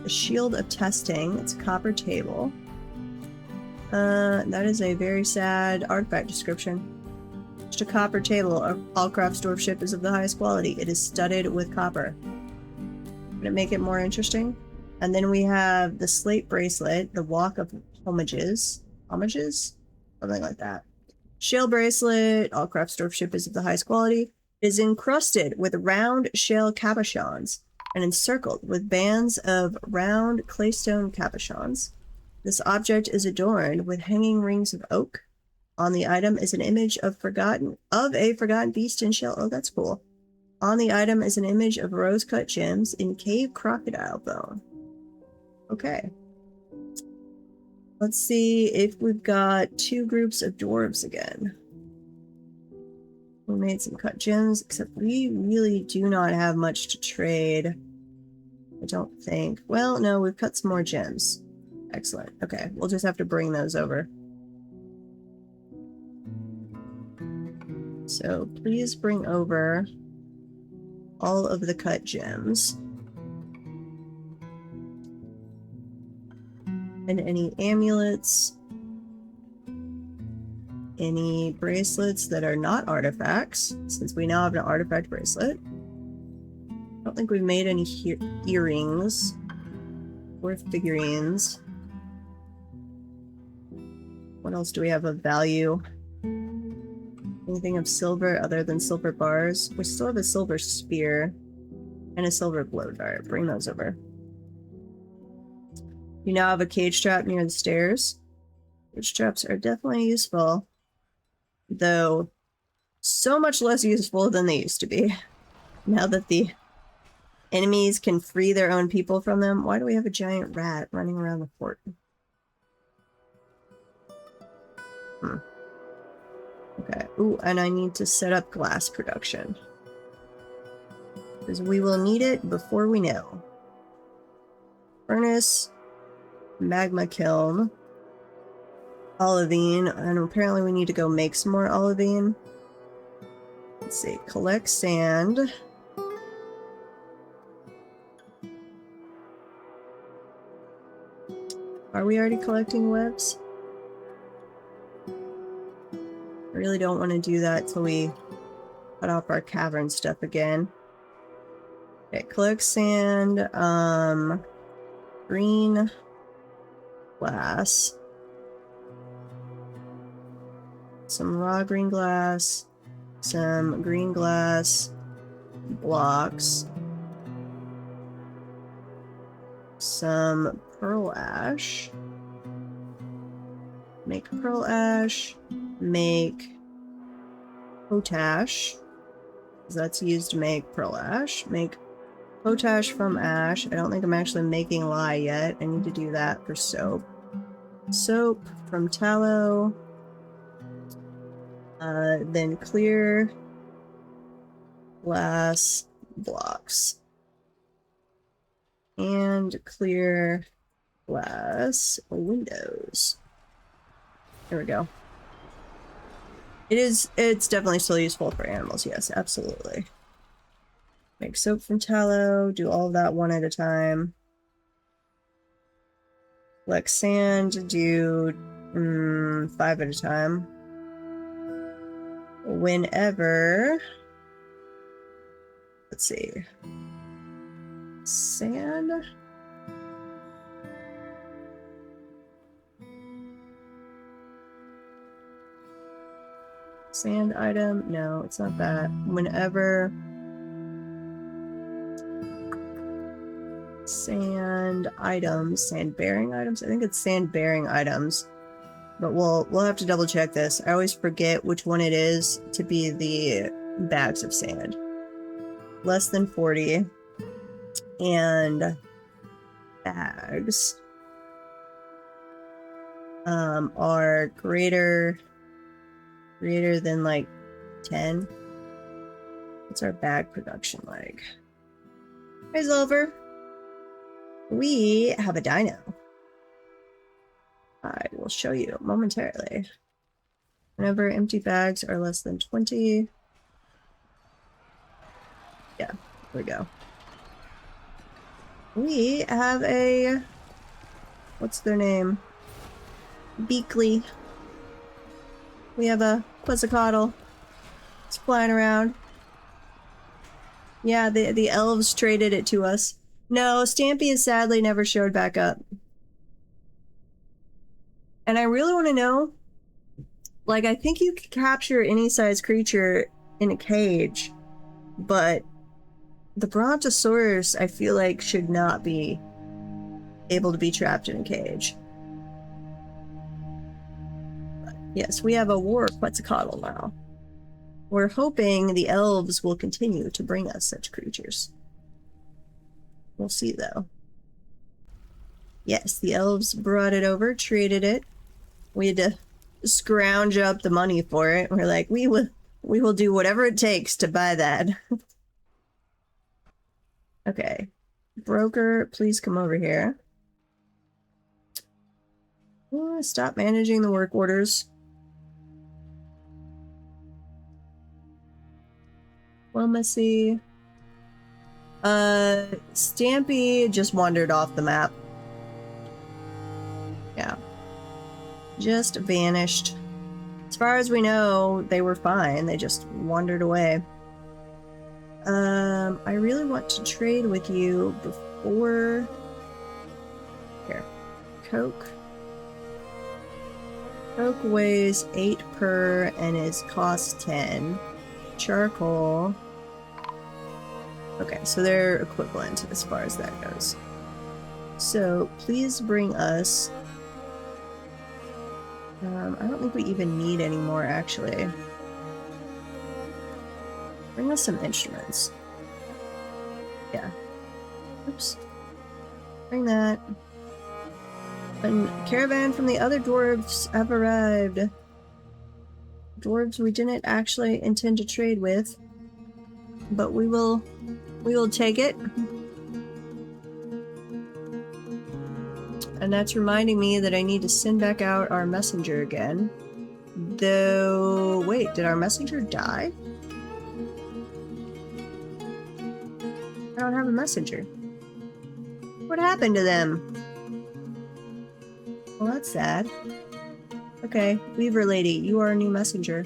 the Shield of Testing, it's a copper table. That is a very sad artifact description. Just a copper table. Allcraft's dwarf ship is of the highest quality. It is studded with copper. Gonna make it more interesting. And then we have the slate bracelet, the Walk of Homages. Homages? Something like that. Shale bracelet. Allcraft's dwarf ship is of the highest quality. It is encrusted with round shale cabochons and encircled with bands of round claystone cabochons. This object is adorned with hanging rings of oak. On the item is an image of a forgotten beast in shell. Oh, that's cool. On the item is an image of rose-cut gems in cave crocodile bone. Okay. Let's see if we've got 2 groups of dwarves again. We made some cut gems, except we really do not have much to trade. I don't think. Well, no, we've cut some more gems. Excellent. Okay, we'll just have to bring those over. So please bring over all of the cut gems. And any amulets. Any bracelets that are not artifacts, since we now have an artifact bracelet. I don't think we've made any earrings or figurines. What else do we have of value? Anything of silver other than silver bars? We still have a silver spear and a silver blow dart. Bring those over. You now have a cage trap near the stairs. Cage traps are definitely useful, though so much less useful than they used to be. Now that the enemies can free their own people from them. Why do we have a giant rat running around the fort? Okay. Ooh, and I need to set up glass production, because we will need it before we know. Furnace, magma kiln, olivine, and apparently we need to go make some more olivine. Let's see. Collect sand. Are we already collecting webs? I really don't want to do that till we cut off our cavern stuff again. Okay, collect sand, green glass, some raw green glass, some green glass blocks, some pearl ash, make pearl ash, make potash, because that's used to make pearl ash, make potash from ash. I don't think I'm actually making lye yet. I need to do that for soap. Soap from tallow, then clear glass blocks, and clear glass windows. There we go. It's definitely still useful for animals, yes, absolutely. Make soap from tallow, do all of that one at a time. Collect sand, do 5 at a time. Whenever, let's see, sand. Sand item, no, it's not that. Whenever sand items, sand bearing items, I think it's sand bearing items, but we'll have to double check this. I always forget which one it is to be the bags of sand. Less than 40 and bags are greater than like 10. What's our bag production like? Hey Zolver, we have a dino. I will show you momentarily. Whenever empty bags are less than 20. Yeah, there we go. We have a, what's their name? Beakley. We have a Quetzl. It's flying around. Yeah, the elves traded it to us. No, Stampy has sadly never showed back up. And I really want to know, like, I think you can capture any size creature in a cage, but the Brontosaurus, I feel like, should not be able to be trapped in a cage. But yes, we have a war Quetzal now. We're hoping the elves will continue to bring us such creatures. We'll see, though. Yes, the elves brought it over, traded it. We had to scrounge up the money for it. We're like, we will do whatever it takes to buy that. Okay. Broker, please come over here. Stop managing the work orders. Diplomacy. Stampy just wandered off the map. Yeah. Just vanished. As far as we know, they were fine. They just wandered away. I really want to trade with you before... Here. Coke. Coke weighs 8 per and is cost 10. Charcoal. Okay, so they're equivalent as far as that goes. So please bring us... I don't think we even need any more, actually. Bring us some instruments. Yeah. Oops. Bring that. And caravan from the other dwarves have arrived. Dwarves we didn't actually intend to trade with, but we will take it. And that's reminding me that I need to send back out our messenger again. Though, wait, did our messenger die? I don't have a messenger. What happened to them? Well, that's sad. Okay, Weaver Lady, you are a new messenger.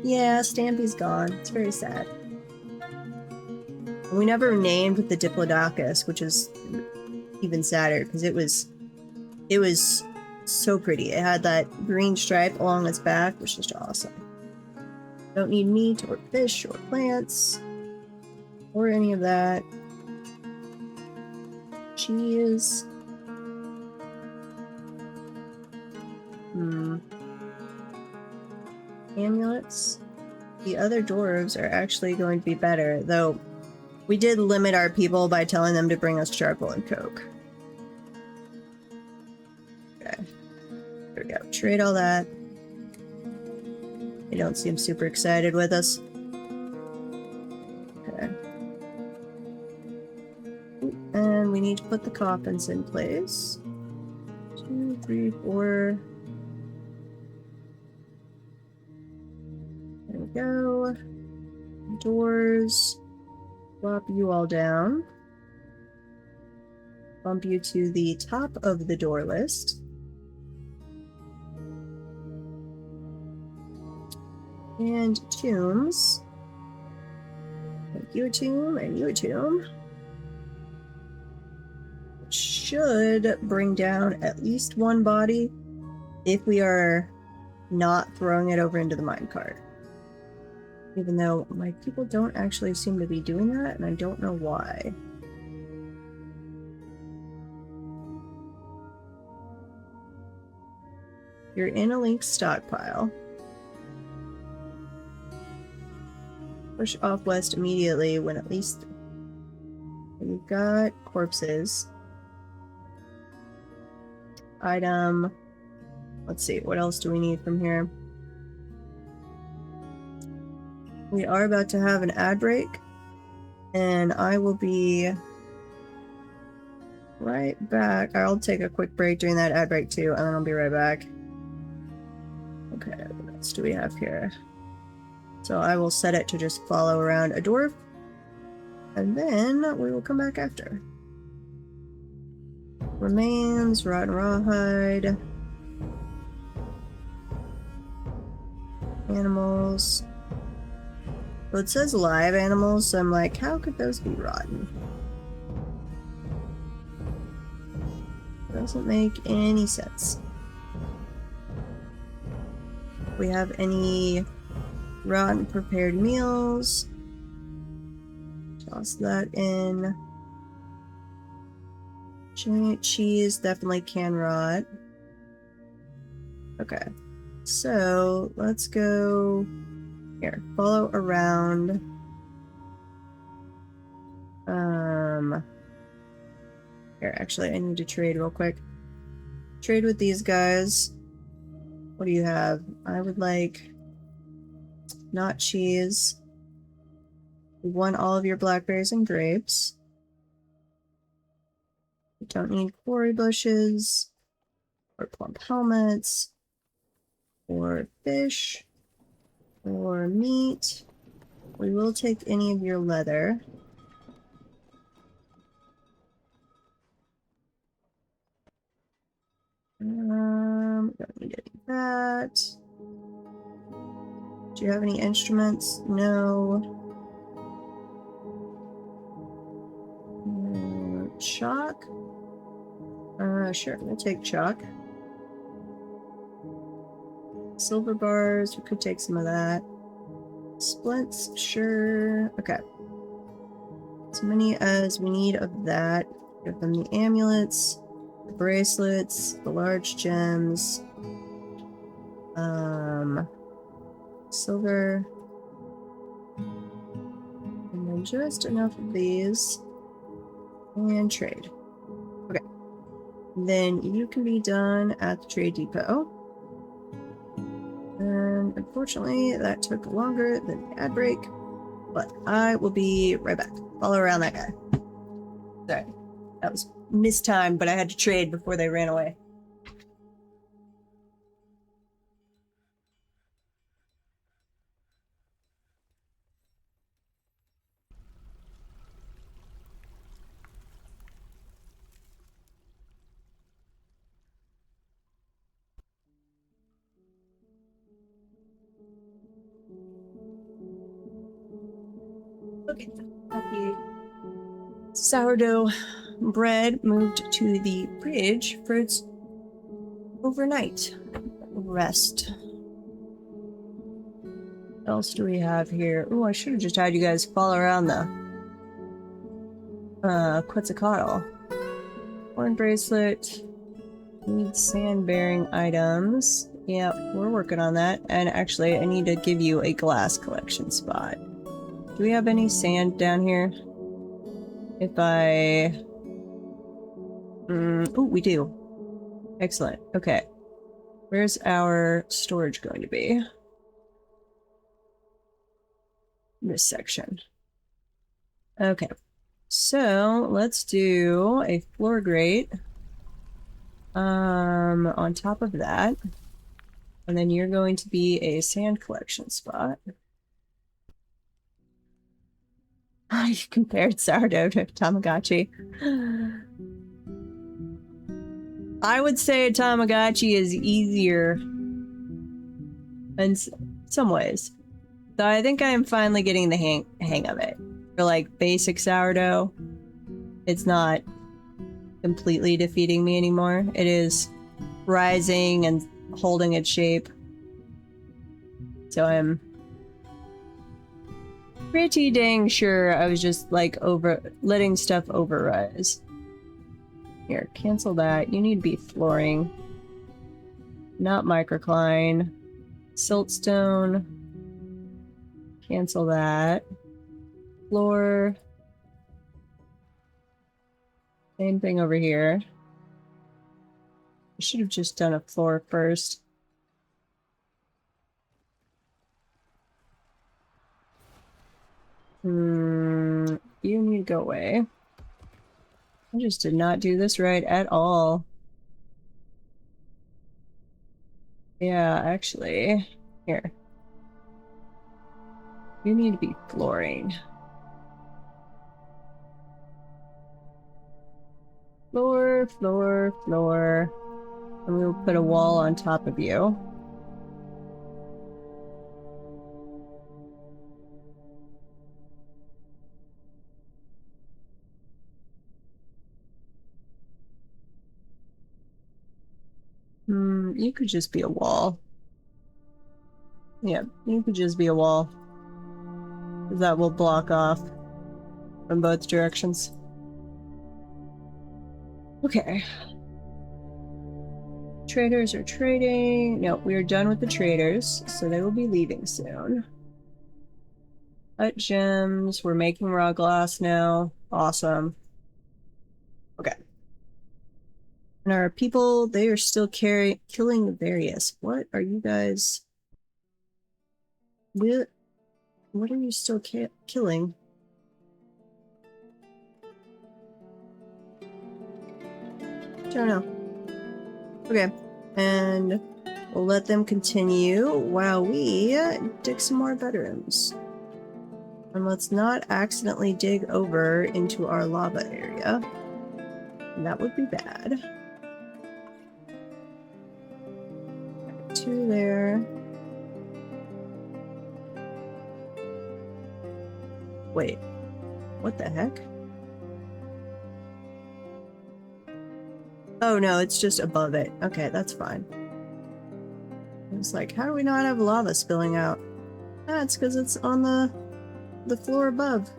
Yeah, Stampy's gone. It's very sad. We never named the Diplodocus, which is even sadder, because it was so pretty. It had that green stripe along its back, which is just awesome. Don't need meat or fish or plants or any of that. Cheese. Amulets. The other dwarves are actually going to be better, though we did limit our people by telling them to bring us charcoal and coke. Okay. There we go. Trade all that. They don't seem super excited with us. Okay. And we need to put the coffins in place. 2, 3, 4. There we go. Doors. Drop you all down. Bump you to the top of the door list. And tombs. Make you a tomb and you a tomb. Should bring down at least one body if we are not throwing it over into the minecart. Even though my people don't actually seem to be doing that, and I don't know why. You're in a link stockpile. Push off west immediately when at least we've got corpses. Item. Let's see, what else do we need from here? We are about to have an ad break, and I will be right back. I'll take a quick break during that ad break too, and then I'll be right back. Okay, what else do we have here? So I will set it to just follow around a dwarf, and then we will come back after. Remains, rotten rawhide, animals. Well, it says live animals, so I'm like, how could those be rotten? Doesn't make any sense. We have any rotten prepared meals? Toss that in. Giant cheese definitely can rot. Okay, so let's go here. Follow around. Here, actually, I need to trade real quick. Trade with these guys. What do you have? I would like not cheese. We want all of your blackberries and grapes. We don't need quarry bushes, or plump helmets, or fish, or meat. We will take any of your leather. Don't need any of that. Do you have any instruments? No. Chalk? Sure, we'll take chalk. Silver bars, we could take some of that. Splints, sure. Okay. As many as we need of that. Give them the amulets, the bracelets, the large gems. Silver. And then just enough of these. And trade. Okay. Then you can be done at the trade depot. And unfortunately, that took longer than the ad break. But I will be right back. Follow around that guy. Sorry. That was mistimed, but I had to trade before they ran away. Okay, the sourdough bread moved to the fridge for its overnight rest. What else do we have here? Oh, I should have just had you guys follow around the Quetzal. Horn bracelet. Need sand bearing items. Yeah, we're working on that. And actually, I need to give you a glass collection spot. Do we have any sand down here? If I... oh, we do. Excellent. Okay. Where's our storage going to be? This section. Okay. So, let's do a floor grate. On top of that, and then you're going to be a sand collection spot. You compared sourdough to Tamagotchi. I would say a Tamagotchi is easier in some ways. So I think I'm finally getting the hang of it. For like basic sourdough, it's not completely defeating me anymore. It is rising and holding its shape. So I'm pretty dang sure I was just like letting stuff overrise. Here, cancel that. You need to be flooring, not microcline. Siltstone. Cancel that. Floor. Same thing over here. I should have just done a floor first. You need to go away. I just did not do this right at all. Yeah, actually. Here. You need to be flooring. Floor, floor, floor. And we'll put a wall on top of you. You could just be a wall. Yeah, you could just be a wall. That will block off from both directions. Okay. Traders are trading. No, we are done with the traders, so they will be leaving soon. Cut gems. We're making raw glass now. Awesome. Okay. And our people, they are still killing various. What are you guys? What are you still killing? Don't know. Okay. And we'll let them continue while we dig some more bedrooms. And let's not accidentally dig over into our lava area. That would be bad. Okay, 2 there. Wait. What the heck? Oh no, it's just above it. Okay, that's fine. It's like, how do we not have lava spilling out? Ah, it's because it's on the floor above.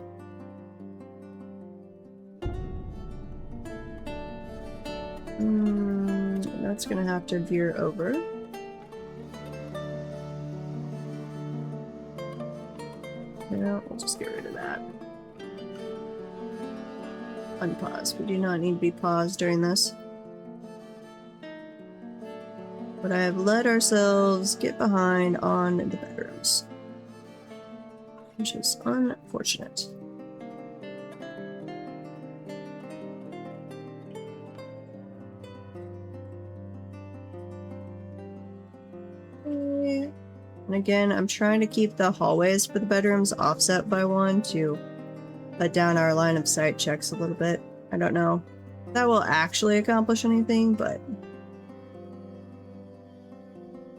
That's gonna have to veer over. No, we'll just get rid of that. Unpause. We do not need to be paused during this. But I have let ourselves get behind on the bedrooms, which is unfortunate. And again, I'm trying to keep the hallways for the bedrooms offset by 1 to cut down our line of sight checks a little bit. I don't know if that will actually accomplish anything, but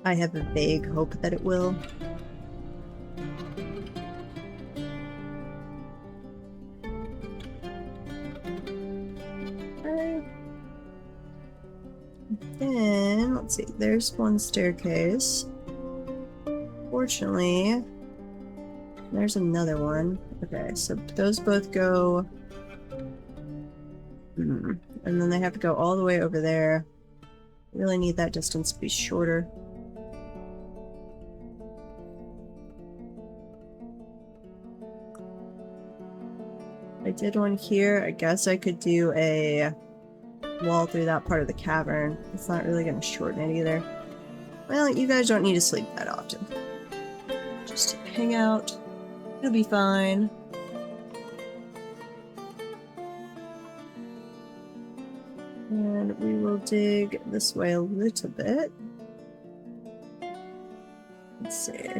I have a vague hope that it will. Then, let's see, there's one staircase. Fortunately, there's another one. Okay, so those both go... And then they have to go all the way over there. I really need that distance to be shorter. I did one here. I guess I could do a wall through that part of the cavern. It's not really going to shorten it either. Well, you guys don't need to sleep that often. Just hang out. It'll be fine. And we will dig this way a little bit. Let's see.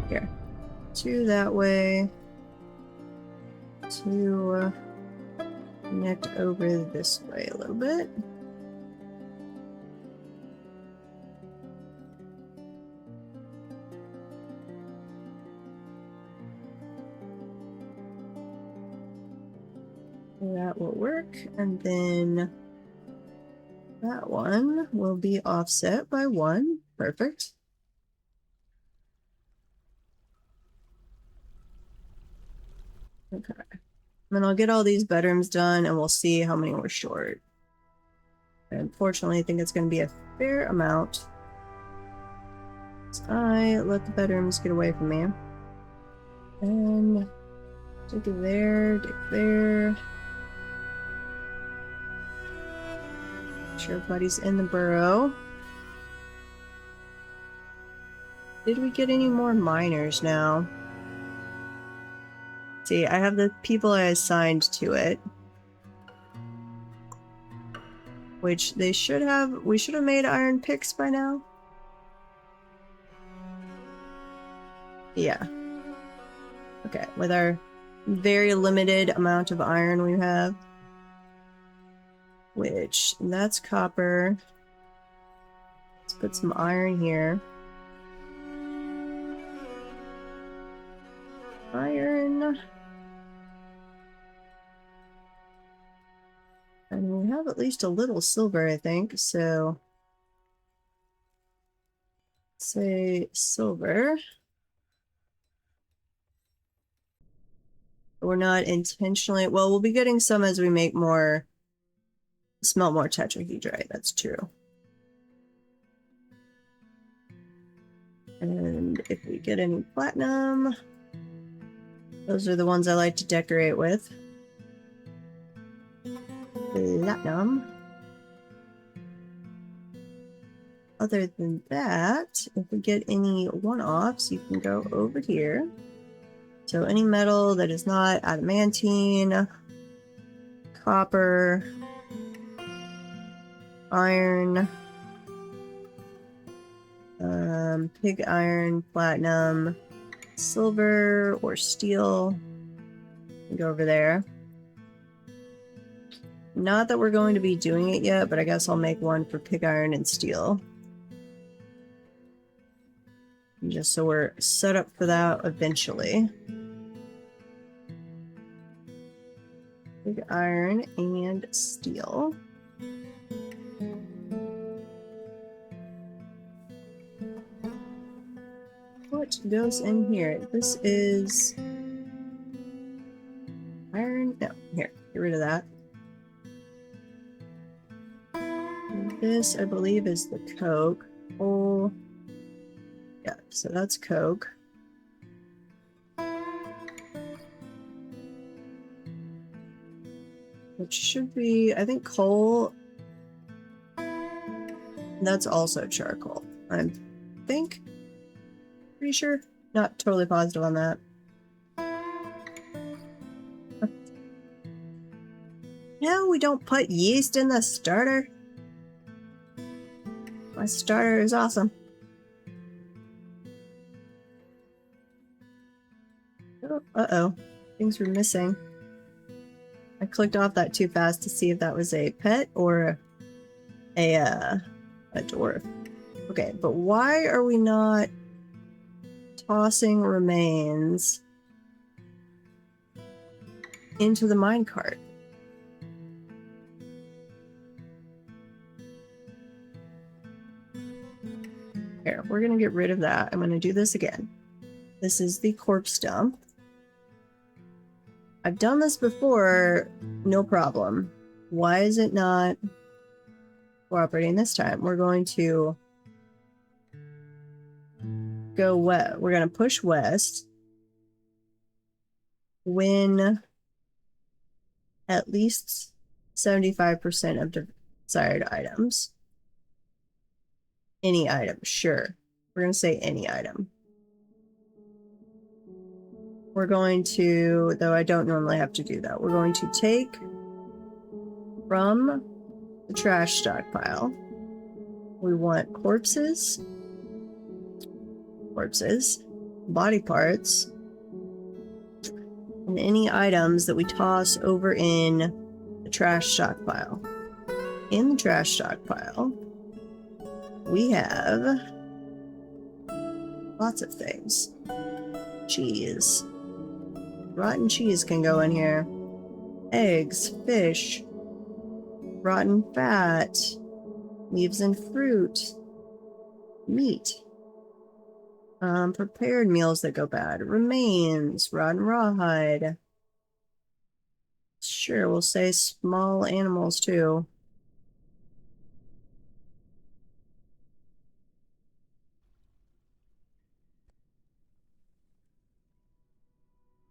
Here. 2 that way. 2 connect over this way a little bit. That will work, and then that one will be offset by 1. Perfect. Okay. And then I'll get all these bedrooms done, and we'll see how many we're short. Unfortunately, I think it's going to be a fair amount. So I let the bedrooms get away from me. And dig there, dig there. Make sure everybody's in the burrow. Did we get any more miners now? See, I have the people I assigned to it. Which they should have. We should have made iron picks by now. Yeah. Okay, with our very limited amount of iron we have. Which, that's copper. Let's put some iron here. Iron. And we have at least a little silver, I think, so say silver. We're not intentionally, well, we'll be getting some as we make more, smelt more tetrahedrite, that's true. And if we get any platinum, those are the ones I like to decorate with. Platinum. Other than that, if we get any one-offs, you can go over here. So any metal that is not adamantine, copper, iron, pig iron, platinum, silver, or steel, go over there. Not that we're going to be doing it yet, but I guess I'll make one for pig iron and steel. Just so we're set up for that eventually. Pig iron and steel. What goes in here? This is iron. No, here, get rid of that. This, I believe, is the coke. Oh, yeah, so that's coke. Which should be, I think, coal. That's also charcoal. I think. Pretty sure. Not totally positive on that. No, we don't put yeast in the starter. My starter is awesome. Oh, uh-oh. Things were missing. I clicked off that too fast to see if that was a pet or a dwarf. Okay, but why are we not tossing remains into the minecart? Here, we're gonna get rid of that. I'm gonna do this again. This is the corpse dump. I've done this before, no problem. Why is it not cooperating this time? We're going to go west. We're going to push west. Win at least 75% of desired items. Any item, sure. We're going to say any item. we're going to, though I don't normally have to do that, we're going to take from the trash stockpile. We want corpses, body parts, and any items that we toss over in the trash stockpile. In the trash stockpile, we have lots of things. Cheese. Rotten cheese can go in here. Eggs, fish, rotten fat, leaves and fruit, meat, prepared meals that go bad, remains, rotten rawhide. Sure, we'll say small animals too.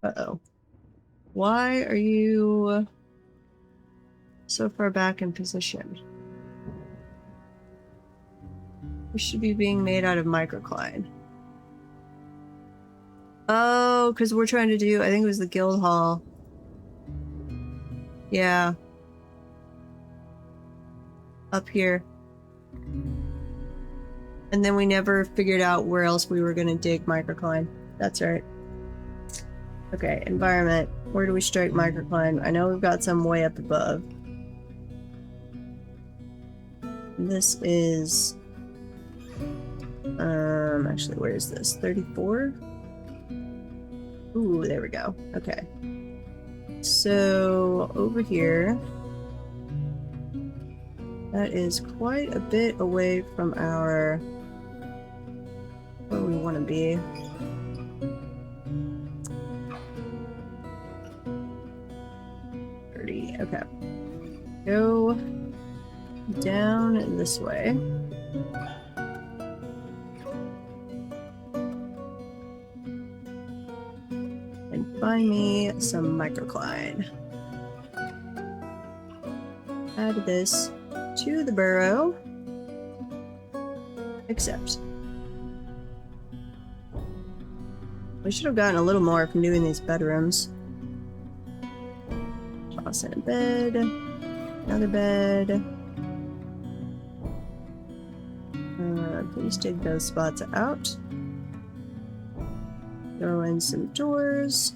Uh-oh. Why are you so far back in position? We should be being made out of microcline. Oh, because we're trying to do, I think it was the guild hall. Yeah. Up here. And then we never figured out where else we were going to dig microcline. That's right. Okay, environment. Where do we strike microcline? I know we've got some way up above. This is... actually, where is this? 34? Ooh, there we go. Okay. So, over here... That is quite a bit away from our... where we want to be. Okay. Go down this way. And find me some microcline. Add this to the burrow. Accept. We should have gotten a little more from doing these bedrooms. Toss in a bed, another bed. Please dig those spots out. Throw in some doors.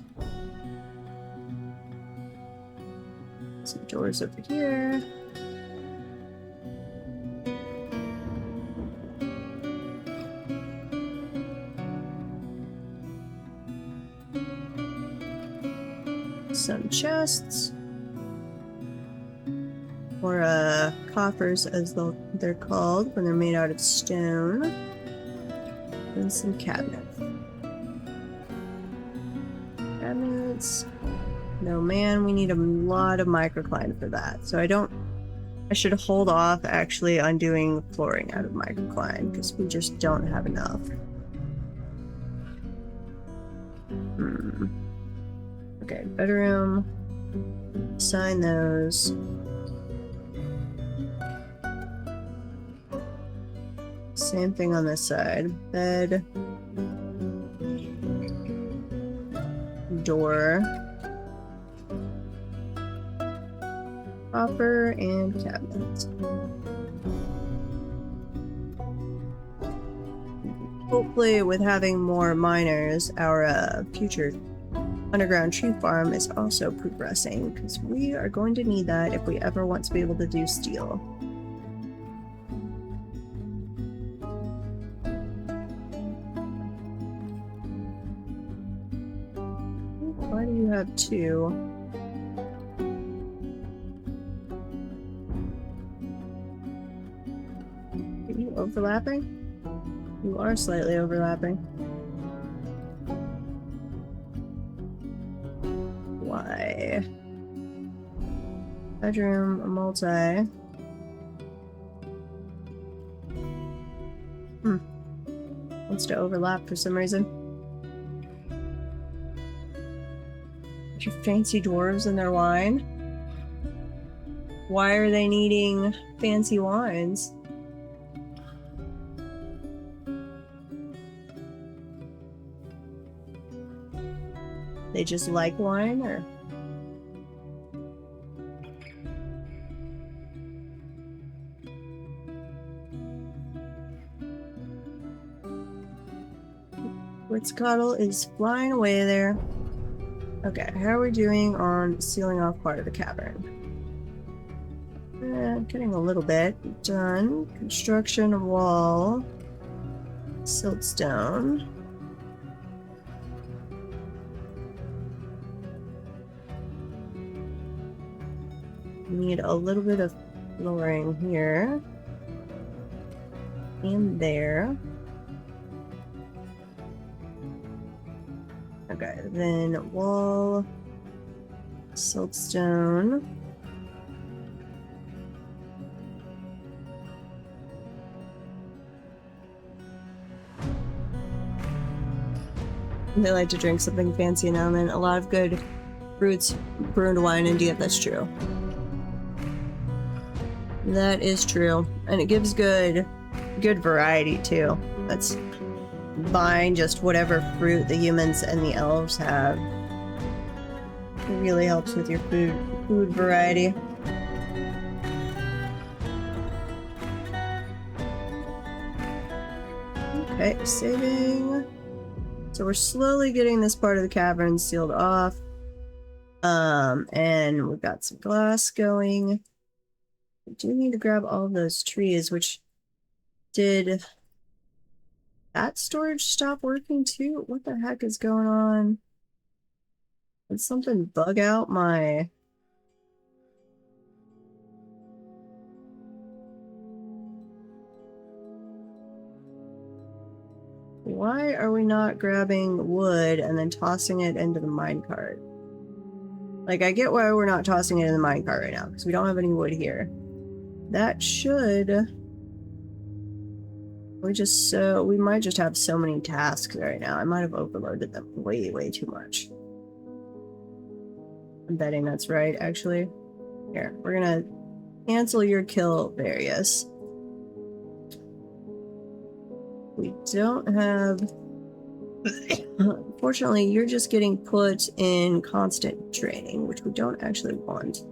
Some doors over here. Some chests. Or coffers, as they're called when they're made out of stone. And some cabinets. No, man, we need a lot of microcline for that. So I should hold off actually on doing flooring out of microcline because we just don't have enough. Okay, bedroom. Assign those. Same thing on this side. Bed. Door. Copper and cabinet. Hopefully with having more miners, our future underground tree farm is also progressing, because we are going to need that if we ever want to be able to do steel. Why do you have two? Are you overlapping? You are slightly overlapping. Why? Bedroom, multi. Wants to overlap for some reason. Your fancy dwarves and their wine? Why are they needing fancy wines? They just like wine, or? Quetzl is flying away there. Okay, how are we doing on sealing off part of the cavern? Getting a little bit done. Construction wall. Siltstone. Need a little bit of flooring here. And there. Okay, then wall. Siltstone. They like to drink something fancy now and then. A lot of good fruits brew into wine in India, that's true. That is true. And it gives good variety too. That's buying just whatever fruit the humans and the elves have. It really helps with your food variety. Okay, saving. So we're slowly getting this part of the cavern sealed off. And we've got some glass going. We do need to grab all of those trees, which did that storage stop working too? What the heck is going on? Did something bug out my... Why are we not grabbing wood and then tossing it into the minecart? Like, I get why we're not tossing it in the minecart right now, because we don't have any wood here. That should... We might just have so many tasks right now. I might have overloaded them way, way too much. I'm betting that's right, actually. Here, we're gonna cancel your kill, Various. We don't have... Unfortunately, you're just getting put in constant training, which we don't actually want.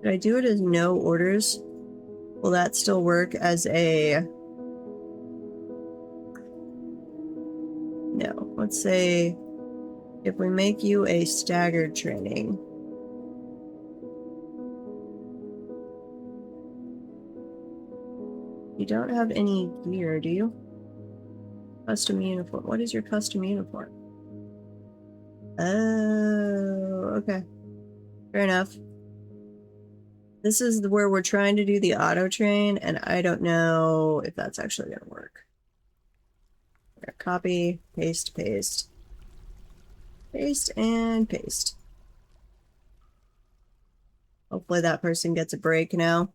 Did I do it as no orders? Will that still work as a... No. Let's say if we make you a staggered training. You don't have any gear, do you? Custom uniform. What is your custom uniform? Oh, okay. Fair enough. This is where we're trying to do the auto train, and I don't know if that's actually going to work. Copy, paste, paste. Paste and paste. Hopefully that person gets a break now.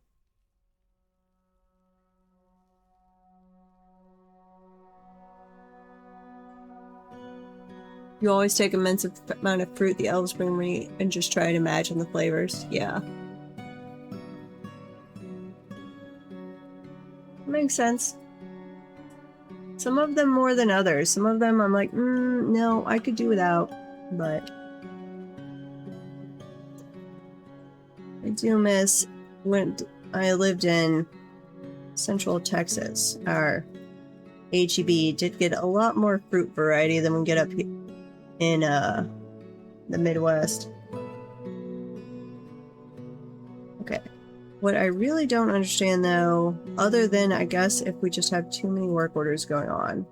You always take immense amount of fruit the elves bring me and just try and imagine the flavors. Yeah. Makes sense. Some of them more than others. Some of them I'm like, no, I could do without, but I do miss when I lived in Central Texas. Our HEB did get a lot more fruit variety than we get up in the Midwest. Okay. What I really don't understand though, other than I guess if we just have too many work orders going on,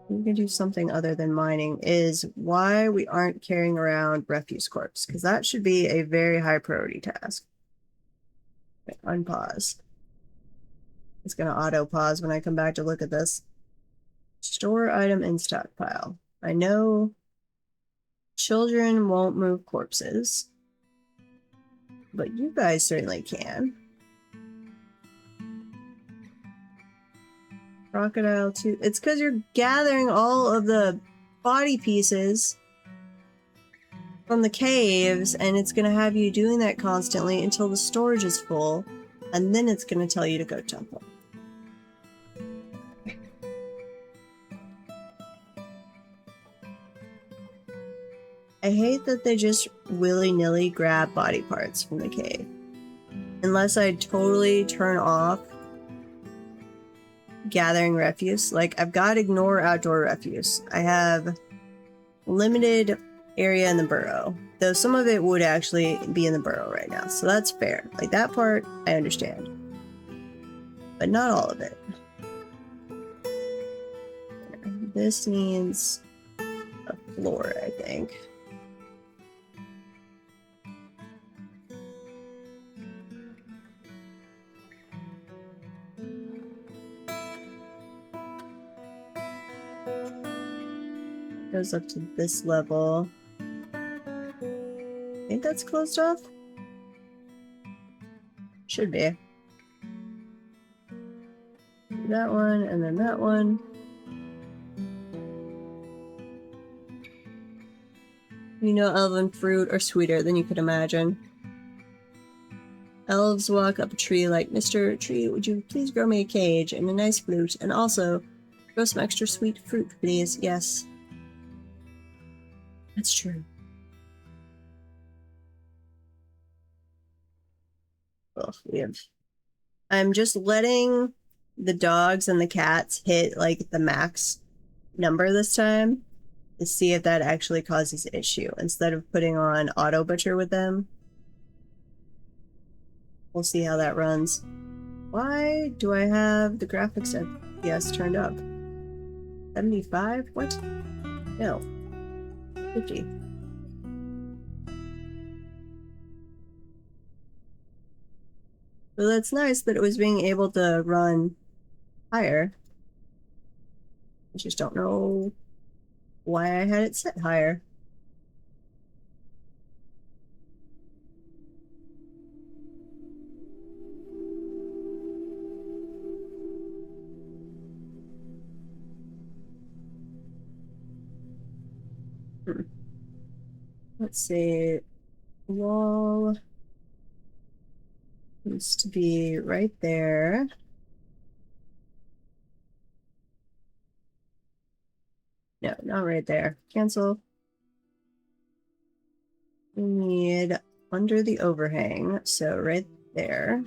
we can do something other than mining, is why we aren't carrying around refuse corpse, because that should be a very high priority task. Okay, unpause. It's going to auto pause when I come back to look at this. Store item in stockpile. I know children won't move corpses, but you guys certainly can. Crocodile too. It's because you're gathering all of the body pieces from the caves, and it's going to have you doing that constantly until the storage is full, and then it's going to tell you to go dump them. I hate that they just willy-nilly grab body parts from the cave. Unless I totally turn off gathering refuse. Like, I've got to ignore outdoor refuse. I have limited area in the burrow. Though some of it would actually be in the burrow right now. So that's fair. Like, that part, I understand. But not all of it. This needs a floor, I think. Goes up to this level. I think that's closed off. Should be. That one, and then that one. You know, elven fruit are sweeter than you could imagine. Elves walk up a tree like, Mr. Tree, would you please grow me a cage and a nice flute, and also grow some extra sweet fruit, please? Yes. That's true. Oh, weird. I'm just letting the dogs and the cats hit, like, the max number this time to see if that actually causes an issue, instead of putting on auto butcher with them. We'll see how that runs. Why do I have the graphics FPS turned up? 75? What? No. 50. So that's nice that it was being able to run higher. I just don't know why I had it set higher. Let's see. Wall needs to be right there. No, not right there. Cancel. We need under the overhang, so right there.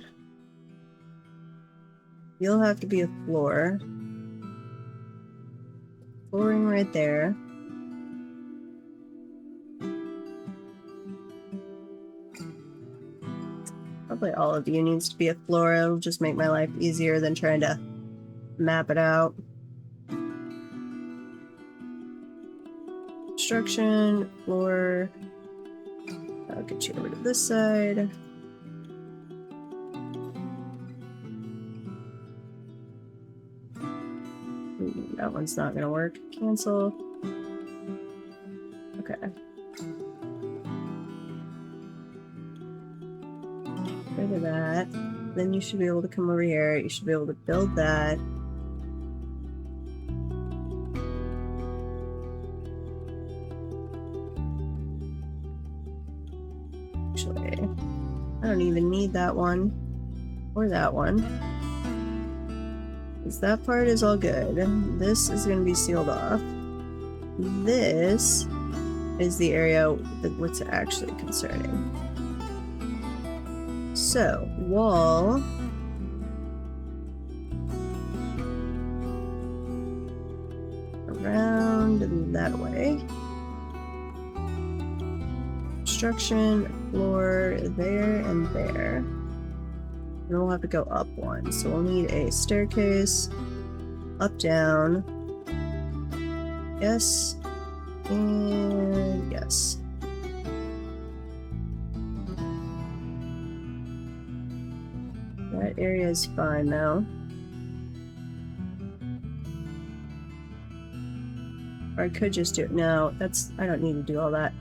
You'll have to be a floor. Flooring right there. Probably all of you needs to be a floor. It'll just make my life easier than trying to map it out. Construction, floor. I'll get you over to this side. That one's not gonna work. Cancel. Okay. Rid of that. Then you should be able to come over here. You should be able to build that. Actually, I don't even need that one or that one. Because that part is all good. This is going to be sealed off. This is the area that what's actually concerning. So, wall. Around that way. Construction, floor there and there. And we'll have to go up one. So we'll need a staircase. Up, down. Yes. And yes. That area is fine now. Or I could just do it. No, I don't need to do all that.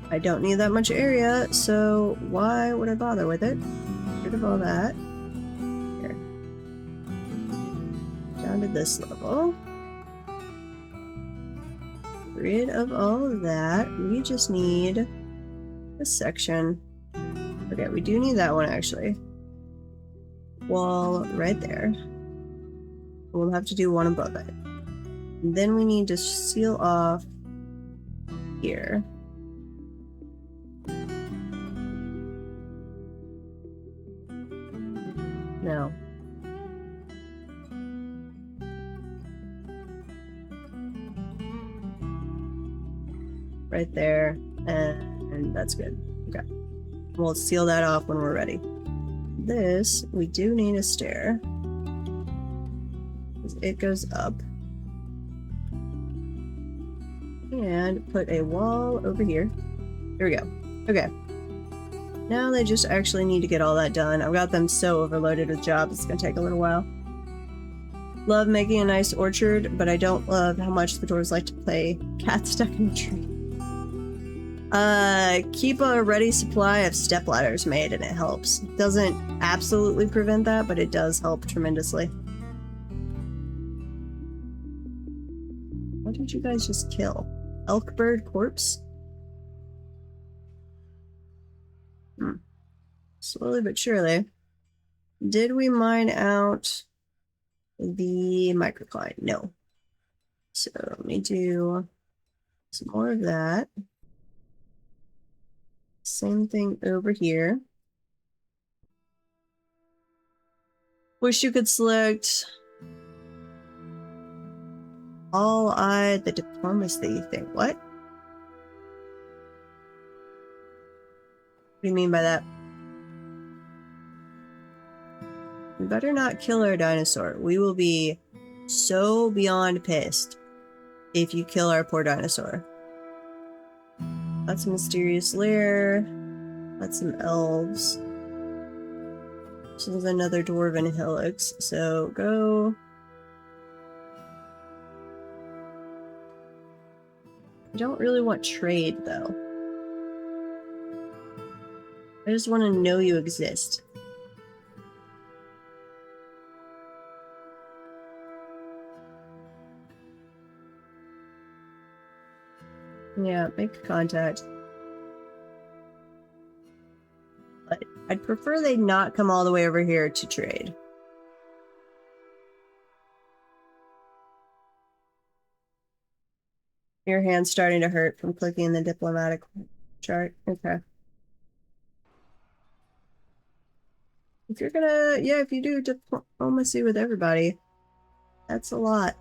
I don't need that much area, so why would I bother with it? Get rid of all that. Here. Down to this level. Rid of all of that. We just need this section. Okay, we do need that one actually. Wall right there. We'll have to do one above it. And then we need to seal off here. right there, and that's good. Okay. We'll seal that off when we're ready. This, we do need a stair. It goes up. And put a wall over here. There we go. Okay. Now they just actually need to get all that done. I've got them so overloaded with jobs, it's gonna take a little while. Love making a nice orchard, but I don't love how much the dwarves like to play cat stuck in a tree. Keep a ready supply of step ladders made and it helps. Doesn't absolutely prevent that, but it does help tremendously. What did you guys just kill? Elk bird corpse? Slowly but surely. Did we mine out the microcline? No. So let me do some more of that. Same thing over here. Wish you could select the diplomacy thing. What? What do you mean by that? We better not kill our dinosaur. We will be so beyond pissed if you kill our poor dinosaur. That's a mysterious lair. That's some elves. So there's another dwarven helix. So go. I don't really want trade though. I just want to know you exist. Yeah, make contact. But I'd prefer they not come all the way over here to trade. Your hand's starting to hurt from clicking the diplomatic chart. Okay. If you're gonna, yeah, if you do diplomacy with everybody, that's a lot.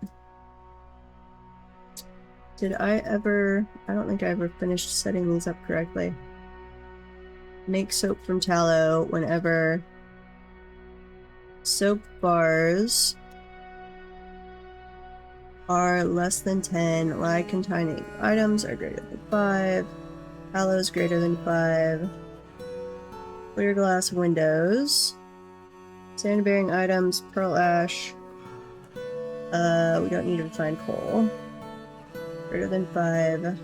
Did I ever, I don't think I ever finished setting these up correctly. Make soap from tallow whenever soap bars are less than 10, lye containing items are greater than 5, tallow is greater than 5, clear glass windows, sand bearing items, pearl ash, we don't need to find coal. Greater than 5.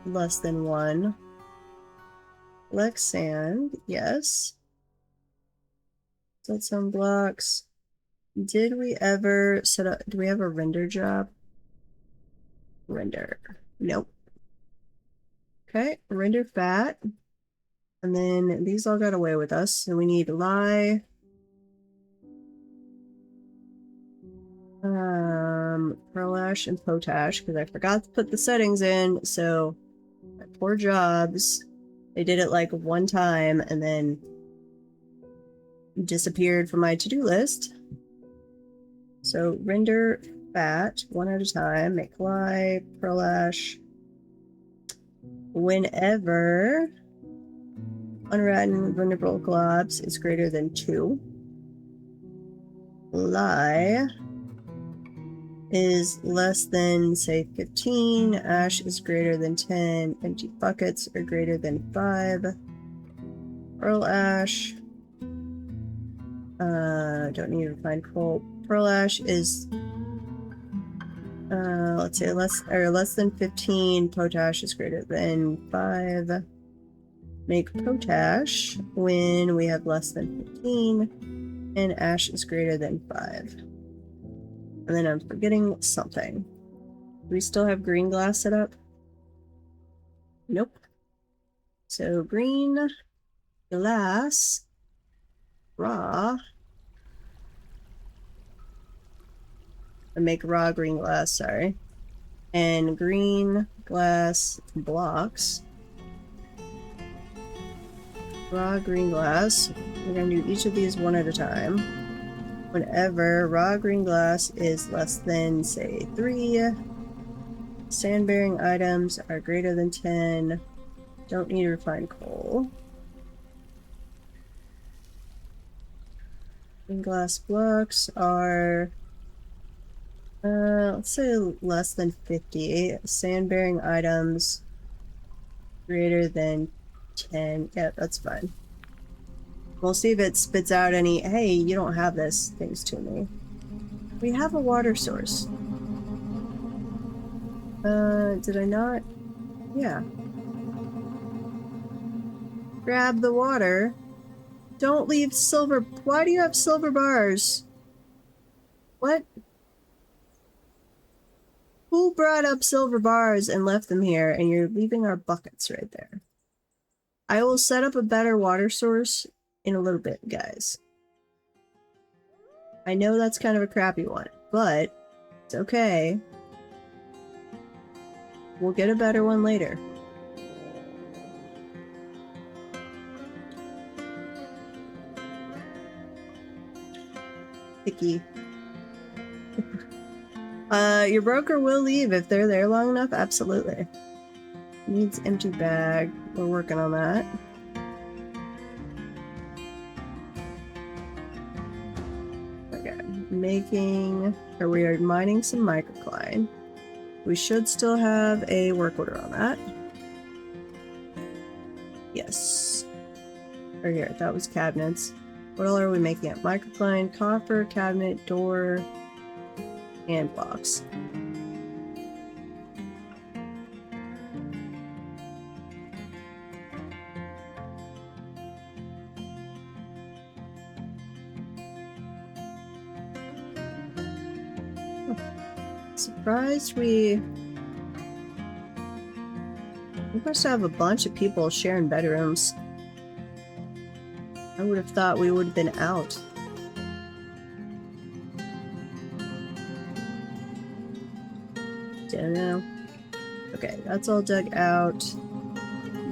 Less than 1. Lex sand, yes. Set some blocks. Did we ever set up, do we have a render job? Render. Nope. Okay, render fat. And then these all got away with us. So we need lye. Pearl ash and potash, because I forgot to put the settings in, so my poor jobs, they did it like one time and then disappeared from my to-do list. So render fat one at a time, make lye, pearl ash, whenever unvulnerable globs is greater than 2. Lye is less than, say, 15. Ash is greater than 10. Empty buckets are greater than 5. Pearl ash. Don't need to find coal. Pearl ash is, let's say less than 15. Potash is greater than 5. Make potash when we have less than 15. And ash is greater than 5. And then I'm forgetting something. Do we still have green glass set up? Nope. So green glass, raw. I make raw green glass, sorry. And green glass blocks. Raw green glass. We're gonna do each of these one at a time. Whenever raw green glass is less than, say, 3, Sand-bearing items are greater than 10. Don't need refined coal. Green glass blocks are, let's say less than 50. Sand-bearing items greater than 10. Yeah, that's fine. We'll see if it spits out any, hey, you don't have this, things to me. We have a water source. Did I not? Yeah. Grab the water. Don't leave silver. Why do you have silver bars? What? Who brought up silver bars and left them here, and you're leaving our buckets right there? I will set up a better water source in a little bit, guys. I know that's kind of a crappy one, but it's okay. We'll get a better one later. Picky. Your broker will leave if they're there long enough. Absolutely. Needs empty bag. We're working on that. Okay. We are mining some microcline. We should still have a work order on that. Yes. Right here. That was cabinets. What all are we making at? Microcline, coffer, cabinet, door, and blocks. Surprised we must have a bunch of people sharing bedrooms. I would have thought we would have been out. Don't know. Okay, that's all dug out.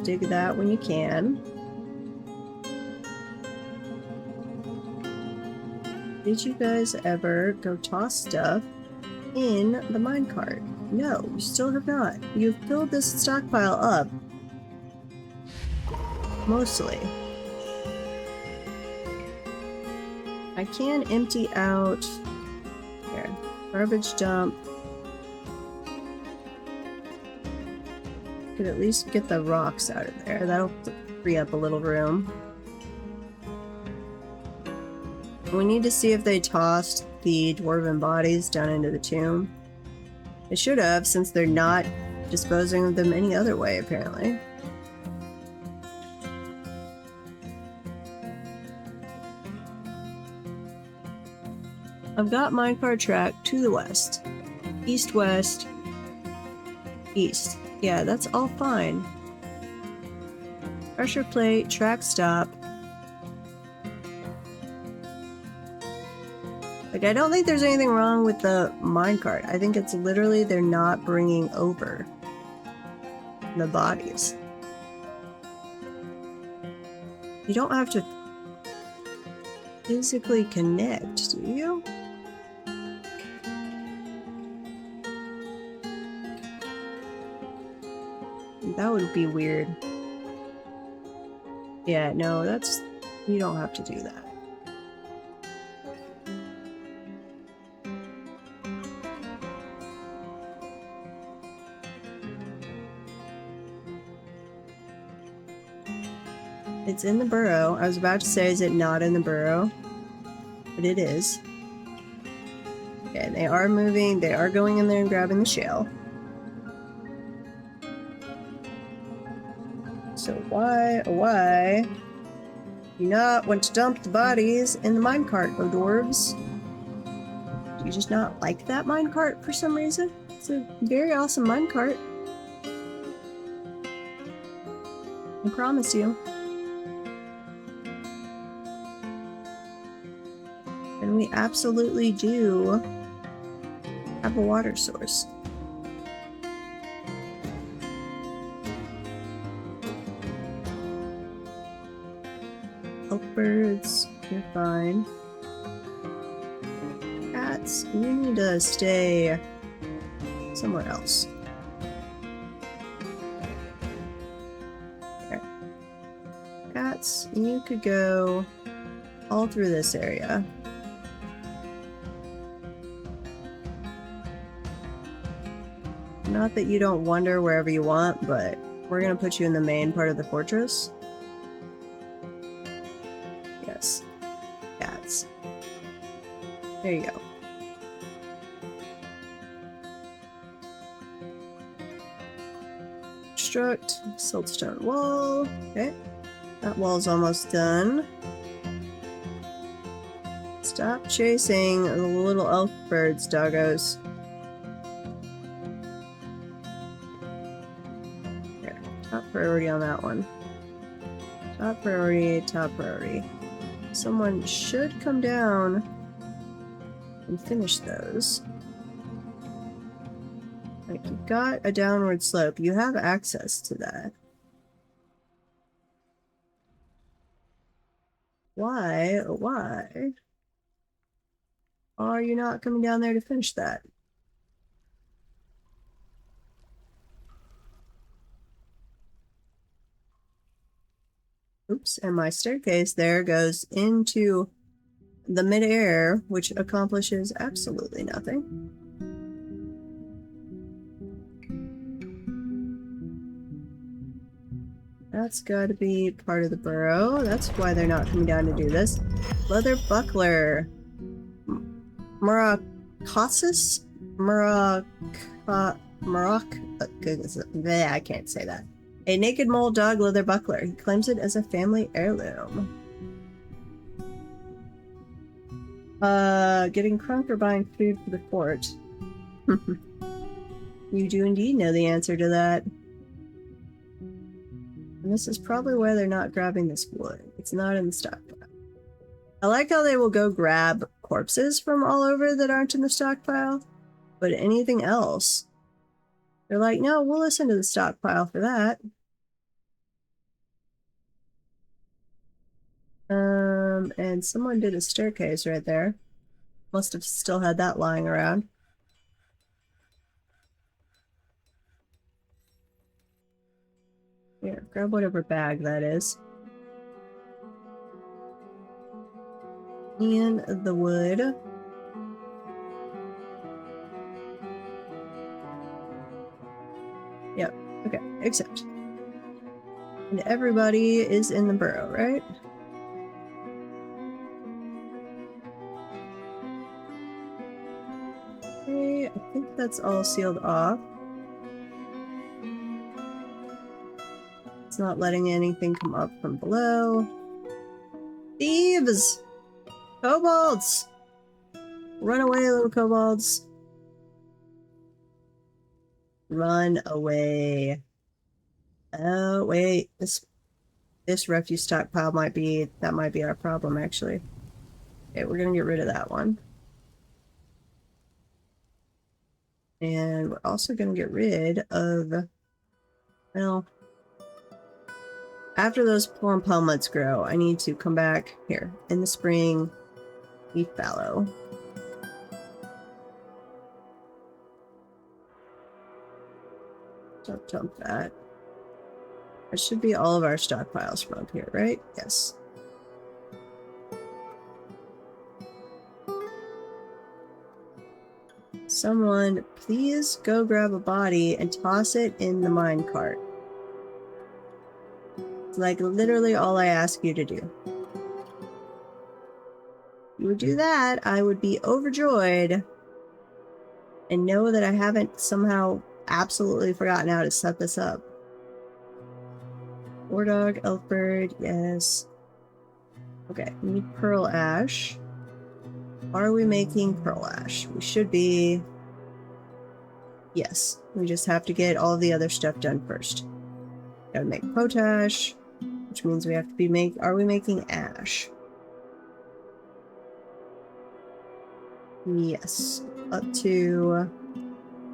Dig that when you can. Did you guys ever go toss stuff in the minecart? No, you still have not. You've filled this stockpile up. Mostly. I can empty out here. Garbage dump. Could at least get the rocks out of there. That'll free up a little room. We need to see if they tossed the dwarven bodies down into the tomb. They should have, since they're not disposing of them any other way, apparently. I've got minecart track to the west. East, west, east. Yeah, that's all fine. Pressure plate, track stop. Like, I don't think there's anything wrong with the minecart. I think it's literally they're not bringing over the bodies. You don't have to physically connect, do you? That would be weird. Yeah, no, that's... You don't have to do that. It's in the burrow. I was about to say, is it not in the burrow? But it is. Okay, they are moving. They are going in there and grabbing the shell. So why, oh why, do you not want to dump the bodies in the minecart, oh dwarves? Do you just not like that minecart for some reason? It's a very awesome minecart. I promise you. And we absolutely do have a water source. Elk birds, you're fine. Cats, you need to stay somewhere else. cats, you could go all through this area. Not that you don't wander wherever you want, but we're gonna put you in the main part of the fortress. Yes. Cats. There you go. Construct siltstone wall. Okay. That wall's almost done. Stop chasing the little elf birds, doggos. There. Top priority on that one. Top priority, top priority. Someone should come down and finish those. Like, you've got a downward slope. You have access to that. Why are you not coming down there to finish that? Oops, and my staircase there goes into the midair, which accomplishes absolutely nothing. That's gotta be part of the burrow. That's why they're not coming down to do this. Leather buckler. Muracosis? I can't say that. A naked mole dog leather buckler. He claims it as a family heirloom. Getting crunk or buying food for the fort. You do indeed know the answer to that. And this is probably why they're not grabbing this wood. It's not in the stockpile. I like how they will go grab corpses from all over that aren't in the stockpile, but anything else, they're like, no, we'll listen to the stockpile for that. And someone did a staircase right there. Must have still had that lying around. Here, grab whatever bag that is. And the wood. Yep, okay, accept. And everybody is in the burrow, right? Okay, I think that's all sealed off. It's not letting anything come up from below. Thieves! Kobolds! Run away, little kobolds. Run away. Oh, wait. This refuse stockpile might be our problem, actually. Okay, we're gonna get rid of that one. And we're also gonna get rid of, well, after those plum pelmets grow, I need to come back here in the spring, leaf fallow. Don't dump that. That should be all of our stockpiles from up here, right? Yes. Someone, please go grab a body and toss it in the minecart. It's like literally all I ask you to do. If you would do that, I would be overjoyed and know that I haven't somehow absolutely forgotten how to set this up. War dog, elf bird, yes. Okay, we need pearl ash. Are we making pearl ash? We should be. Yes, we just have to get all the other stuff done first. Gotta make potash, which means we have to be are we making ash? Yes, up to,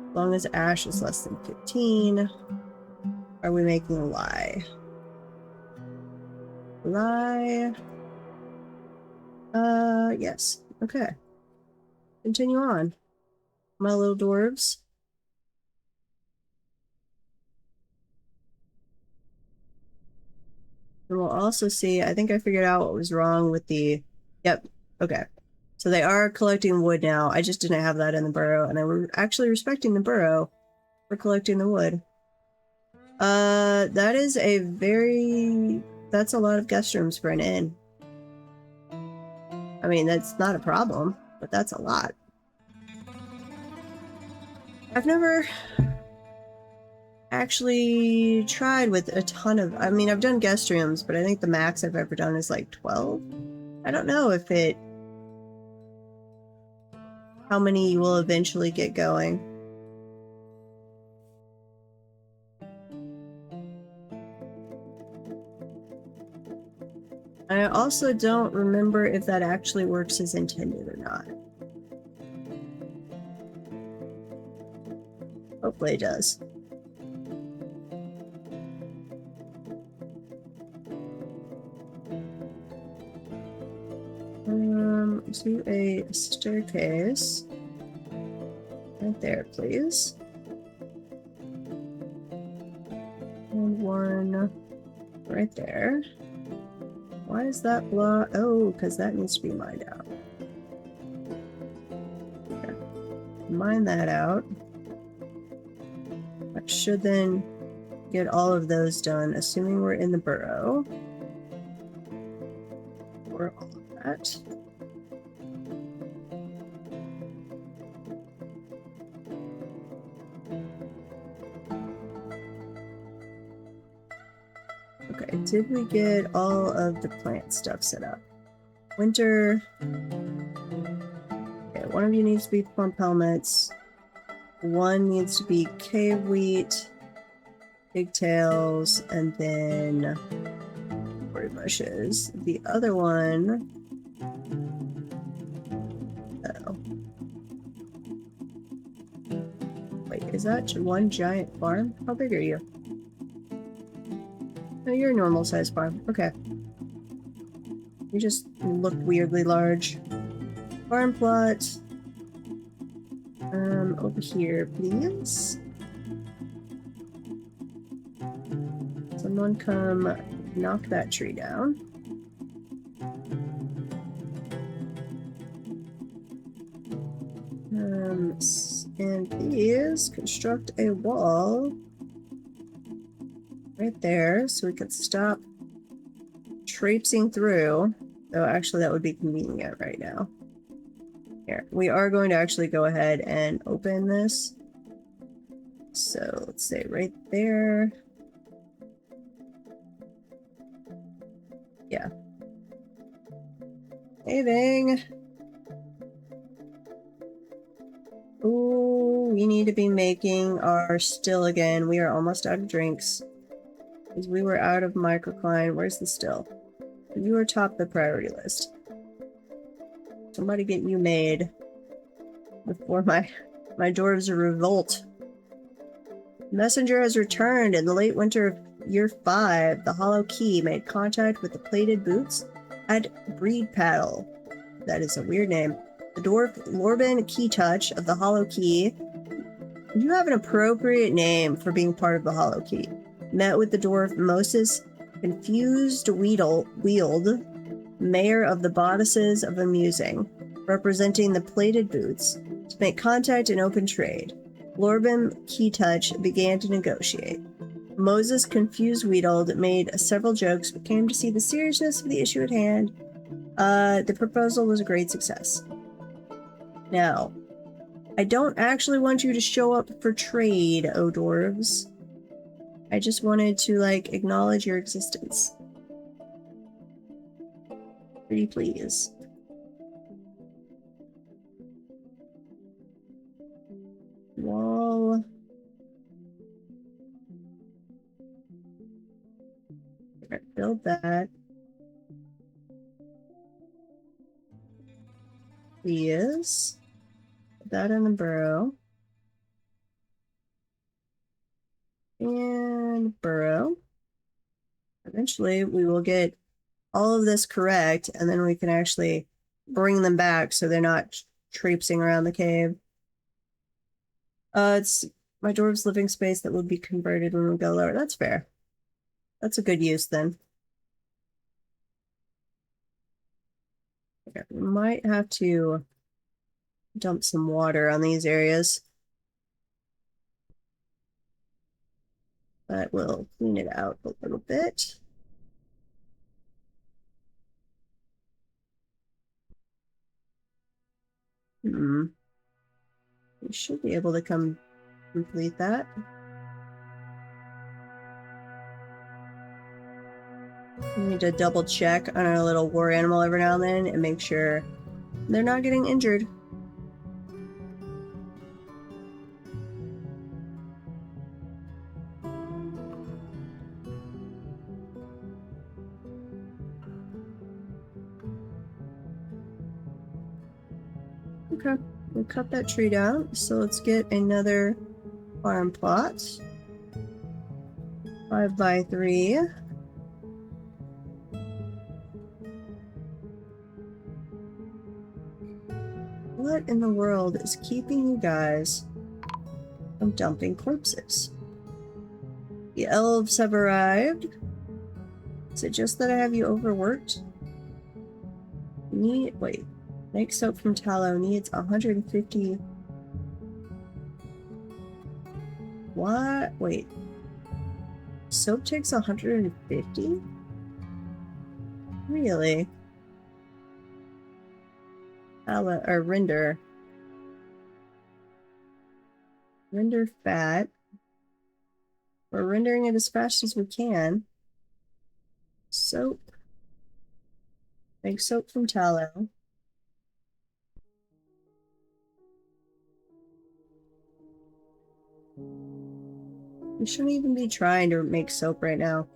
as long as ash is less than 15. Are we making lye? Lye. Yes. Okay. Continue on. My little dwarves. And we'll also see, I think I figured out what was wrong with the, yep, okay. So they are collecting wood now. I just didn't have that in the burrow, and I were actually respecting the burrow for collecting the wood. That is a that's a lot of guest rooms for an inn. I mean, that's not a problem, but that's a lot. I've never actually tried with a ton of, I mean, I've done guest rooms, but I think the max I've ever done is like 12. I don't know if how many you will eventually get going. I also don't remember if that actually works as intended or not. Hopefully it does. Do a staircase. Right there, please. And one right there. Why is that block? Oh, because that needs to be mined out. Okay. Mine that out. That should then get all of those done, assuming we're in the burrow. Or all of that. Okay, did we get all of the plant stuff set up? Winter. Okay, one of you needs to be plump helmets. One needs to be cave wheat, pigtails, and then berry bushes. The other one. Oh. Wait, is that one giant farm? How big are you? No, you're a normal size farm. Okay. You just look weirdly large. Farm plot. Over here, please. Someone come knock that tree down. And please construct a wall right there so we can stop traipsing through. Though actually that would be convenient right now. Here, we are going to actually go ahead and open this. So let's say right there. Yeah. Saving. Ooh, we need to be making our still again. We are almost out of drinks. Because we were out of microcline. Where's the still? You are top the priority list. Somebody get you made before my dwarves revolt. Messenger has returned in the late winter of year 5. The hollow key made contact with the plated boots at Breed Paddle. That is a weird name. The dwarf Lorben Key Touch of the hollow key. You have an appropriate name for being part of the hollow key. Met with the dwarf Moses Confused Weald, mayor of the Bodices of Amusing, representing the plated boots, to make contact and open trade. Lorben Keytouch began to negotiate. Moses Confused Weald made several jokes but came to see the seriousness of the issue at hand. The proposal was a great success. Now, I don't actually want you to show up for trade, oh dwarves. I just wanted to, like, acknowledge your existence. Pretty please. Wall. Build that. Please. Put that in the burrow. And burrow. Eventually, we will get all of this correct, and then we can actually bring them back so they're not traipsing around the cave. It's my dwarves' living space that will be converted when we go lower. That's fair. That's a good use, then. Okay, we might have to dump some water on these areas. But we'll clean it out a little bit. We should be able to complete that. We need to double check on our little war animal every now and then and make sure they're not getting injured. Okay, we'll cut that tree down. So let's get another farm plot. 5 by 3. What in the world is keeping you guys from dumping corpses? The elves have arrived. Is it just that I have you overworked? Wait. Make soap from tallow needs 150. What? Wait. Soap takes 150? Really? Render. Render fat. We're rendering it as fast as we can. Soap. Make soap from tallow. We shouldn't even be trying to make soap right now.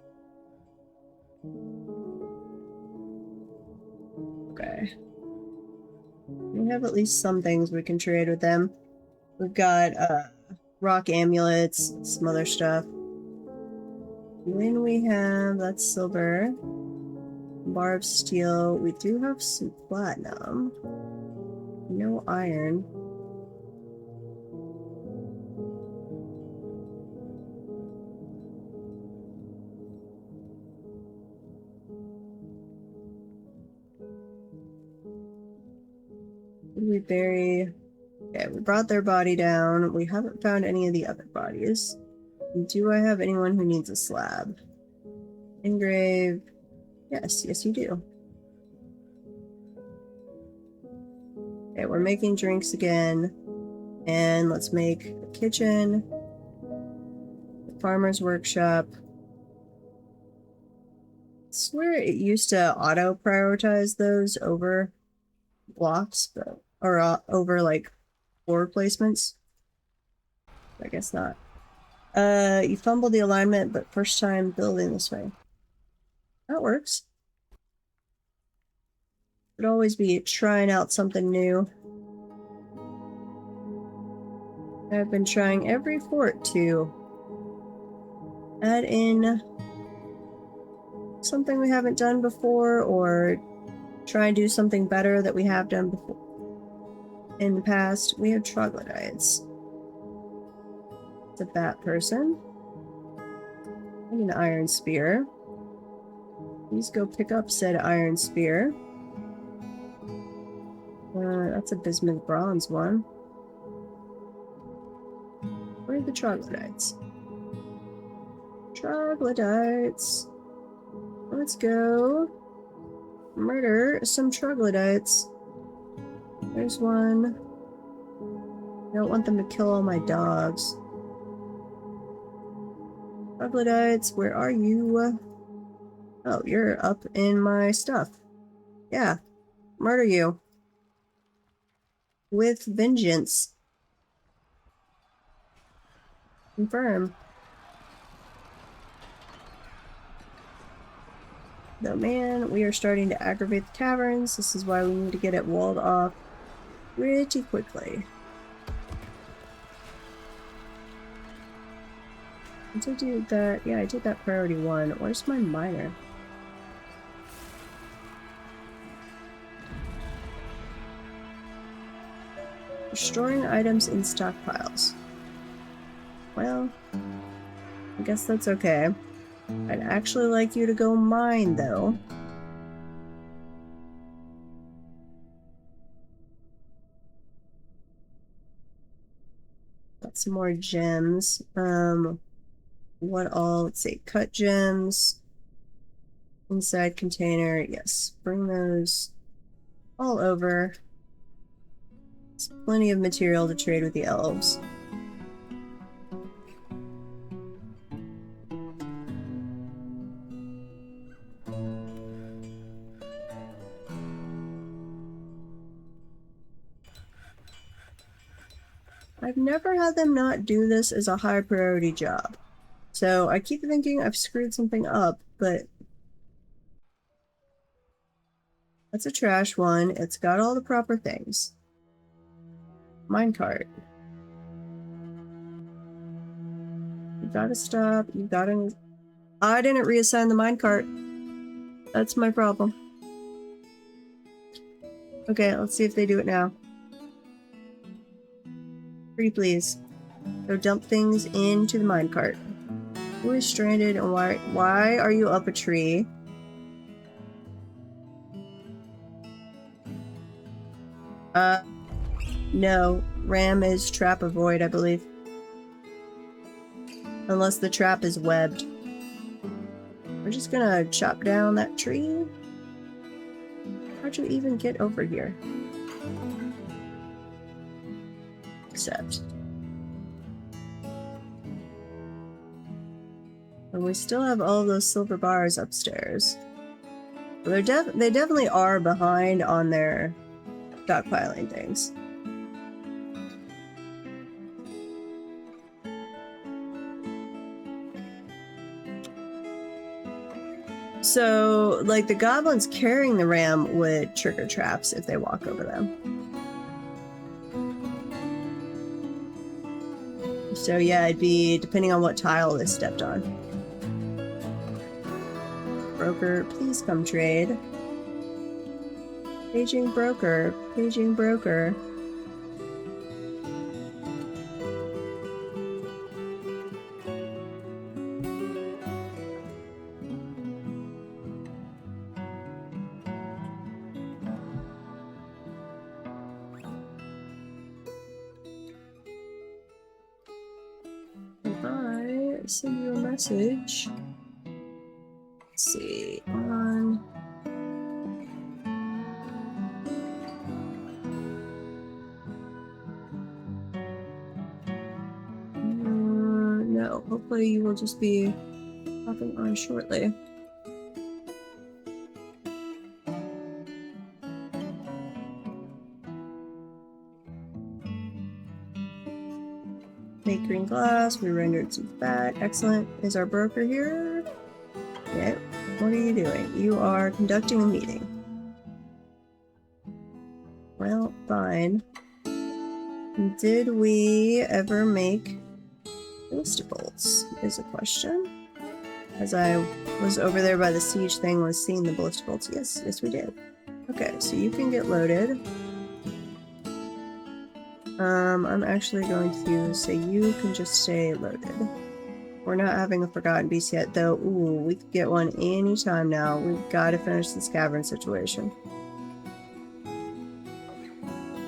Okay. We have at least some things we can trade with them. We've got rock amulets, some other stuff. When we have, that's silver. Bar of steel. We do have some platinum. No iron. Did we bury? Okay, we brought their body down. We haven't found any of the other bodies. Do I have anyone who needs a slab? Engrave. Yes, you do. Okay, we're making drinks again. And let's make a kitchen. The farmer's workshop. I swear it used to auto-prioritize those over blocks, but, or over, like, floor placements. I guess not. You fumbled the alignment, but first time building this way. That works. Could always be trying out something new. I've been trying every fort to add in something we haven't done before, or try and do something better that we have done before. In the past, we have troglodytes. It's a bat person. And an iron spear. Please go pick up said iron spear. That's a bismuth bronze one. Where are the troglodytes? Troglodytes. Let's go murder some troglodytes. There's one. I don't want them to kill all my dogs. Troglodytes, where are you? Oh, you're up in my stuff. Yeah, murder you. With vengeance. Confirm. Though, man, we are starting to aggravate the taverns. This is why we need to get it walled off pretty quickly. Once I do that, yeah, I did that priority 1. Where's my miner? Storing items in stockpiles. Well, I guess that's okay. I'd actually like you to go mine, though. some more gems. What all? Let's see. Cut gems. Inside container. Yes. Bring those all over. There's plenty of material to trade with the elves. I've never had them not do this as a high priority job. So I keep thinking I've screwed something up, but that's a trash one. It's got all the proper things. Minecart. You gotta stop. You gotta... I didn't reassign the minecart. That's my problem. Okay, let's see if they do it now. Pretty please. Go dump things into the minecart. Who is stranded and why are you up a tree? No. Ram is trap avoid, I believe. Unless the trap is webbed. We're just gonna chop down that tree. How'd you even get over here? Accept. And we still have all those silver bars upstairs. Well, they definitely are behind on their stockpiling things. So, like, the goblins carrying the ram would trigger traps if they walk over them. So yeah, it'd be depending on what tile they stepped on. Broker, please come trade. Paging broker, paging broker. Send you a message. Let's see. On. No. Hopefully you will just be popping on shortly. Make green glass. We rendered some fat. Excellent. Is our broker here? Yeah. What are you doing? You are conducting a meeting. Well, fine. Did we ever make ballistibles? Is a question. As I was over there by the siege thing, was seeing the ballistibles. Yes, yes we did. Okay, so you can get loaded. I'm actually going to say you can just stay loaded. We're not having a forgotten beast yet, though. Ooh, we could get one anytime now. We've got to finish this cavern situation.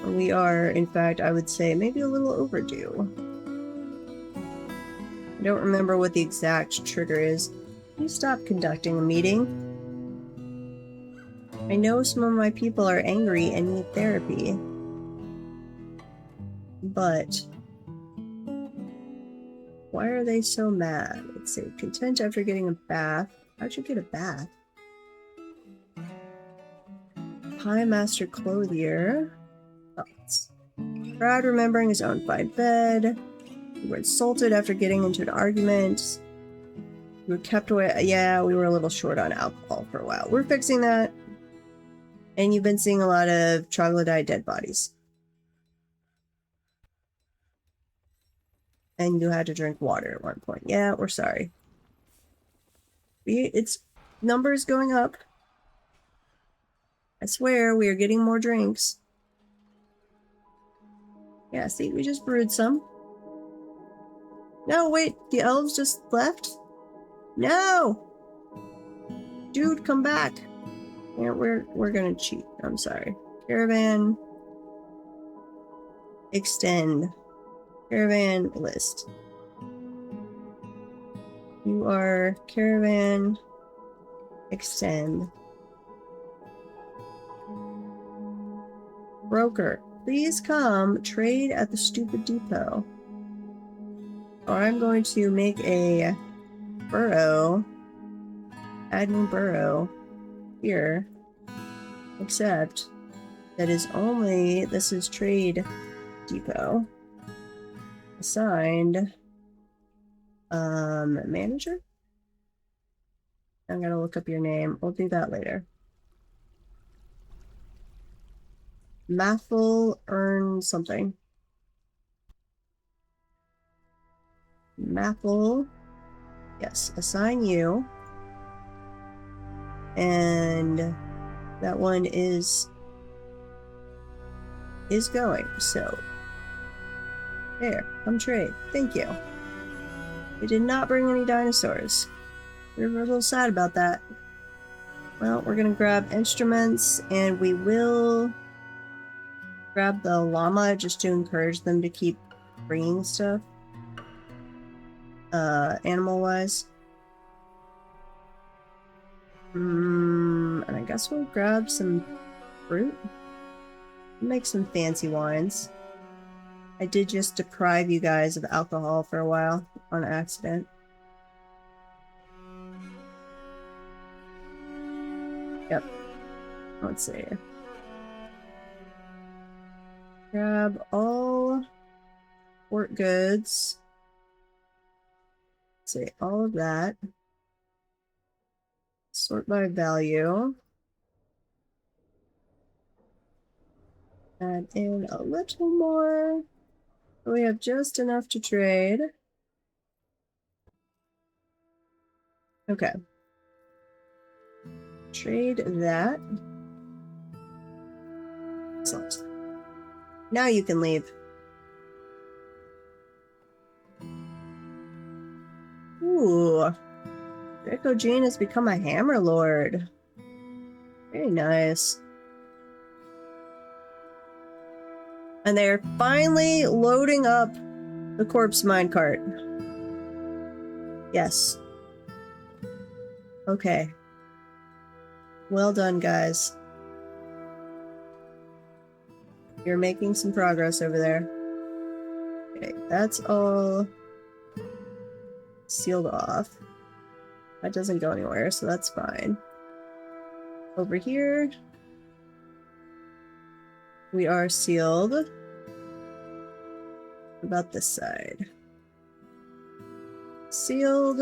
We are, in fact, I would say maybe a little overdue. I don't remember what the exact trigger is. Can you stop conducting a meeting? I know some of my people are angry and need therapy. But why are they so mad? Let's see. Content after getting a bath. How'd you get a bath? Pie Master Clothier. Thoughts. Proud remembering his own fine bed. We were insulted after getting into an argument. We were kept away. Yeah, we were a little short on alcohol for a while. We're fixing that. And you've been seeing a lot of troglodyte dead bodies. And you had to drink water at one point. Yeah, we're sorry. It's numbers going up. I swear, we are getting more drinks. Yeah, see, we just brewed some. No, wait, the elves just left? No! Dude, come back. Yeah, we're gonna cheat. I'm sorry. Caravan. Extend. Caravan list. You are caravan extend. Broker, please come trade at the stupid depot. Or I'm going to make a burrow, admin burrow here, except that is only, this is trade depot. Assigned manager? I'm gonna look up your name. We'll do that later. Mathel earn something. Mathel. Yes, assign you. And that one is going, so there, come trade. Thank you. We did not bring any dinosaurs. We were a little sad about that. Well, we're gonna grab instruments, and we will grab the llama just to encourage them to keep bringing stuff. Animal-wise. And I guess we'll grab some fruit. Make some fancy wines. I did just deprive you guys of alcohol for a while on accident. Yep. Let's see. Grab all port goods. Let's see, all of that. Sort by value. Add in a little more. We have just enough to trade. Okay. Trade that. Excellent. Now you can leave. Ooh. Draco Jean has become a Hammer Lord. Very nice. And they're finally loading up the corpse minecart. Yes. Okay. Well done, guys. You're making some progress over there. Okay, that's all sealed off. That doesn't go anywhere, so that's fine. Over here, we are sealed. What about this side? Sealed.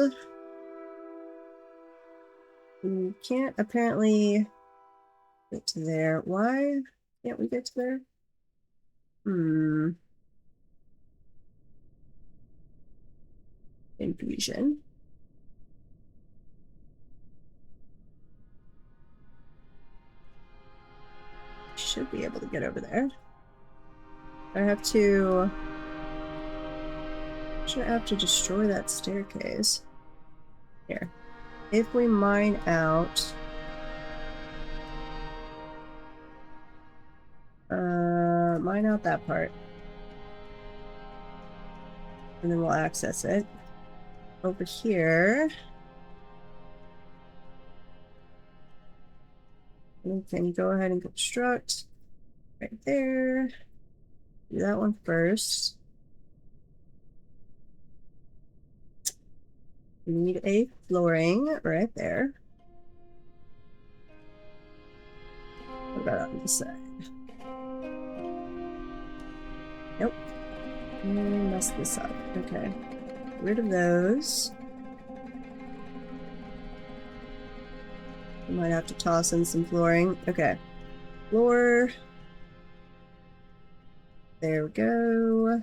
We can't apparently get to there. Why can't we get to there? Infusion. Should be able to get over there. I have to... Should I have to destroy that staircase? Here. If we mine out... mine out that part. And then we'll access it. Over here... We can go ahead and construct right there. Do that one first. We need a flooring right there. What about on this side? Nope. Mess this up. Okay. Get rid of those. We might have to toss in some flooring. Okay. Floor. There we go.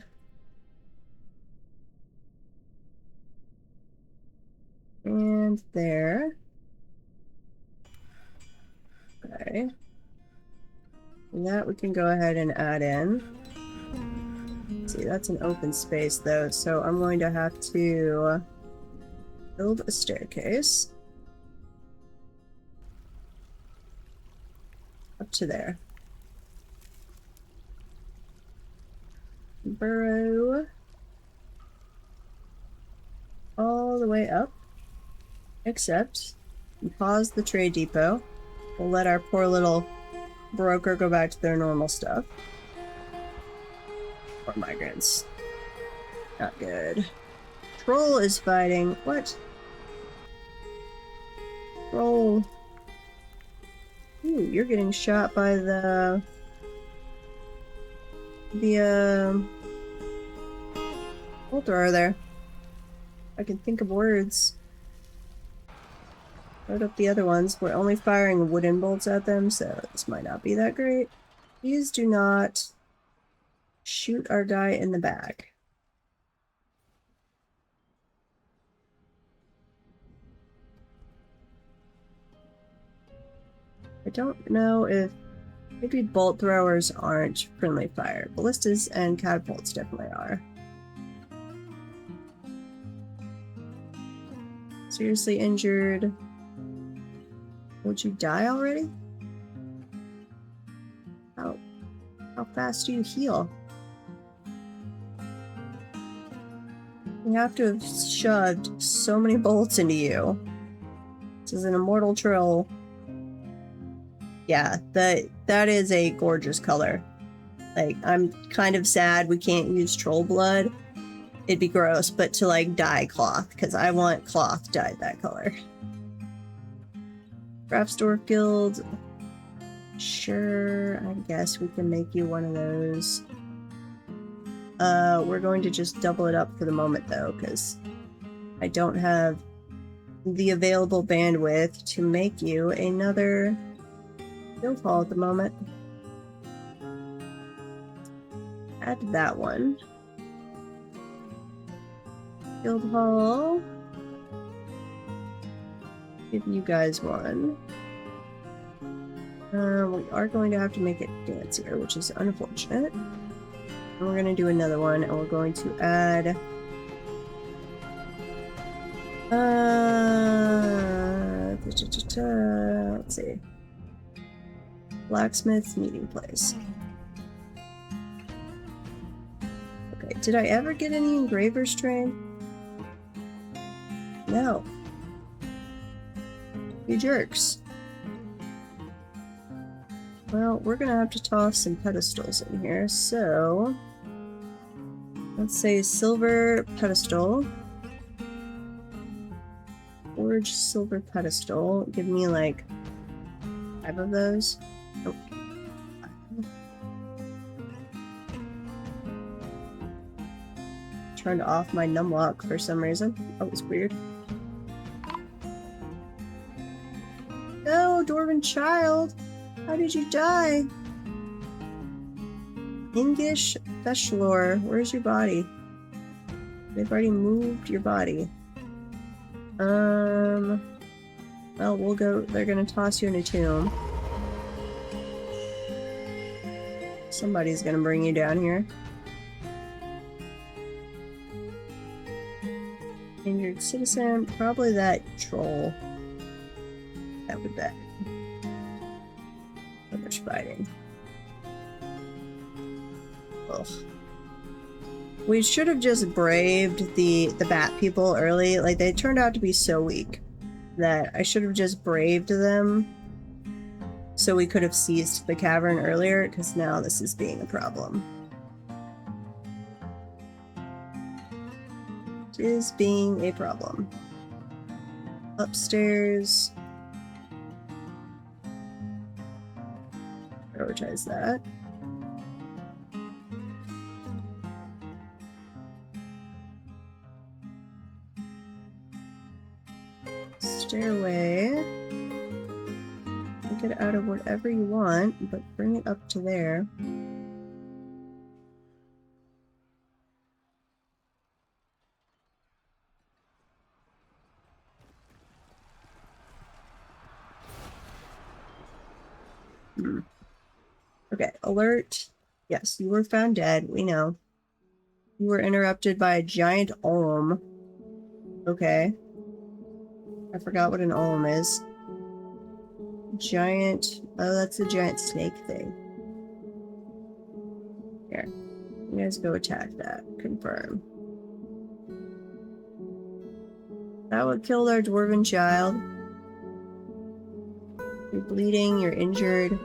And there. Okay. And that we can go ahead and add in. Let's see, that's an open space though, so I'm going to have to build a staircase. Up to there. Burrow. all the way up. Except, we pause the trade depot. We'll let our poor little broker go back to their normal stuff. Or migrants. Not good. Troll is fighting. What? Troll. Ooh, you're getting shot by the bolt thrower there. I can think of words. Load up the other ones. We're only firing wooden bolts at them, so this might not be that great. Please do not shoot our guy in the back. I don't know if maybe bolt throwers aren't friendly fire. Ballistas and catapults definitely are. Seriously injured. Would you die already? How fast do you heal? You have to have shoved so many bolts into you. This is an immortal troll. Yeah, that is a gorgeous color. Like, I'm kind of sad we can't use troll blood. It'd be gross, but to like dye cloth, because I want cloth dyed that color. Craft store guild. Sure, I guess we can make you one of those. We're going to just double it up for the moment though, because I don't have the available bandwidth to make you another guild hall at the moment. Add that one. Guild hall. Give you guys one. We are going to have to make it fancier, which is unfortunate. And we're going to do another one, and we're going to add... let's see. Blacksmith meeting place. Okay, did I ever get any engravers trained? No. You jerks. Well, we're gonna have to toss some pedestals in here, so... let's say silver pedestal. Forge silver pedestal. Give me like 5 of those. Nope. Turned off my numlock for some reason. That was weird. No, Dwarven child! How did you die? Ingish Feshlor, where's your body? They've already moved your body. Well, we'll go. They're gonna toss you in a tomb. Somebody's gonna bring you down here. Injured citizen, probably that troll. That would bet. So much fighting. Ugh. We should have just braved the bat people early. Like, they turned out to be so weak that I should have just braved them so we could have seized the cavern earlier, because now this is being a problem. It is being a problem. Upstairs. Prioritize that. Stairway. Get it out of whatever you want, but bring it up to there. Okay, alert. Yes, you were found dead. We know. You were interrupted by a giant olm. Okay. I forgot what an olm is. Giant... oh, that's the giant snake thing. Here. You guys go attack that. Confirm. That would kill our dwarven child. You're bleeding, you're injured.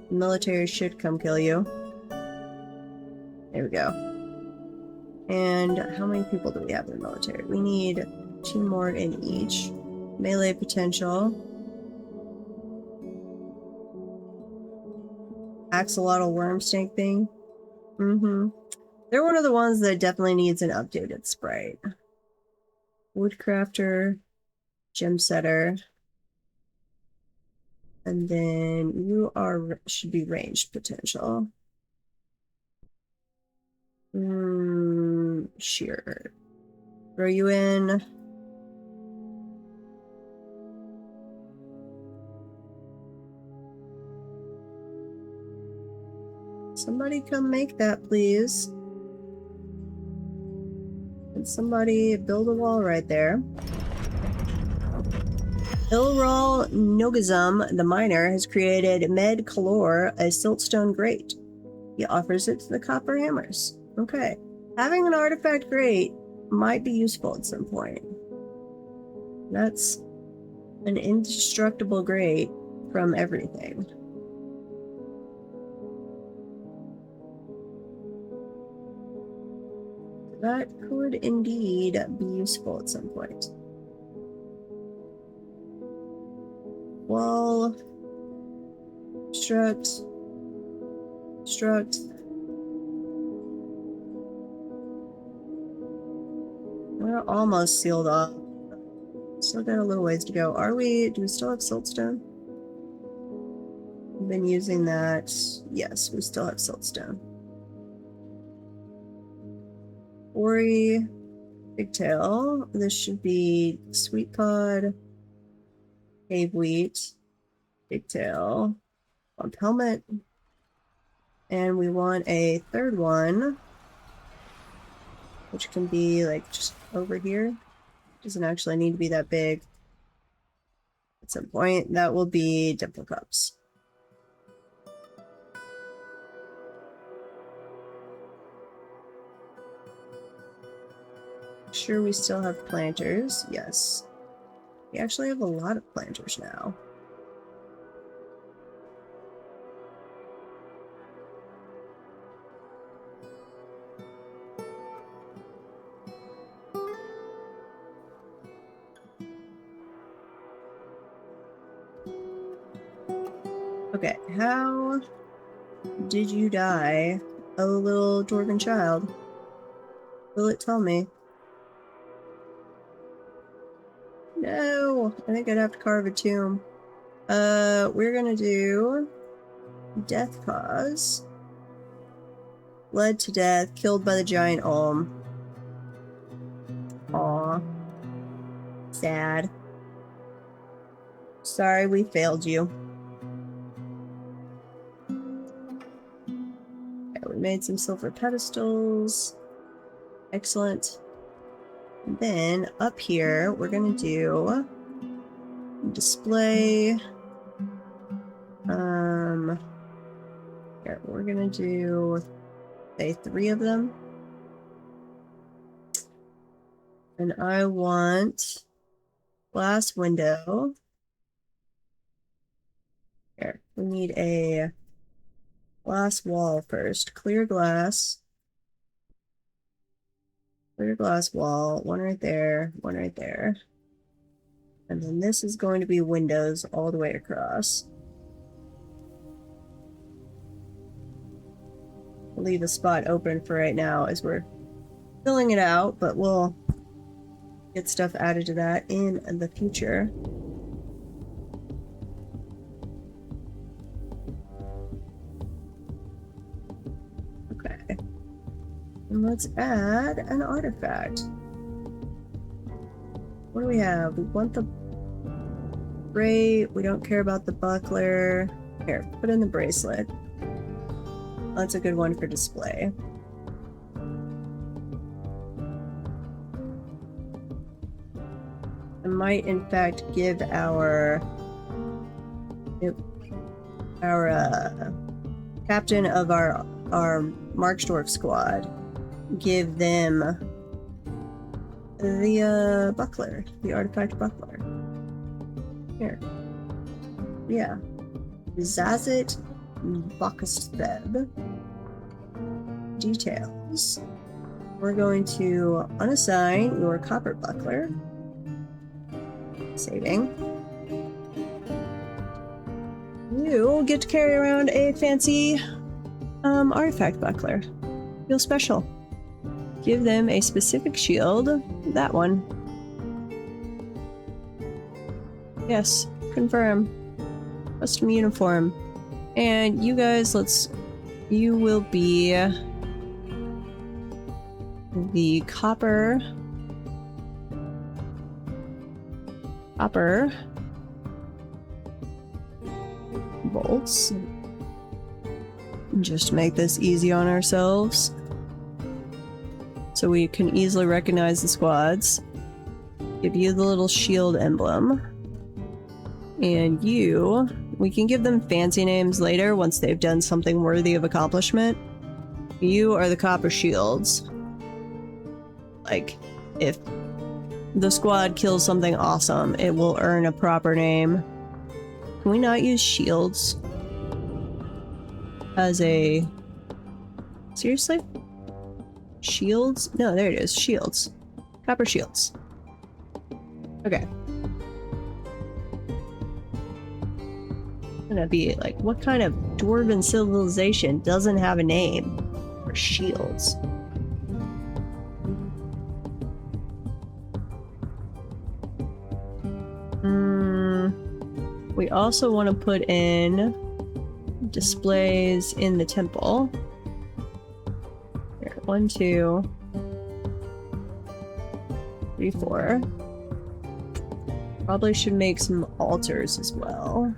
The military should come kill you. There we go. And how many people do we have in the military? We need 2 more in each. Melee potential. Axolotl worm snake thing. They're one of the ones that definitely needs an updated sprite. Woodcrafter, gem setter, and then you should be ranged potential. Sure. Throw you in. Somebody come make that, please. And somebody build a wall right there. Ilral Nogazum, the miner, has created Med Kalor, a siltstone grate. He offers it to the copper hammers. Okay. Having an artifact grate might be useful at some point. That's an indestructible grate from everything. That could indeed be useful at some point. Wall. Construct. We're almost sealed off. Still got a little ways to go. Do we still have siltstone? We've been using that. Yes, we still have siltstone. Ori, pigtail. This should be sweet pod, cave wheat, pigtail, bump helmet, and we want a third one, which can be like just over here. Doesn't actually need to be that big. At some point, that will be dimple cups. Sure, we still have planters. Yes. We actually have a lot of planters now. Okay, how did you die, oh little dwarven child? Will it tell me? No, I think I'd have to carve a tomb. We're gonna do death cause. Bled to death, killed by the giant olm. Aw. Sad. Sorry we failed you. Okay, we made some silver pedestals. Excellent. And then up here, we're gonna do display. Here, we're gonna do, say, 3 of them. And I want glass window. Here, we need a glass wall first. Clear glass. Clear glass wall. One right there, one right there. And then this is going to be windows all the way across. We'll leave a spot open for right now as we're filling it out, but we'll get stuff added to that in the future. Okay. And let's add an artifact. What do we have? We want the we don't care about the buckler. Here, put in the bracelet. That's a good one for display. I might, in fact, give our captain of our Marksdorf squad, give them the buckler, the artifact buckler. Here. Yeah. Zazit Bakastheb. Details. We're going to unassign your copper buckler. Saving. You get to carry around a fancy artifact buckler. Feel special. Give them a specific shield. That one. Yes, confirm. Custom uniform. And you guys, you will be the copper bolts. Just to make this easy on ourselves. So we can easily recognize the squads. Give you the little shield emblem. And we can give them fancy names later once they've done something worthy of accomplishment. You are the copper shields. Like, if the squad kills something awesome, it will earn a proper name. Can we not use shields as a... Seriously? Shields? No, there it is. Shields. Copper shields. Okay. Gonna be like, what kind of dwarven civilization doesn't have a name for shields? We also want to put in displays in the temple. Here, 1, 2, 3, 4. Probably should make some altars as well.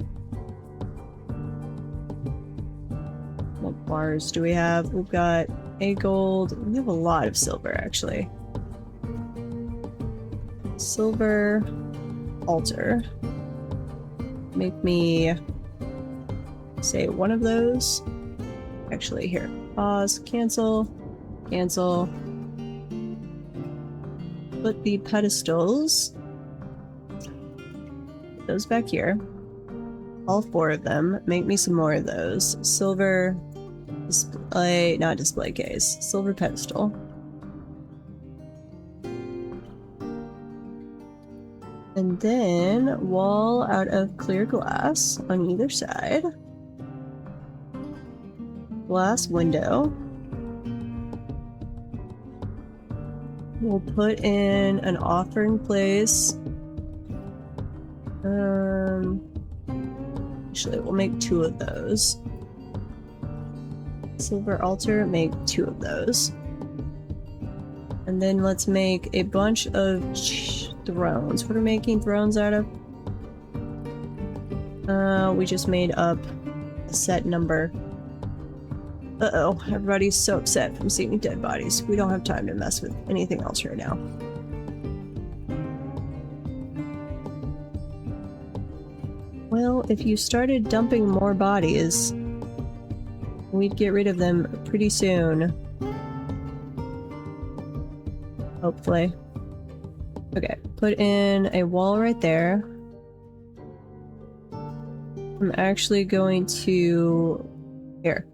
What bars do we have? We've got a gold. We have a lot of silver, actually. Silver altar. Make me say one of those. Actually, here. Pause. Cancel. Cancel. Put the pedestals. Put those back here. All 4 of them. Make me some more of those. Silver display, not display case. Silver pedestal. And then wall out of clear glass on either side. Glass window. We'll put in an offering place. Actually, we'll make 2 of those. Silver altar, make 2 of those. And then let's make a bunch of thrones. What are we making thrones out of? We just made up a set number. Uh-oh, everybody's so upset from seeing dead bodies. We don't have time to mess with anything else right now. Well, if you started dumping more bodies, we'd get rid of them pretty soon. Hopefully. Okay, put in a wall right there. I'm actually going to... Here.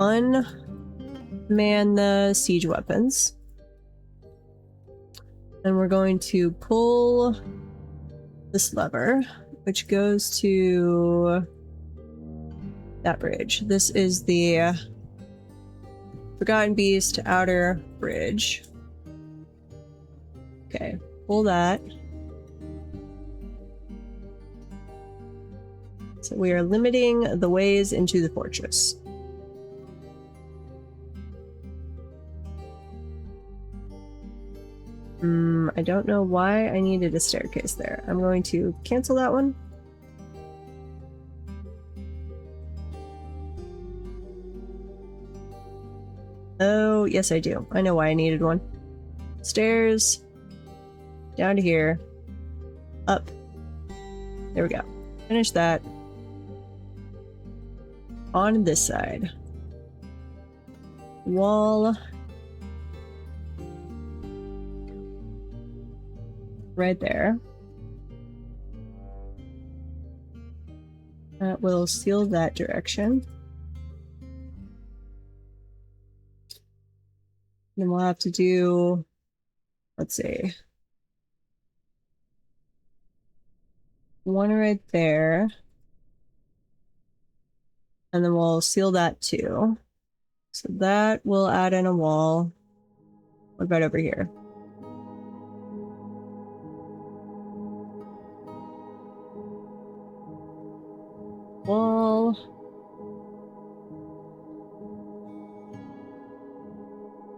Unman the siege weapons. And we're going to pull this lever, which goes to that bridge. This is the Forgotten Beast outer bridge. Okay, pull that. So we are limiting the ways into the fortress. I don't know why I needed a staircase there. I'm going to cancel that one. Oh, yes I do. I know why I needed one. Stairs. Down to here. Up. There we go. Finish that. On this side. Wall. right there. That will seal that direction. Then we'll have to do, let's see, one right there. And then we'll seal that too. So that will add in a wall. What about over here? Wall.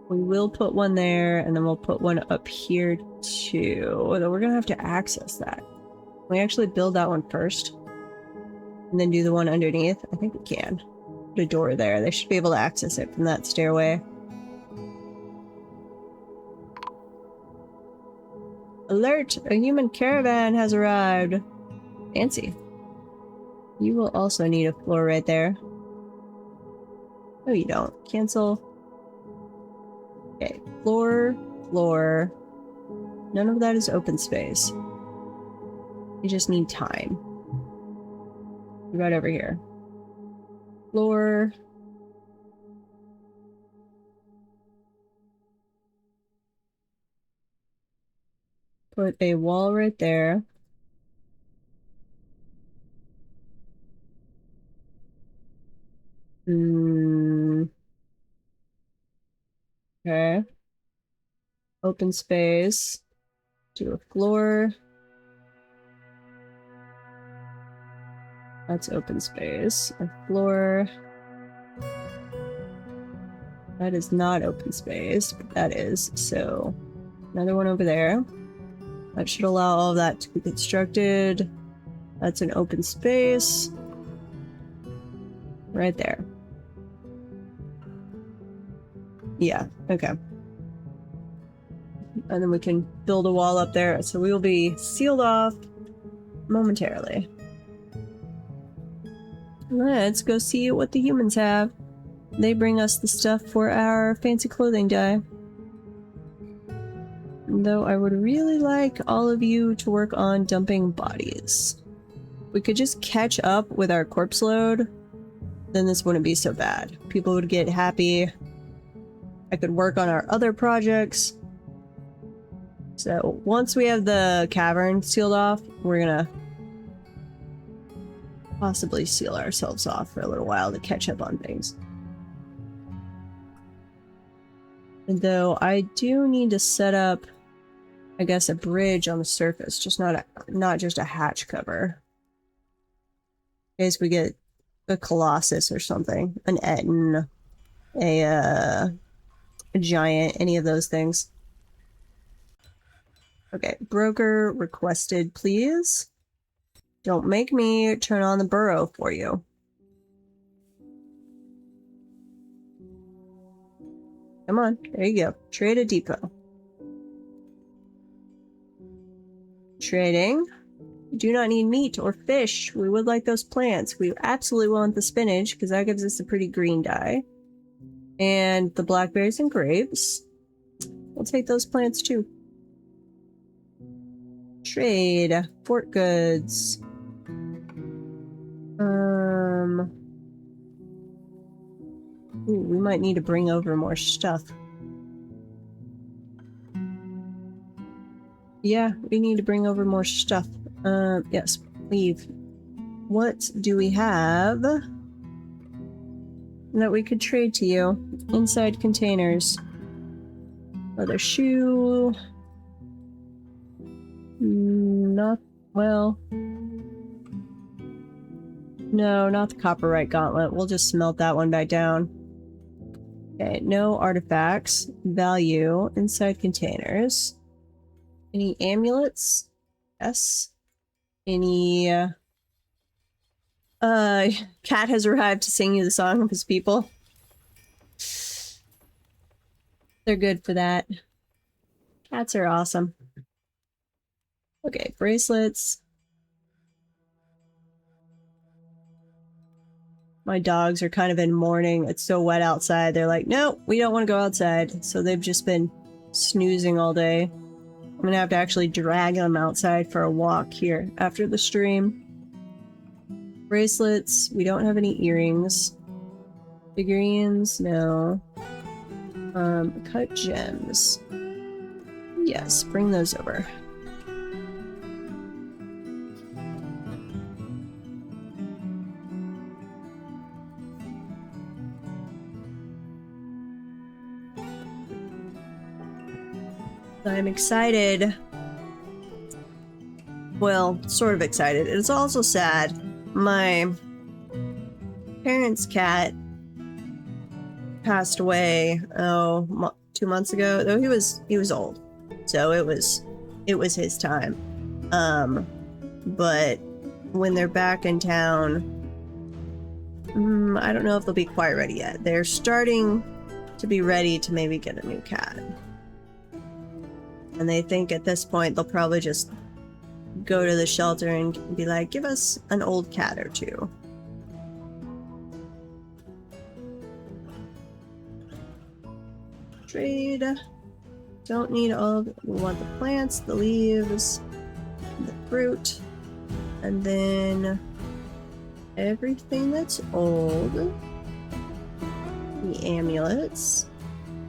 We will put one there, and then we'll put one up here too. Although we're gonna have to access that. Can we actually build that one first? And then do the one underneath? I think we can. Put a door there. They should be able to access it from that stairway. Alert! A human caravan has arrived! Fancy. You will also need a floor right there. No, you don't. Cancel. Okay, floor, floor. None of that is open space. You just need time. Right over here. Floor. Put a wall right there. Okay. Open space. Do a floor. That's open space. A floor. That is not open space, but that is. So, another one over there. That should allow all of that to be constructed. That's an open space. Right there. Yeah, okay. And then we can build a wall up there, so we will be sealed off momentarily. Let's go see what the humans have. They bring us the stuff for our fancy clothing dye. Though I would really like all of you to work on dumping bodies. We could just catch up with our corpse load, then this wouldn't be so bad. People would get happy. I could work on our other projects. So once we have the cavern sealed off, we're gonna possibly seal ourselves off for a little while to catch up on things. And though I do need to set up, I guess, a bridge on the surface, just not just a hatch cover. In case we get a Colossus or something, an Etten, a giant, any of those things. Okay, broker requested, please. Don't make me turn on the burrow for you. Come on, there you go. Trade a depot. Trading. We do not need meat or fish. We would like those plants. We absolutely want the spinach because that gives us a pretty green dye. And the blackberries and grapes. We'll take those plants too. Trade. Fort goods. Ooh, we might need to bring over more stuff. Yeah, we need to bring over more stuff. Yes, leave. What do we have that we could trade to you? Inside containers. Leather shoe. Not, well... No, not the copperite gauntlet. We'll just smelt that one back down. Okay, no artifacts. Value. Inside containers. Any amulets? Yes. Any, Cat has arrived to sing you the song of his people. They're good for that. Cats are awesome. Okay, bracelets. My dogs are kind of in mourning. It's so wet outside. They're like, no, we don't want to go outside. So they've just been snoozing all day. gonna have to actually drag them outside for a walk here after the stream. Bracelets. We don't have any earrings. Figurines. No. Cut gems. Yes, bring those over. I'm excited. Well, sort of excited. It's also sad. My parents' cat passed away, 2 months ago. Though he was old. So it was his time. But when they're back in town, I don't know if they'll be quite ready yet. They're starting to be ready to maybe get a new cat. And they think at this point they'll probably just go to the shelter and be like, give us an old cat or two. Trade. Don't need all of it. We want the plants, the leaves, the fruit, and then everything that's old. The amulets,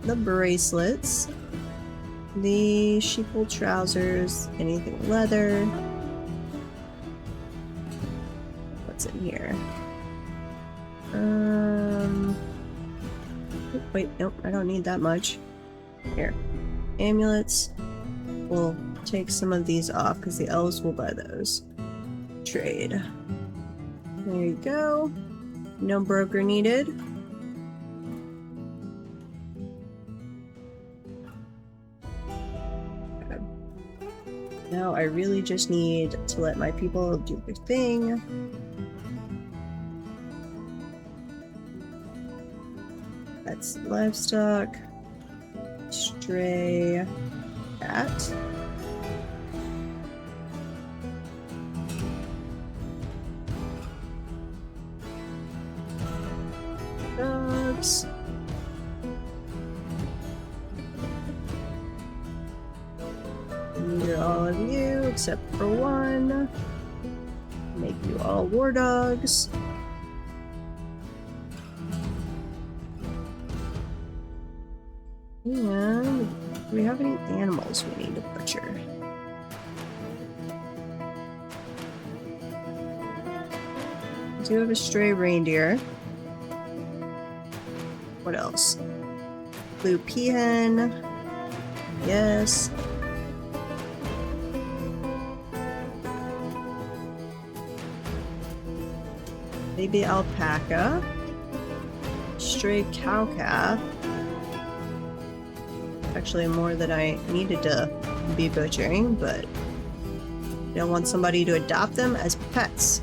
the bracelets, the sheepwool trousers, anything leather. What's in here? Wait, nope, I don't need that much. Here. Amulets. We'll take some of these off because the elves will buy those. Trade. There you go. No broker needed. Okay. Now I really just need to let my people do their thing. That's livestock. Stray cat. Dogs. These are all of you except for one. Make you all war dogs. And do we have any animals we need to butcher? We do have a stray reindeer. What else? Blue peahen. Yes. Baby alpaca. Stray cow calf. Actually more that I needed to be butchering, but I don't want somebody to adopt them as pets.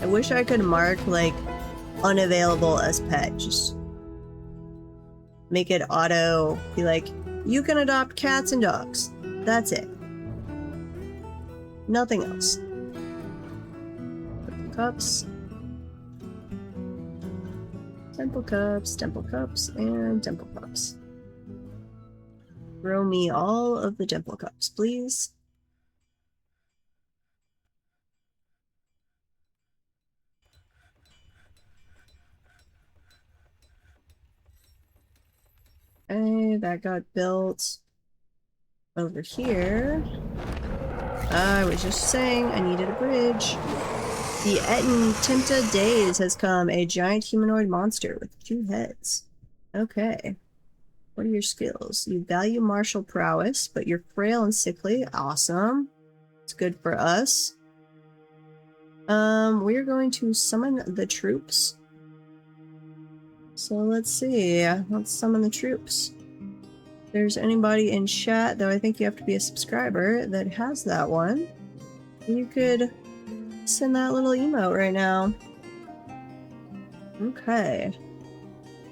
I wish I could mark like unavailable as pet. Just make it auto be like, you can adopt cats and dogs. That's it. Nothing else. Cups. Temple cups, and temple cups. Throw me all of the temple cups, please. Okay, that got built over here. I was just saying I needed a bridge. The Etten Tinta Days has come, a giant humanoid monster with 2 heads. Okay. What are your skills? You value martial prowess, but you're frail and sickly. Awesome. It's good for us. We're going to summon the troops. So let's see. Let's summon the troops. If there's anybody in chat, though I think you have to be a subscriber, that has that one. You could send that little emote right now. Okay.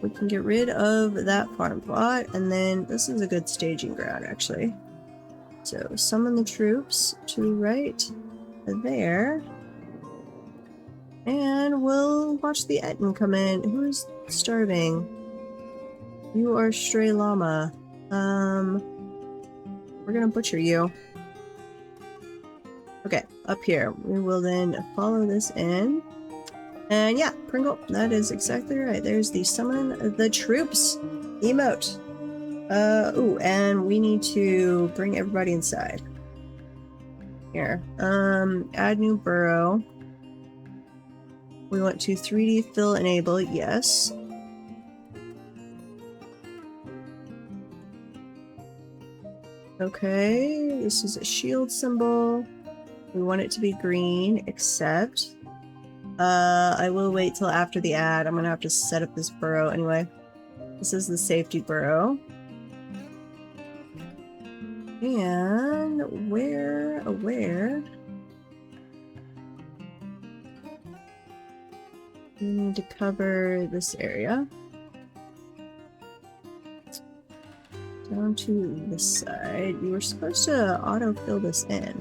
We can get rid of that farm plot, and then this is a good staging ground, actually. So, summon the troops to right there. And we'll watch the Etten come in. Who's starving? You are stray llama. We're gonna butcher you. Okay, up here. We will then follow this in. And yeah, Pringle, that is exactly right. There's the summon the troops emote. Ooh, and we need to bring everybody inside. Here. Add new burrow. We want to 3D fill enable, yes. Okay, this is a shield symbol. We want it to be green, except I will wait till after the ad. I'm gonna have to set up this burrow anyway. This is the safety burrow. And where we need to cover this area. Down to this side. You were supposed to auto-fill this in.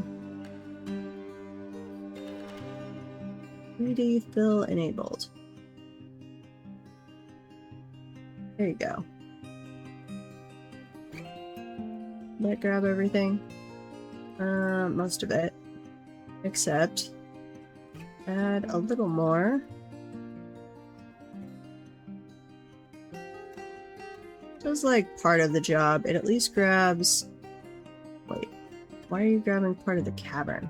3D fill enabled. There you go. Did I grab everything? Most of it. Except add a little more. Does like part of the job. It at least grabs... Wait, why are you grabbing part of the cavern?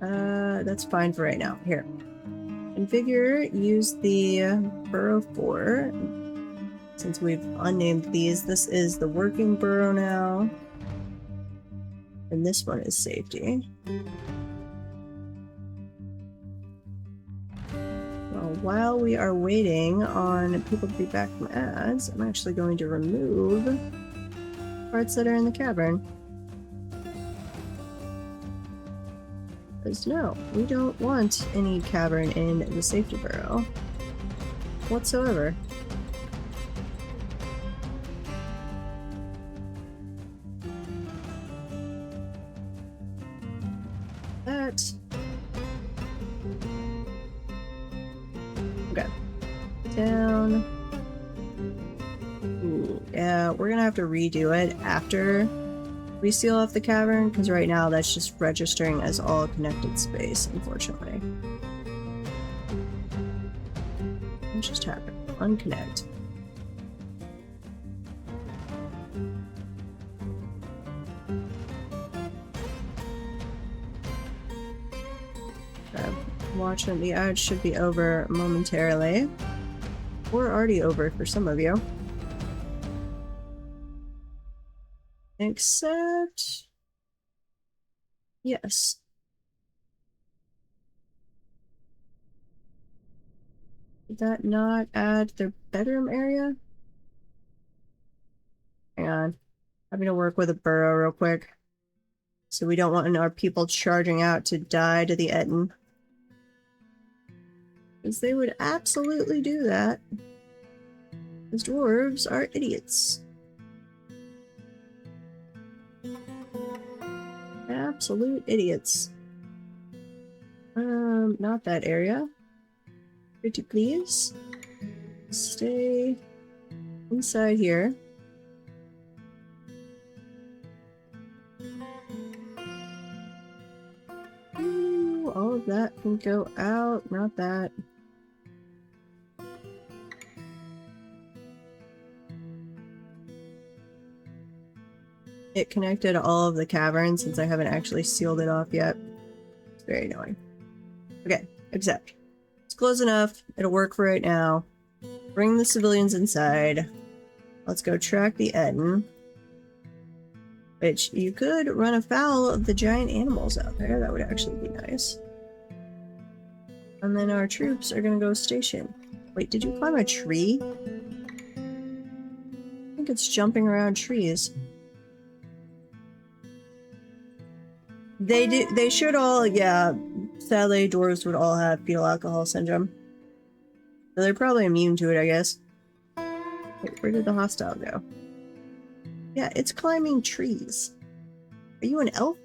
That's fine for right now. Here. Configure, use the burrow 4. Since we've unnamed these, this is the working burrow now. And this one is safety. Well, while we are waiting on people to be back from ads, I'm actually going to remove parts that are in the cavern. Because no, we don't want any cavern in the safety burrow whatsoever. That. Okay. Down. Ooh, yeah, we're gonna have to redo it after we seal off the cavern, because right now that's just registering as all connected space, unfortunately. What just happened? Unconnect. Watching the ad should be over momentarily. Or already over for some of you. Except... yes. Did that not add their bedroom area? Hang on. Having to work with a burrow real quick. So we don't want our people charging out to die to the Etten. Because they would absolutely do that. Because dwarves are idiots. Absolute idiots. Not that area. Pretty please. Stay inside here. Ooh, all of that can go out. Not that. It connected all of the caverns since I haven't actually sealed it off yet. It's very annoying. Okay, accept. It's close enough. It'll work for right now. Bring the civilians inside. Let's go track the Etten. Which, you could run afoul of the giant animals out there. That would actually be nice. And then our troops are gonna go station. Wait, did you climb a tree? I think it's jumping around trees. They should all, yeah. Sadly, dwarves would all have fetal alcohol syndrome. So they're probably immune to it, I guess. Wait, where did the hostile go? Yeah, it's climbing trees. Are you an elf?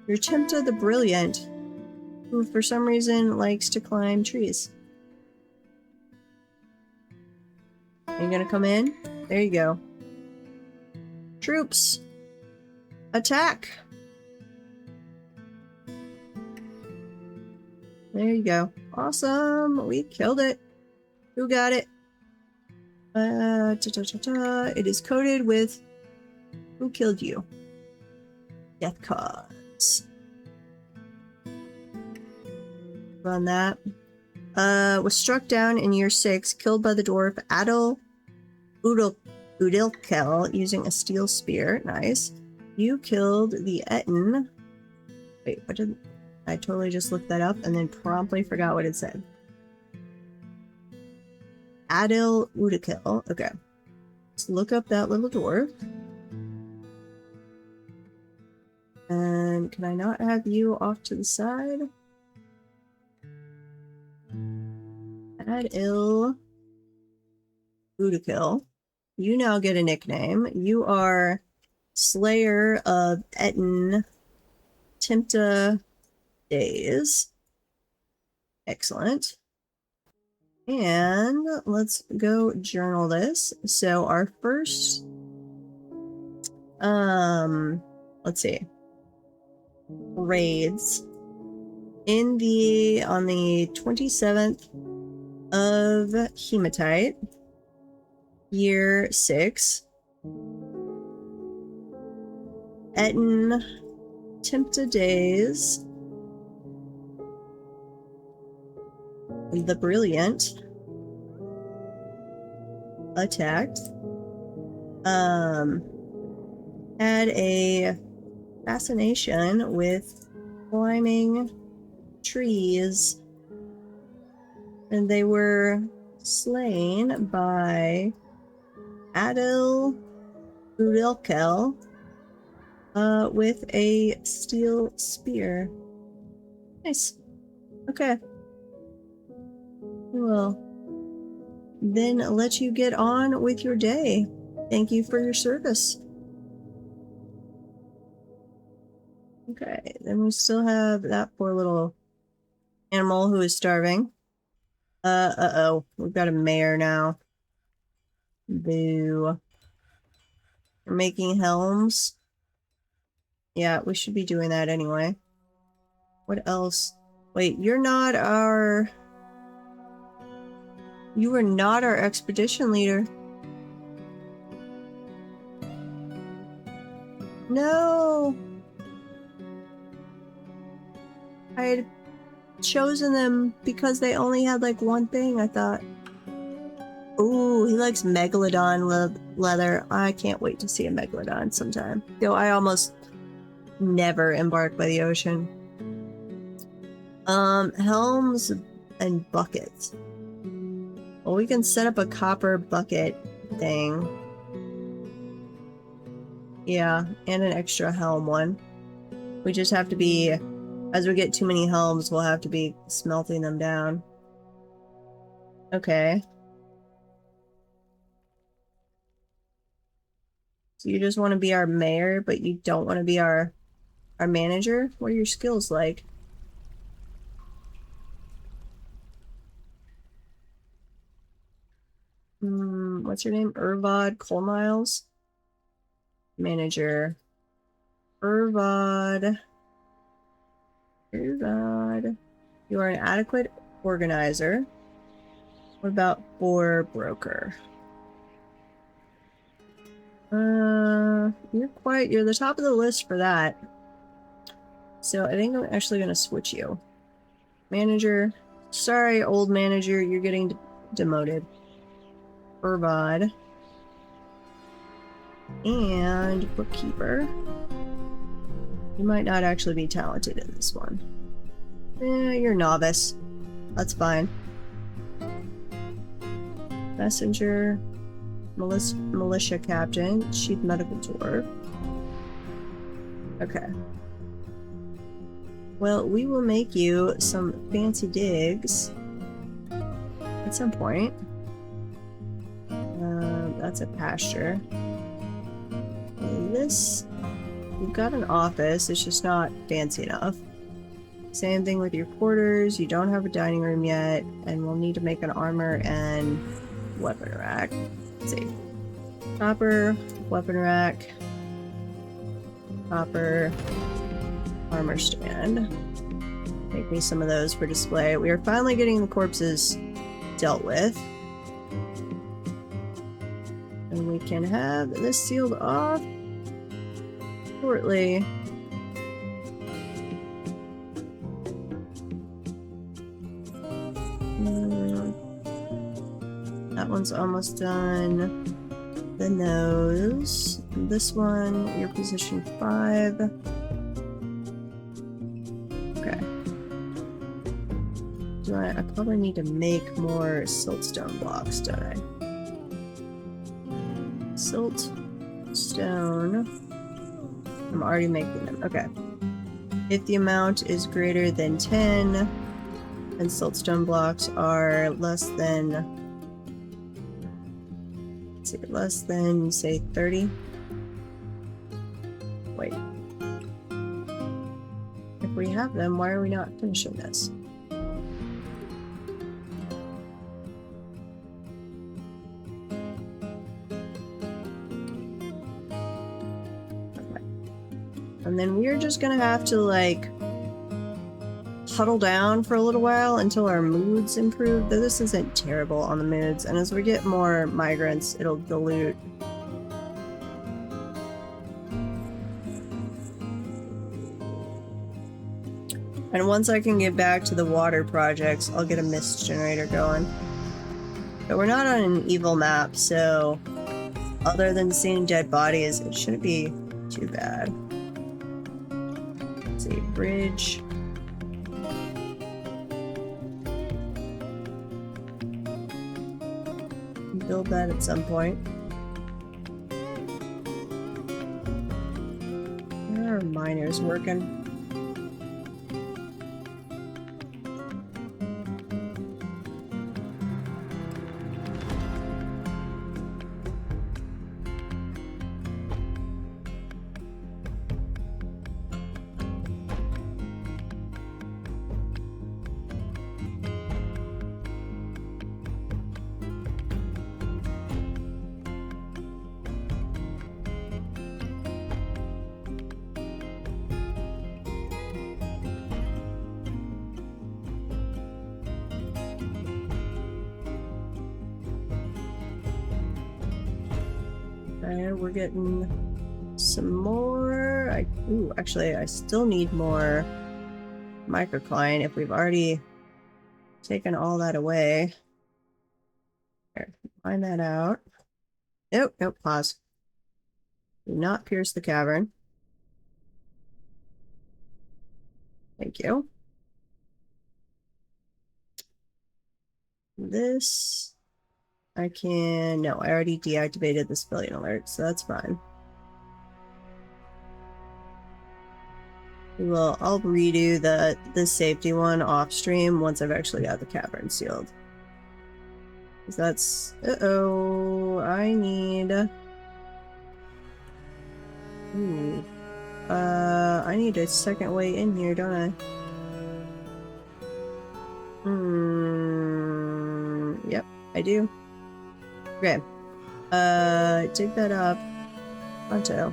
You're Tempta the Brilliant, who for some reason likes to climb trees. Are you gonna come in? There you go. Troops! Attack! There you go. Awesome! We killed it. Who got it? It is coded with who killed you? Death cause. Run that. Was struck down in year 6, killed by the dwarf Adel Udilkel using a steel spear. Nice. You killed the Etten. Wait, what did I totally just looked that up and then promptly forgot what it said. Adel Udilkel. Okay. Let's look up that little dwarf. And can I not have you off to the side? Adel Udilkel. You now get a nickname. You are Slayer of Etten Timta Days. Excellent. And let's go journal this. So our first, let's see, raids on the 27th of Hematite, year 6. Etten Timta Days. The Brilliant attacked. Had a fascination with climbing trees, and they were slain by Adel Udilkel with a steel spear. Nice. Okay. Well, then let you get on with your day. Thank you for your service. Okay, then we still have that poor little animal who is starving. Uh-oh. We've got a mayor now. Boo. We're making helms. Yeah, we should be doing that anyway. What else? Wait, you're not our... You were not our expedition leader. No! I had chosen them because they only had like one thing, I thought. Ooh, he likes megalodon leather. I can't wait to see a megalodon sometime. Though I almost never embark by the ocean. Helms and buckets. Well, we can set up a copper bucket thing. Yeah, and an extra helm one. We just have to be, as we get too many helms, we'll have to be smelting them down. Okay. So you just want to be our mayor, but you don't want to be our manager? What are your skills like? What's your name? Irvad Coal Miles? Manager. Irvad. You are an adequate organizer. What about for broker? You're the top of the list for that. So I think I'm actually gonna switch you. Manager. Sorry, old manager, you're getting demoted. Irvad. And bookkeeper. You might not actually be talented in this one. You're novice. That's fine. Messenger. Militia captain. Chief medical dwarf. Okay. Well, we will make you some fancy digs at some point. That's a pasture. And this, we've got an office, it's just not fancy enough. Same thing with your quarters, you don't have a dining room yet, and we'll need to make an armor and weapon rack. Let's see. Copper, weapon rack, copper, armor stand. Make me some of those for display. We are finally getting the corpses dealt with. And we can have this sealed off shortly. That one's almost done. The nose. This one, your position 5. Okay. I probably need to make more siltstone blocks, don't I? Silt, stone. I'm already making them. Okay. If the amount is greater than 10, and siltstone blocks are less than, let's see, less than, say, 30. Wait. If we have them, why are we not finishing this? And then we're just gonna have to, like, huddle down for a little while until our moods improve, though this isn't terrible on the moods, and as we get more migrants, it'll dilute. And once I can get back to the water projects, I'll get a mist generator going. But we're not on an evil map, so other than seeing dead bodies, it shouldn't be too bad. Let's see, bridge. Build that at some point. Where are miners working? We're getting some more. Ooh, actually, I still need more microcline if we've already taken all that away. Here, find that out. Nope, nope, pause. Do not pierce the cavern. Thank you. This... I can... No, I already deactivated the civilian alert, so that's fine. I'll redo the safety one off stream once I've actually got the cavern sealed. Because that's... Uh-oh, I need... Ooh. I need a second way in here, don't I? Yep, I do. Okay. Dig that up. Pronto.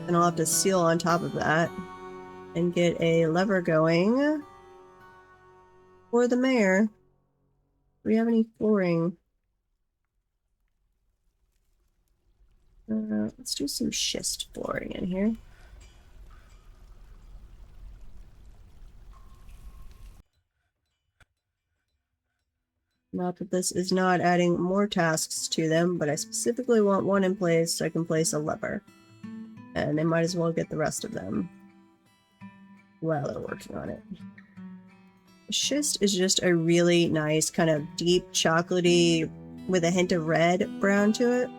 And I'll have to seal on top of that. And get a lever going for the mayor. Do we have any flooring? Let's do some schist flooring in here. Not that this is not adding more tasks to them, but I specifically want one in place so I can place a lever. And they might as well get the rest of them while they're working on it. Schist is just a really nice kind of deep chocolatey with a hint of red brown to it.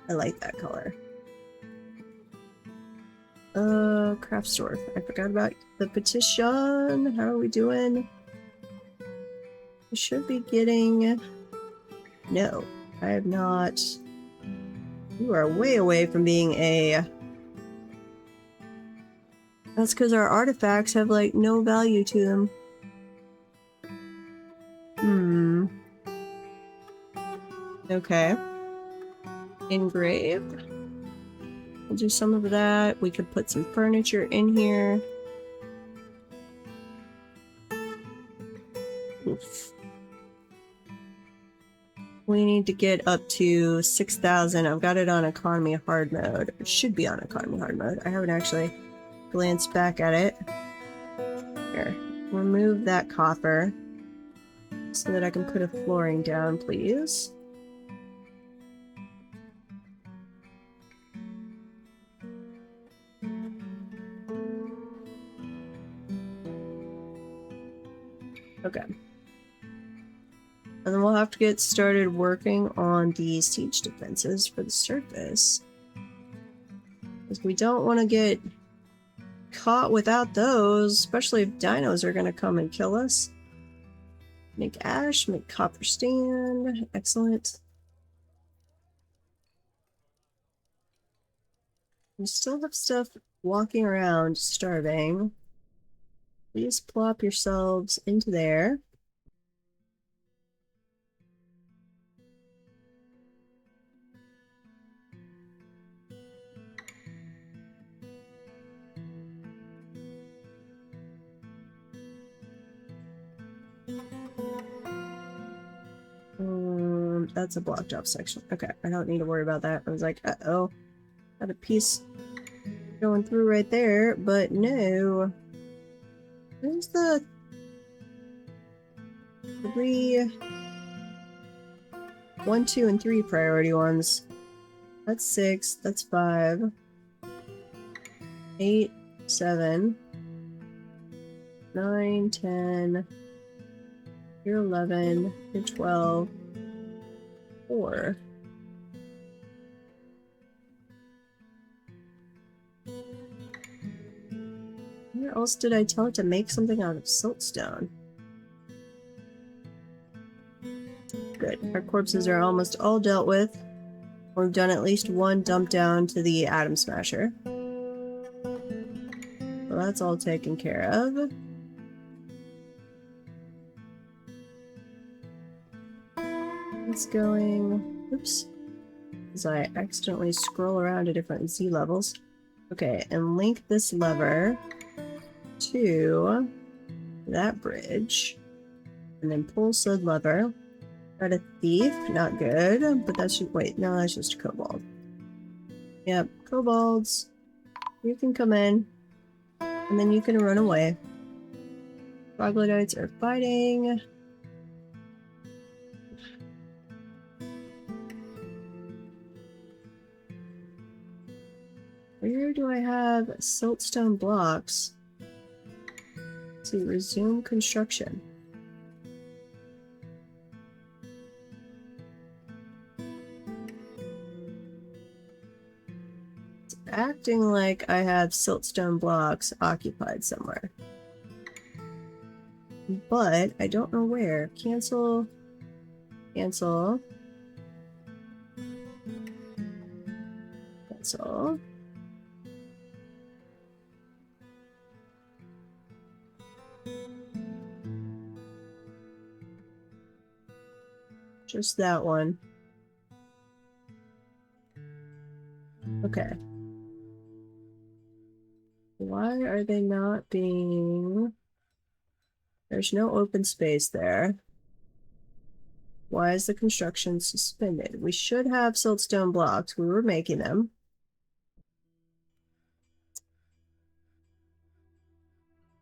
I like that color. Craft store. I forgot about the petition. How are we doing? We should be getting... No, I have not. You are way away from being a... That's because our artifacts have, like, no value to them. Okay. Engrave. We'll do some of that. We could put some furniture in here. Oof. We need to get up to 6,000. I've got it on economy hard mode. It should be on economy hard mode. I haven't actually glanced back at it. Here, remove that copper so that I can put a flooring down, please. Okay. And then we'll have to get started working on the siege defenses for the surface. Because we don't want to get caught without those, especially if dinos are going to come and kill us. Make ash, make copper stand. Excellent. We still have stuff walking around starving. Please plop yourselves into there. That's a blocked off section. Okay, I don't need to worry about that. I was like, uh-oh. Got a piece going through right there, but no. Where's the 1, 2, and 3 priority ones? That's 6, that's 5, 8, 7, 9, 10, you're 11, you're 12, 4. Where else did I tell it to make something out of siltstone? Good. Our corpses are almost all dealt with. We've done at least one dump down to the atom smasher. So that's all taken care of. It's going... Oops. Because I accidentally scroll around to different Z levels. Okay, and link this lever to that bridge. And then pull said lever. Got a thief, not good, but that should, wait, no, that's just a kobold. Yep, kobolds. You can come in, and then you can run away. Troglodytes are fighting. Where do I have siltstone blocks? Let's see, resume construction. Acting like I have siltstone blocks occupied somewhere. But I don't know where. Cancel. Cancel. Cancel. Just that one. Okay. Why are they not being... There's no open space there. Why is the construction suspended? We should have siltstone blocks. We were making them.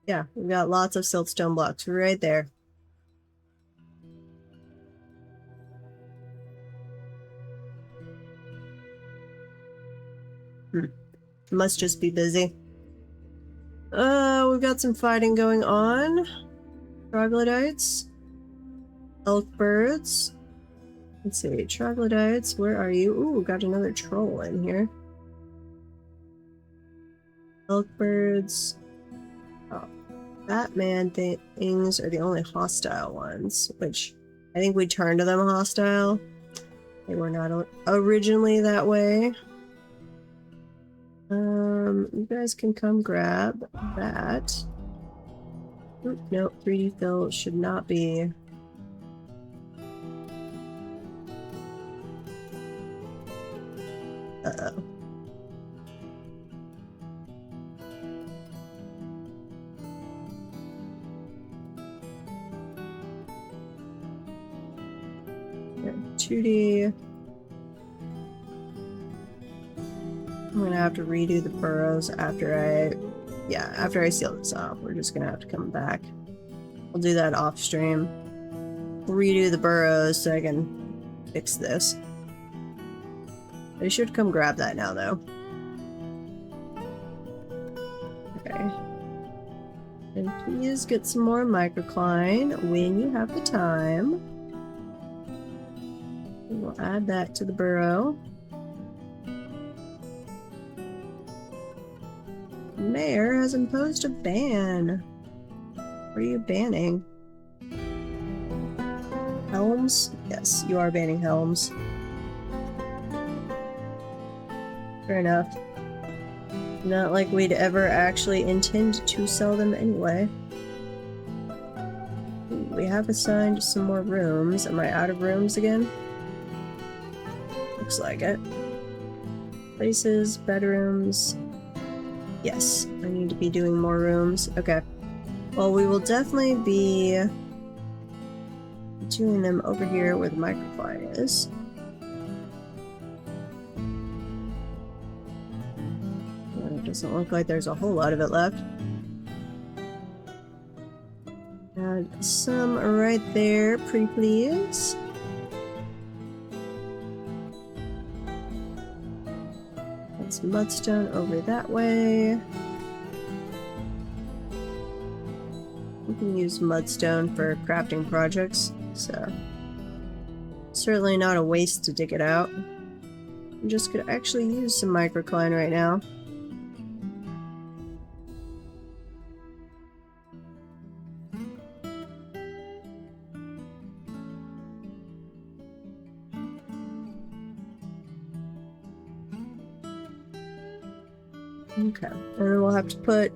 Yeah, we got lots of siltstone blocks right there. Must just be busy. We've got some fighting going on. Troglodytes. Elk birds. Let's see, troglodytes, where are you? Ooh, got another troll in here. Elk birds. Oh, Batman things are the only hostile ones, which I think we turned to them hostile. They were not originally that way. You guys can come grab that. Oop, nope, 3D fill should not be. Uh-oh. Okay, 2D. I'm gonna have to redo the burrows after I seal this off. We're just gonna have to come back. I'll do that off stream. Redo the burrows so I can fix this. They should come grab that now, though. Okay. And please get some more microcline when you have the time. We'll add that to the burrow. Mayor has imposed a ban. What are you banning? Helms? Yes, you are banning helms. Fair enough. Not like we'd ever actually intend to sell them anyway. Ooh, we have assigned some more rooms. Am I out of rooms again? Looks like it. Places, bedrooms. Yes, I need to be doing more rooms. Okay. Well, we will definitely be doing them over here where the microfine is. Well, it doesn't look like there's a whole lot of it left. Add some right there, pretty please. Add some mudstone over that way. We can use mudstone for crafting projects, so certainly not a waste to dig it out. I'm just gonna actually use some microcline right now. Okay, and then we'll have to put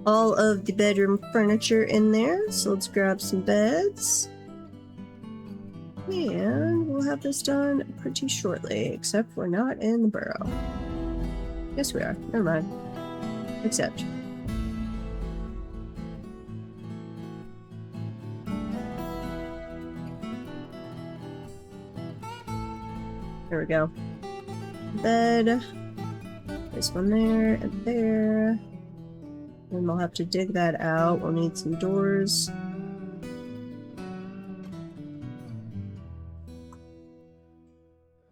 all of the bedroom furniture in there, so let's grab some beds. And we'll have this done pretty shortly, except we're not in the burrow. Yes, we are. Never mind. Except. There we go. Bed. This one there and there. And we'll have to dig that out. We'll need some doors.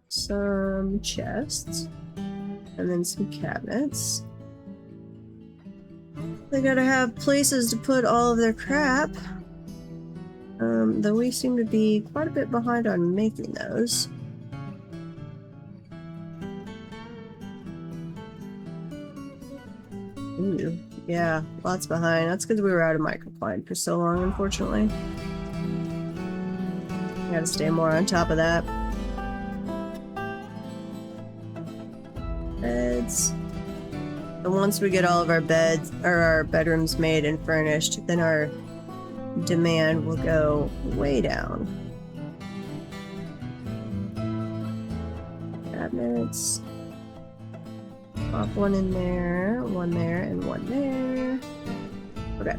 Some chests. And then some cabinets. They gotta have places to put all of their crap. Though we seem to be quite a bit behind on making those. Ooh, yeah, lots behind. That's because we were out of microcline for so long, unfortunately. Gotta stay more on top of that. Beds. And once we get all of our beds, or our bedrooms made and furnished, then our demand will go way down. Cabinets. Pop one in there, and one there. Okay.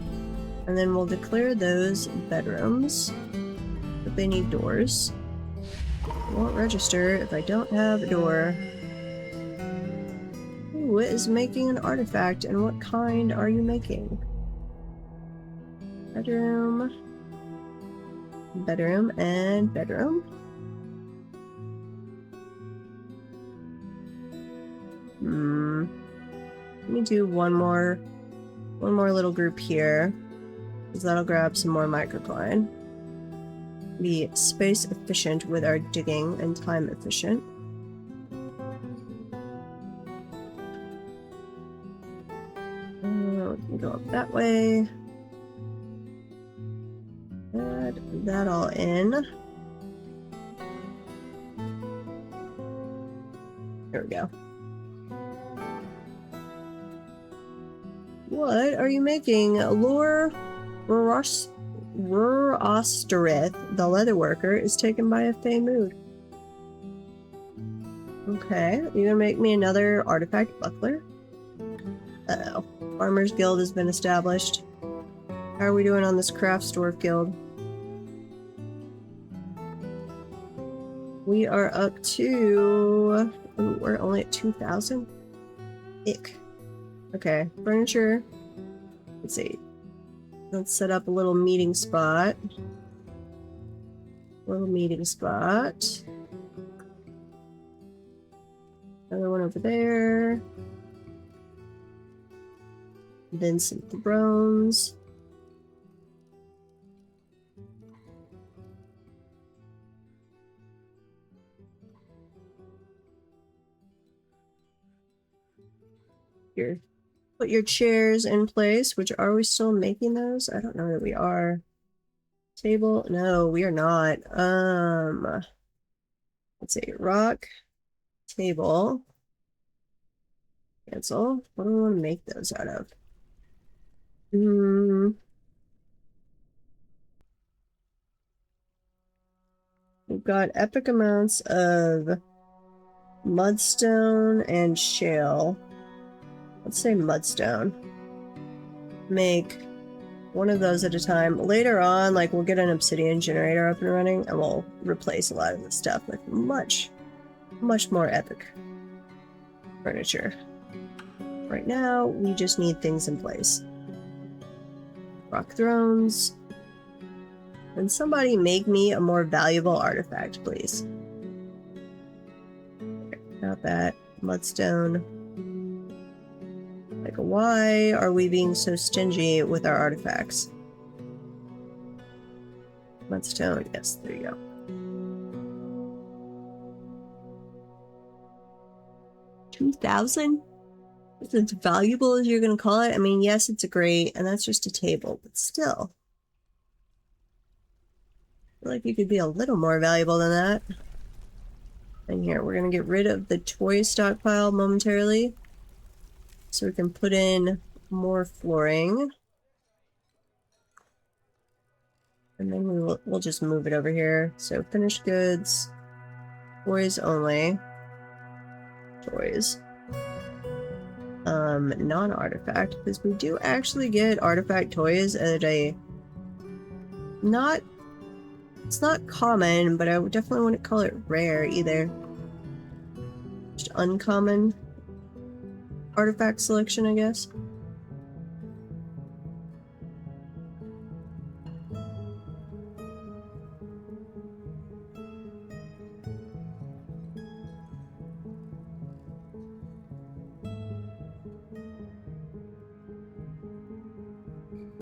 And then we'll declare those bedrooms. But they need doors. It won't register if I don't have a door. Ooh, it is making an artifact, and what kind are you making? Bedroom. Bedroom and bedroom. Let me do one more little group here, because that'll grab some more microcline. Be space efficient with our digging and time efficient. We can go up that way. Add that all in. There we go. What are you making? Lore Rorosterith, the leather worker, is taken by a fey mood. Okay, you gonna make me another artifact buckler? Uh-oh. Farmers Guild has been established. How are we doing on this craft store guild? We are up to... Ooh, we're only at 2,000? Ick. Okay, furniture. Let's see. Let's set up a little meeting spot. Little meeting spot. Another one over there. Then some thrones. Here. Put your chairs in place, which are we still making those? I don't know that we are. Table? No, we are not. Let's see. Rock. Table. Cancel. What do we want to make those out of? We've got epic amounts of mudstone and shale. Let's say mudstone. Make one of those at a time. Later on, like, we'll get an obsidian generator up and running, and we'll replace a lot of this stuff with much more epic furniture. Right now, we just need things in place. Rock thrones. And somebody make me a more valuable artifact, please. Got that. Mudstone. Like, why are we being so stingy with our artifacts? Mudstone, yes, there you go. $2,000? Is it as valuable as you're gonna call it? I mean, yes, it's a great, and that's just a table, but still. I feel like you could be a little more valuable than that. And here, we're gonna get rid of the toy stockpile momentarily, so we can put in more flooring. And then we'll just move it over here. So finished goods, toys only, toys. Non-artifact, because we do actually get artifact toys at a it's not common, but I would definitely wouldn't call it rare either. Just uncommon artifact selection, I guess.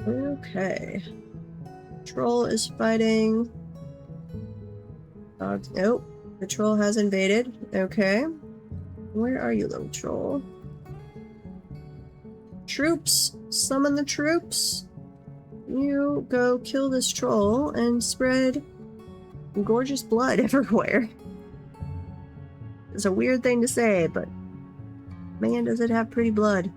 Okay. Troll is fighting. Nope. The troll has invaded. Okay. Where are you, little troll? Troops! Summon the troops! You go kill this troll and spread gorgeous blood everywhere. It's a weird thing to say, but man, does it have pretty blood.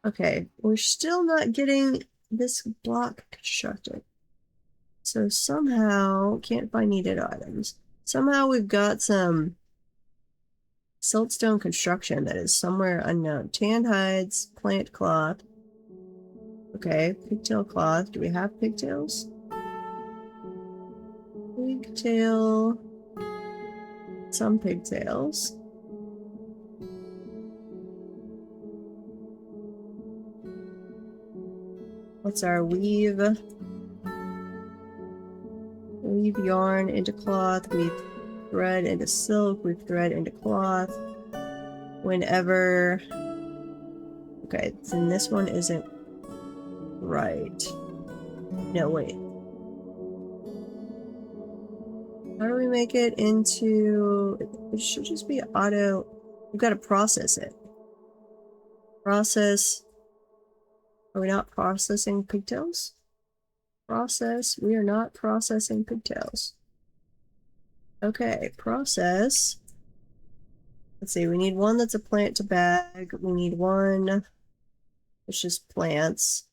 Okay, we're still not getting this block constructed. So somehow, can't find needed items. Somehow we've got some siltstone construction that is somewhere unknown. Tanned hides, plant cloth. Okay, pigtail cloth. Do we have pigtails? Pigtail. Some pigtails. What's our weave? Weave yarn into cloth, weave thread into silk, weave thread into cloth. Whenever... Okay, then this one isn't right. No, wait. How do we make it into... It should just be auto... We've got to process it. Process... Are we not processing pigtails? Process. We are not processing pigtails. Okay, process. Let's see, we need one that's a plant to bag. We need one that's just plants.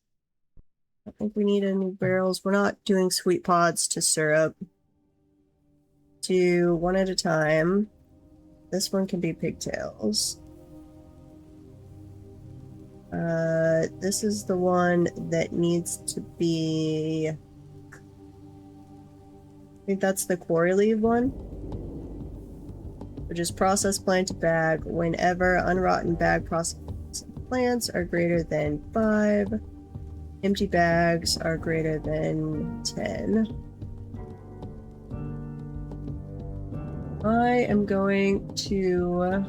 I think we need a new barrels. We're not doing sweet pods to syrup. Do one at a time. This one can be pigtails. This is the one that needs to be... I think that's the quarry leaf one. Which is processed plant to bag whenever unrotten bag processed plants are greater than 5. Empty bags are greater than 10. I am going to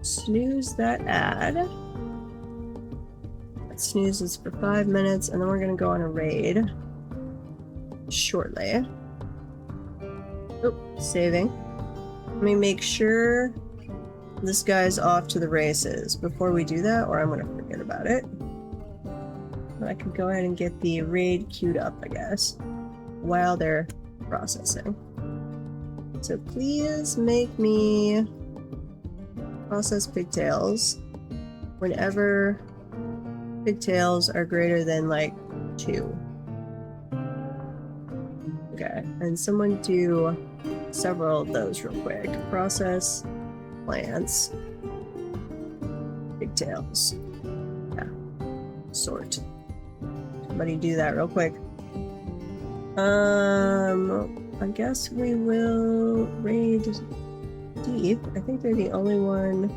snooze that ad. That snoozes for 5 minutes, and then we're going to go on a raid shortly. Oh, saving. Let me make sure this guy's off to the races before we do that, or I'm going to forget about it. But I can go ahead and get the raid queued up, I guess, while they're processing. So please make me process pigtails whenever pigtails are greater than like 2. Okay, and someone do several of those real quick. Process plants, pigtails. Yeah, sort. Somebody do that real quick. I guess we will raid deep. I think they're the only one.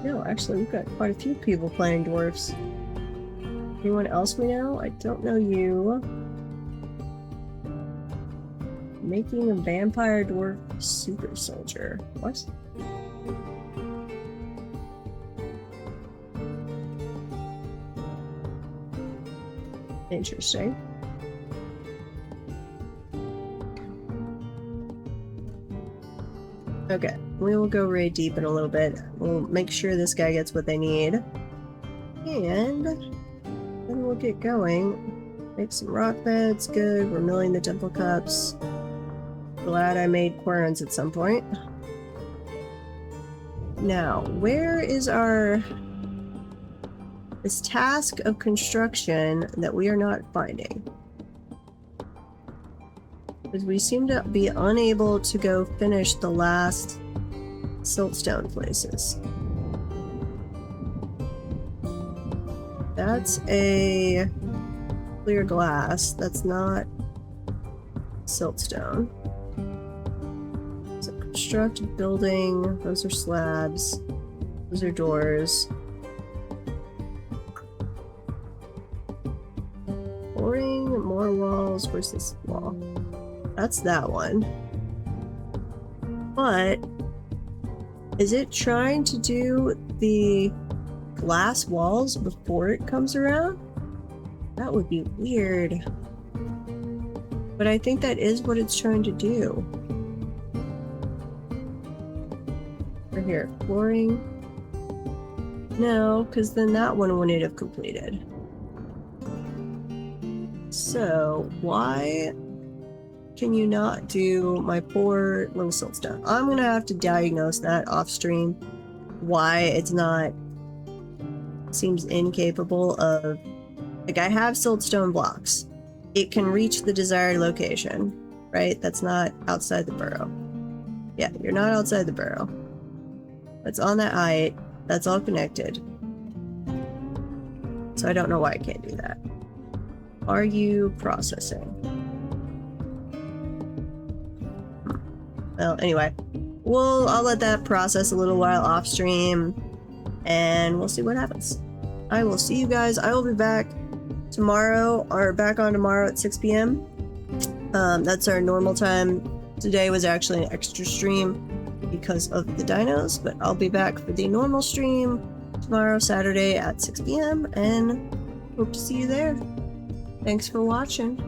No, actually, we've got quite a few people playing dwarfs. Anyone else we know? I don't know you. Making a vampire dwarf super soldier. What? Interesting. Okay, we will go raid deep in a little bit. We'll make sure this guy gets what they need. And then we'll get going. Make some rock beds. Good. We're milling the temple cups. Glad I made querns at some point. Now, where is this task of construction that we are not finding? Because we seem to be unable to go finish the last siltstone places. That's a clear glass. That's not siltstone. So construct a building. Those are slabs. Those are doors. Pouring more walls. Where's this wall? That's that one. But is it trying to do the glass walls before it comes around? That would be weird. But I think that is what it's trying to do. Right here, flooring. No, because then that one wouldn't have completed. So why can you not do my poor little siltstone? I'm gonna have to diagnose that off stream. Why it's not, seems incapable of, like, I have siltstone blocks. It can reach the desired location, right? That's not outside the burrow. Yeah, you're not outside the burrow. It's on that height. That's all connected. So I don't know why I can't do that. Are you processing? Well, anyway, I'll let that process a little while off stream, and we'll see what happens. I will see you guys. I will be back tomorrow, or back on tomorrow at 6 p.m. That's our normal time. Today was actually an extra stream because of the dinos, but I'll be back for the normal stream tomorrow, Saturday at 6 p.m. and hope to see you there. Thanks for watching.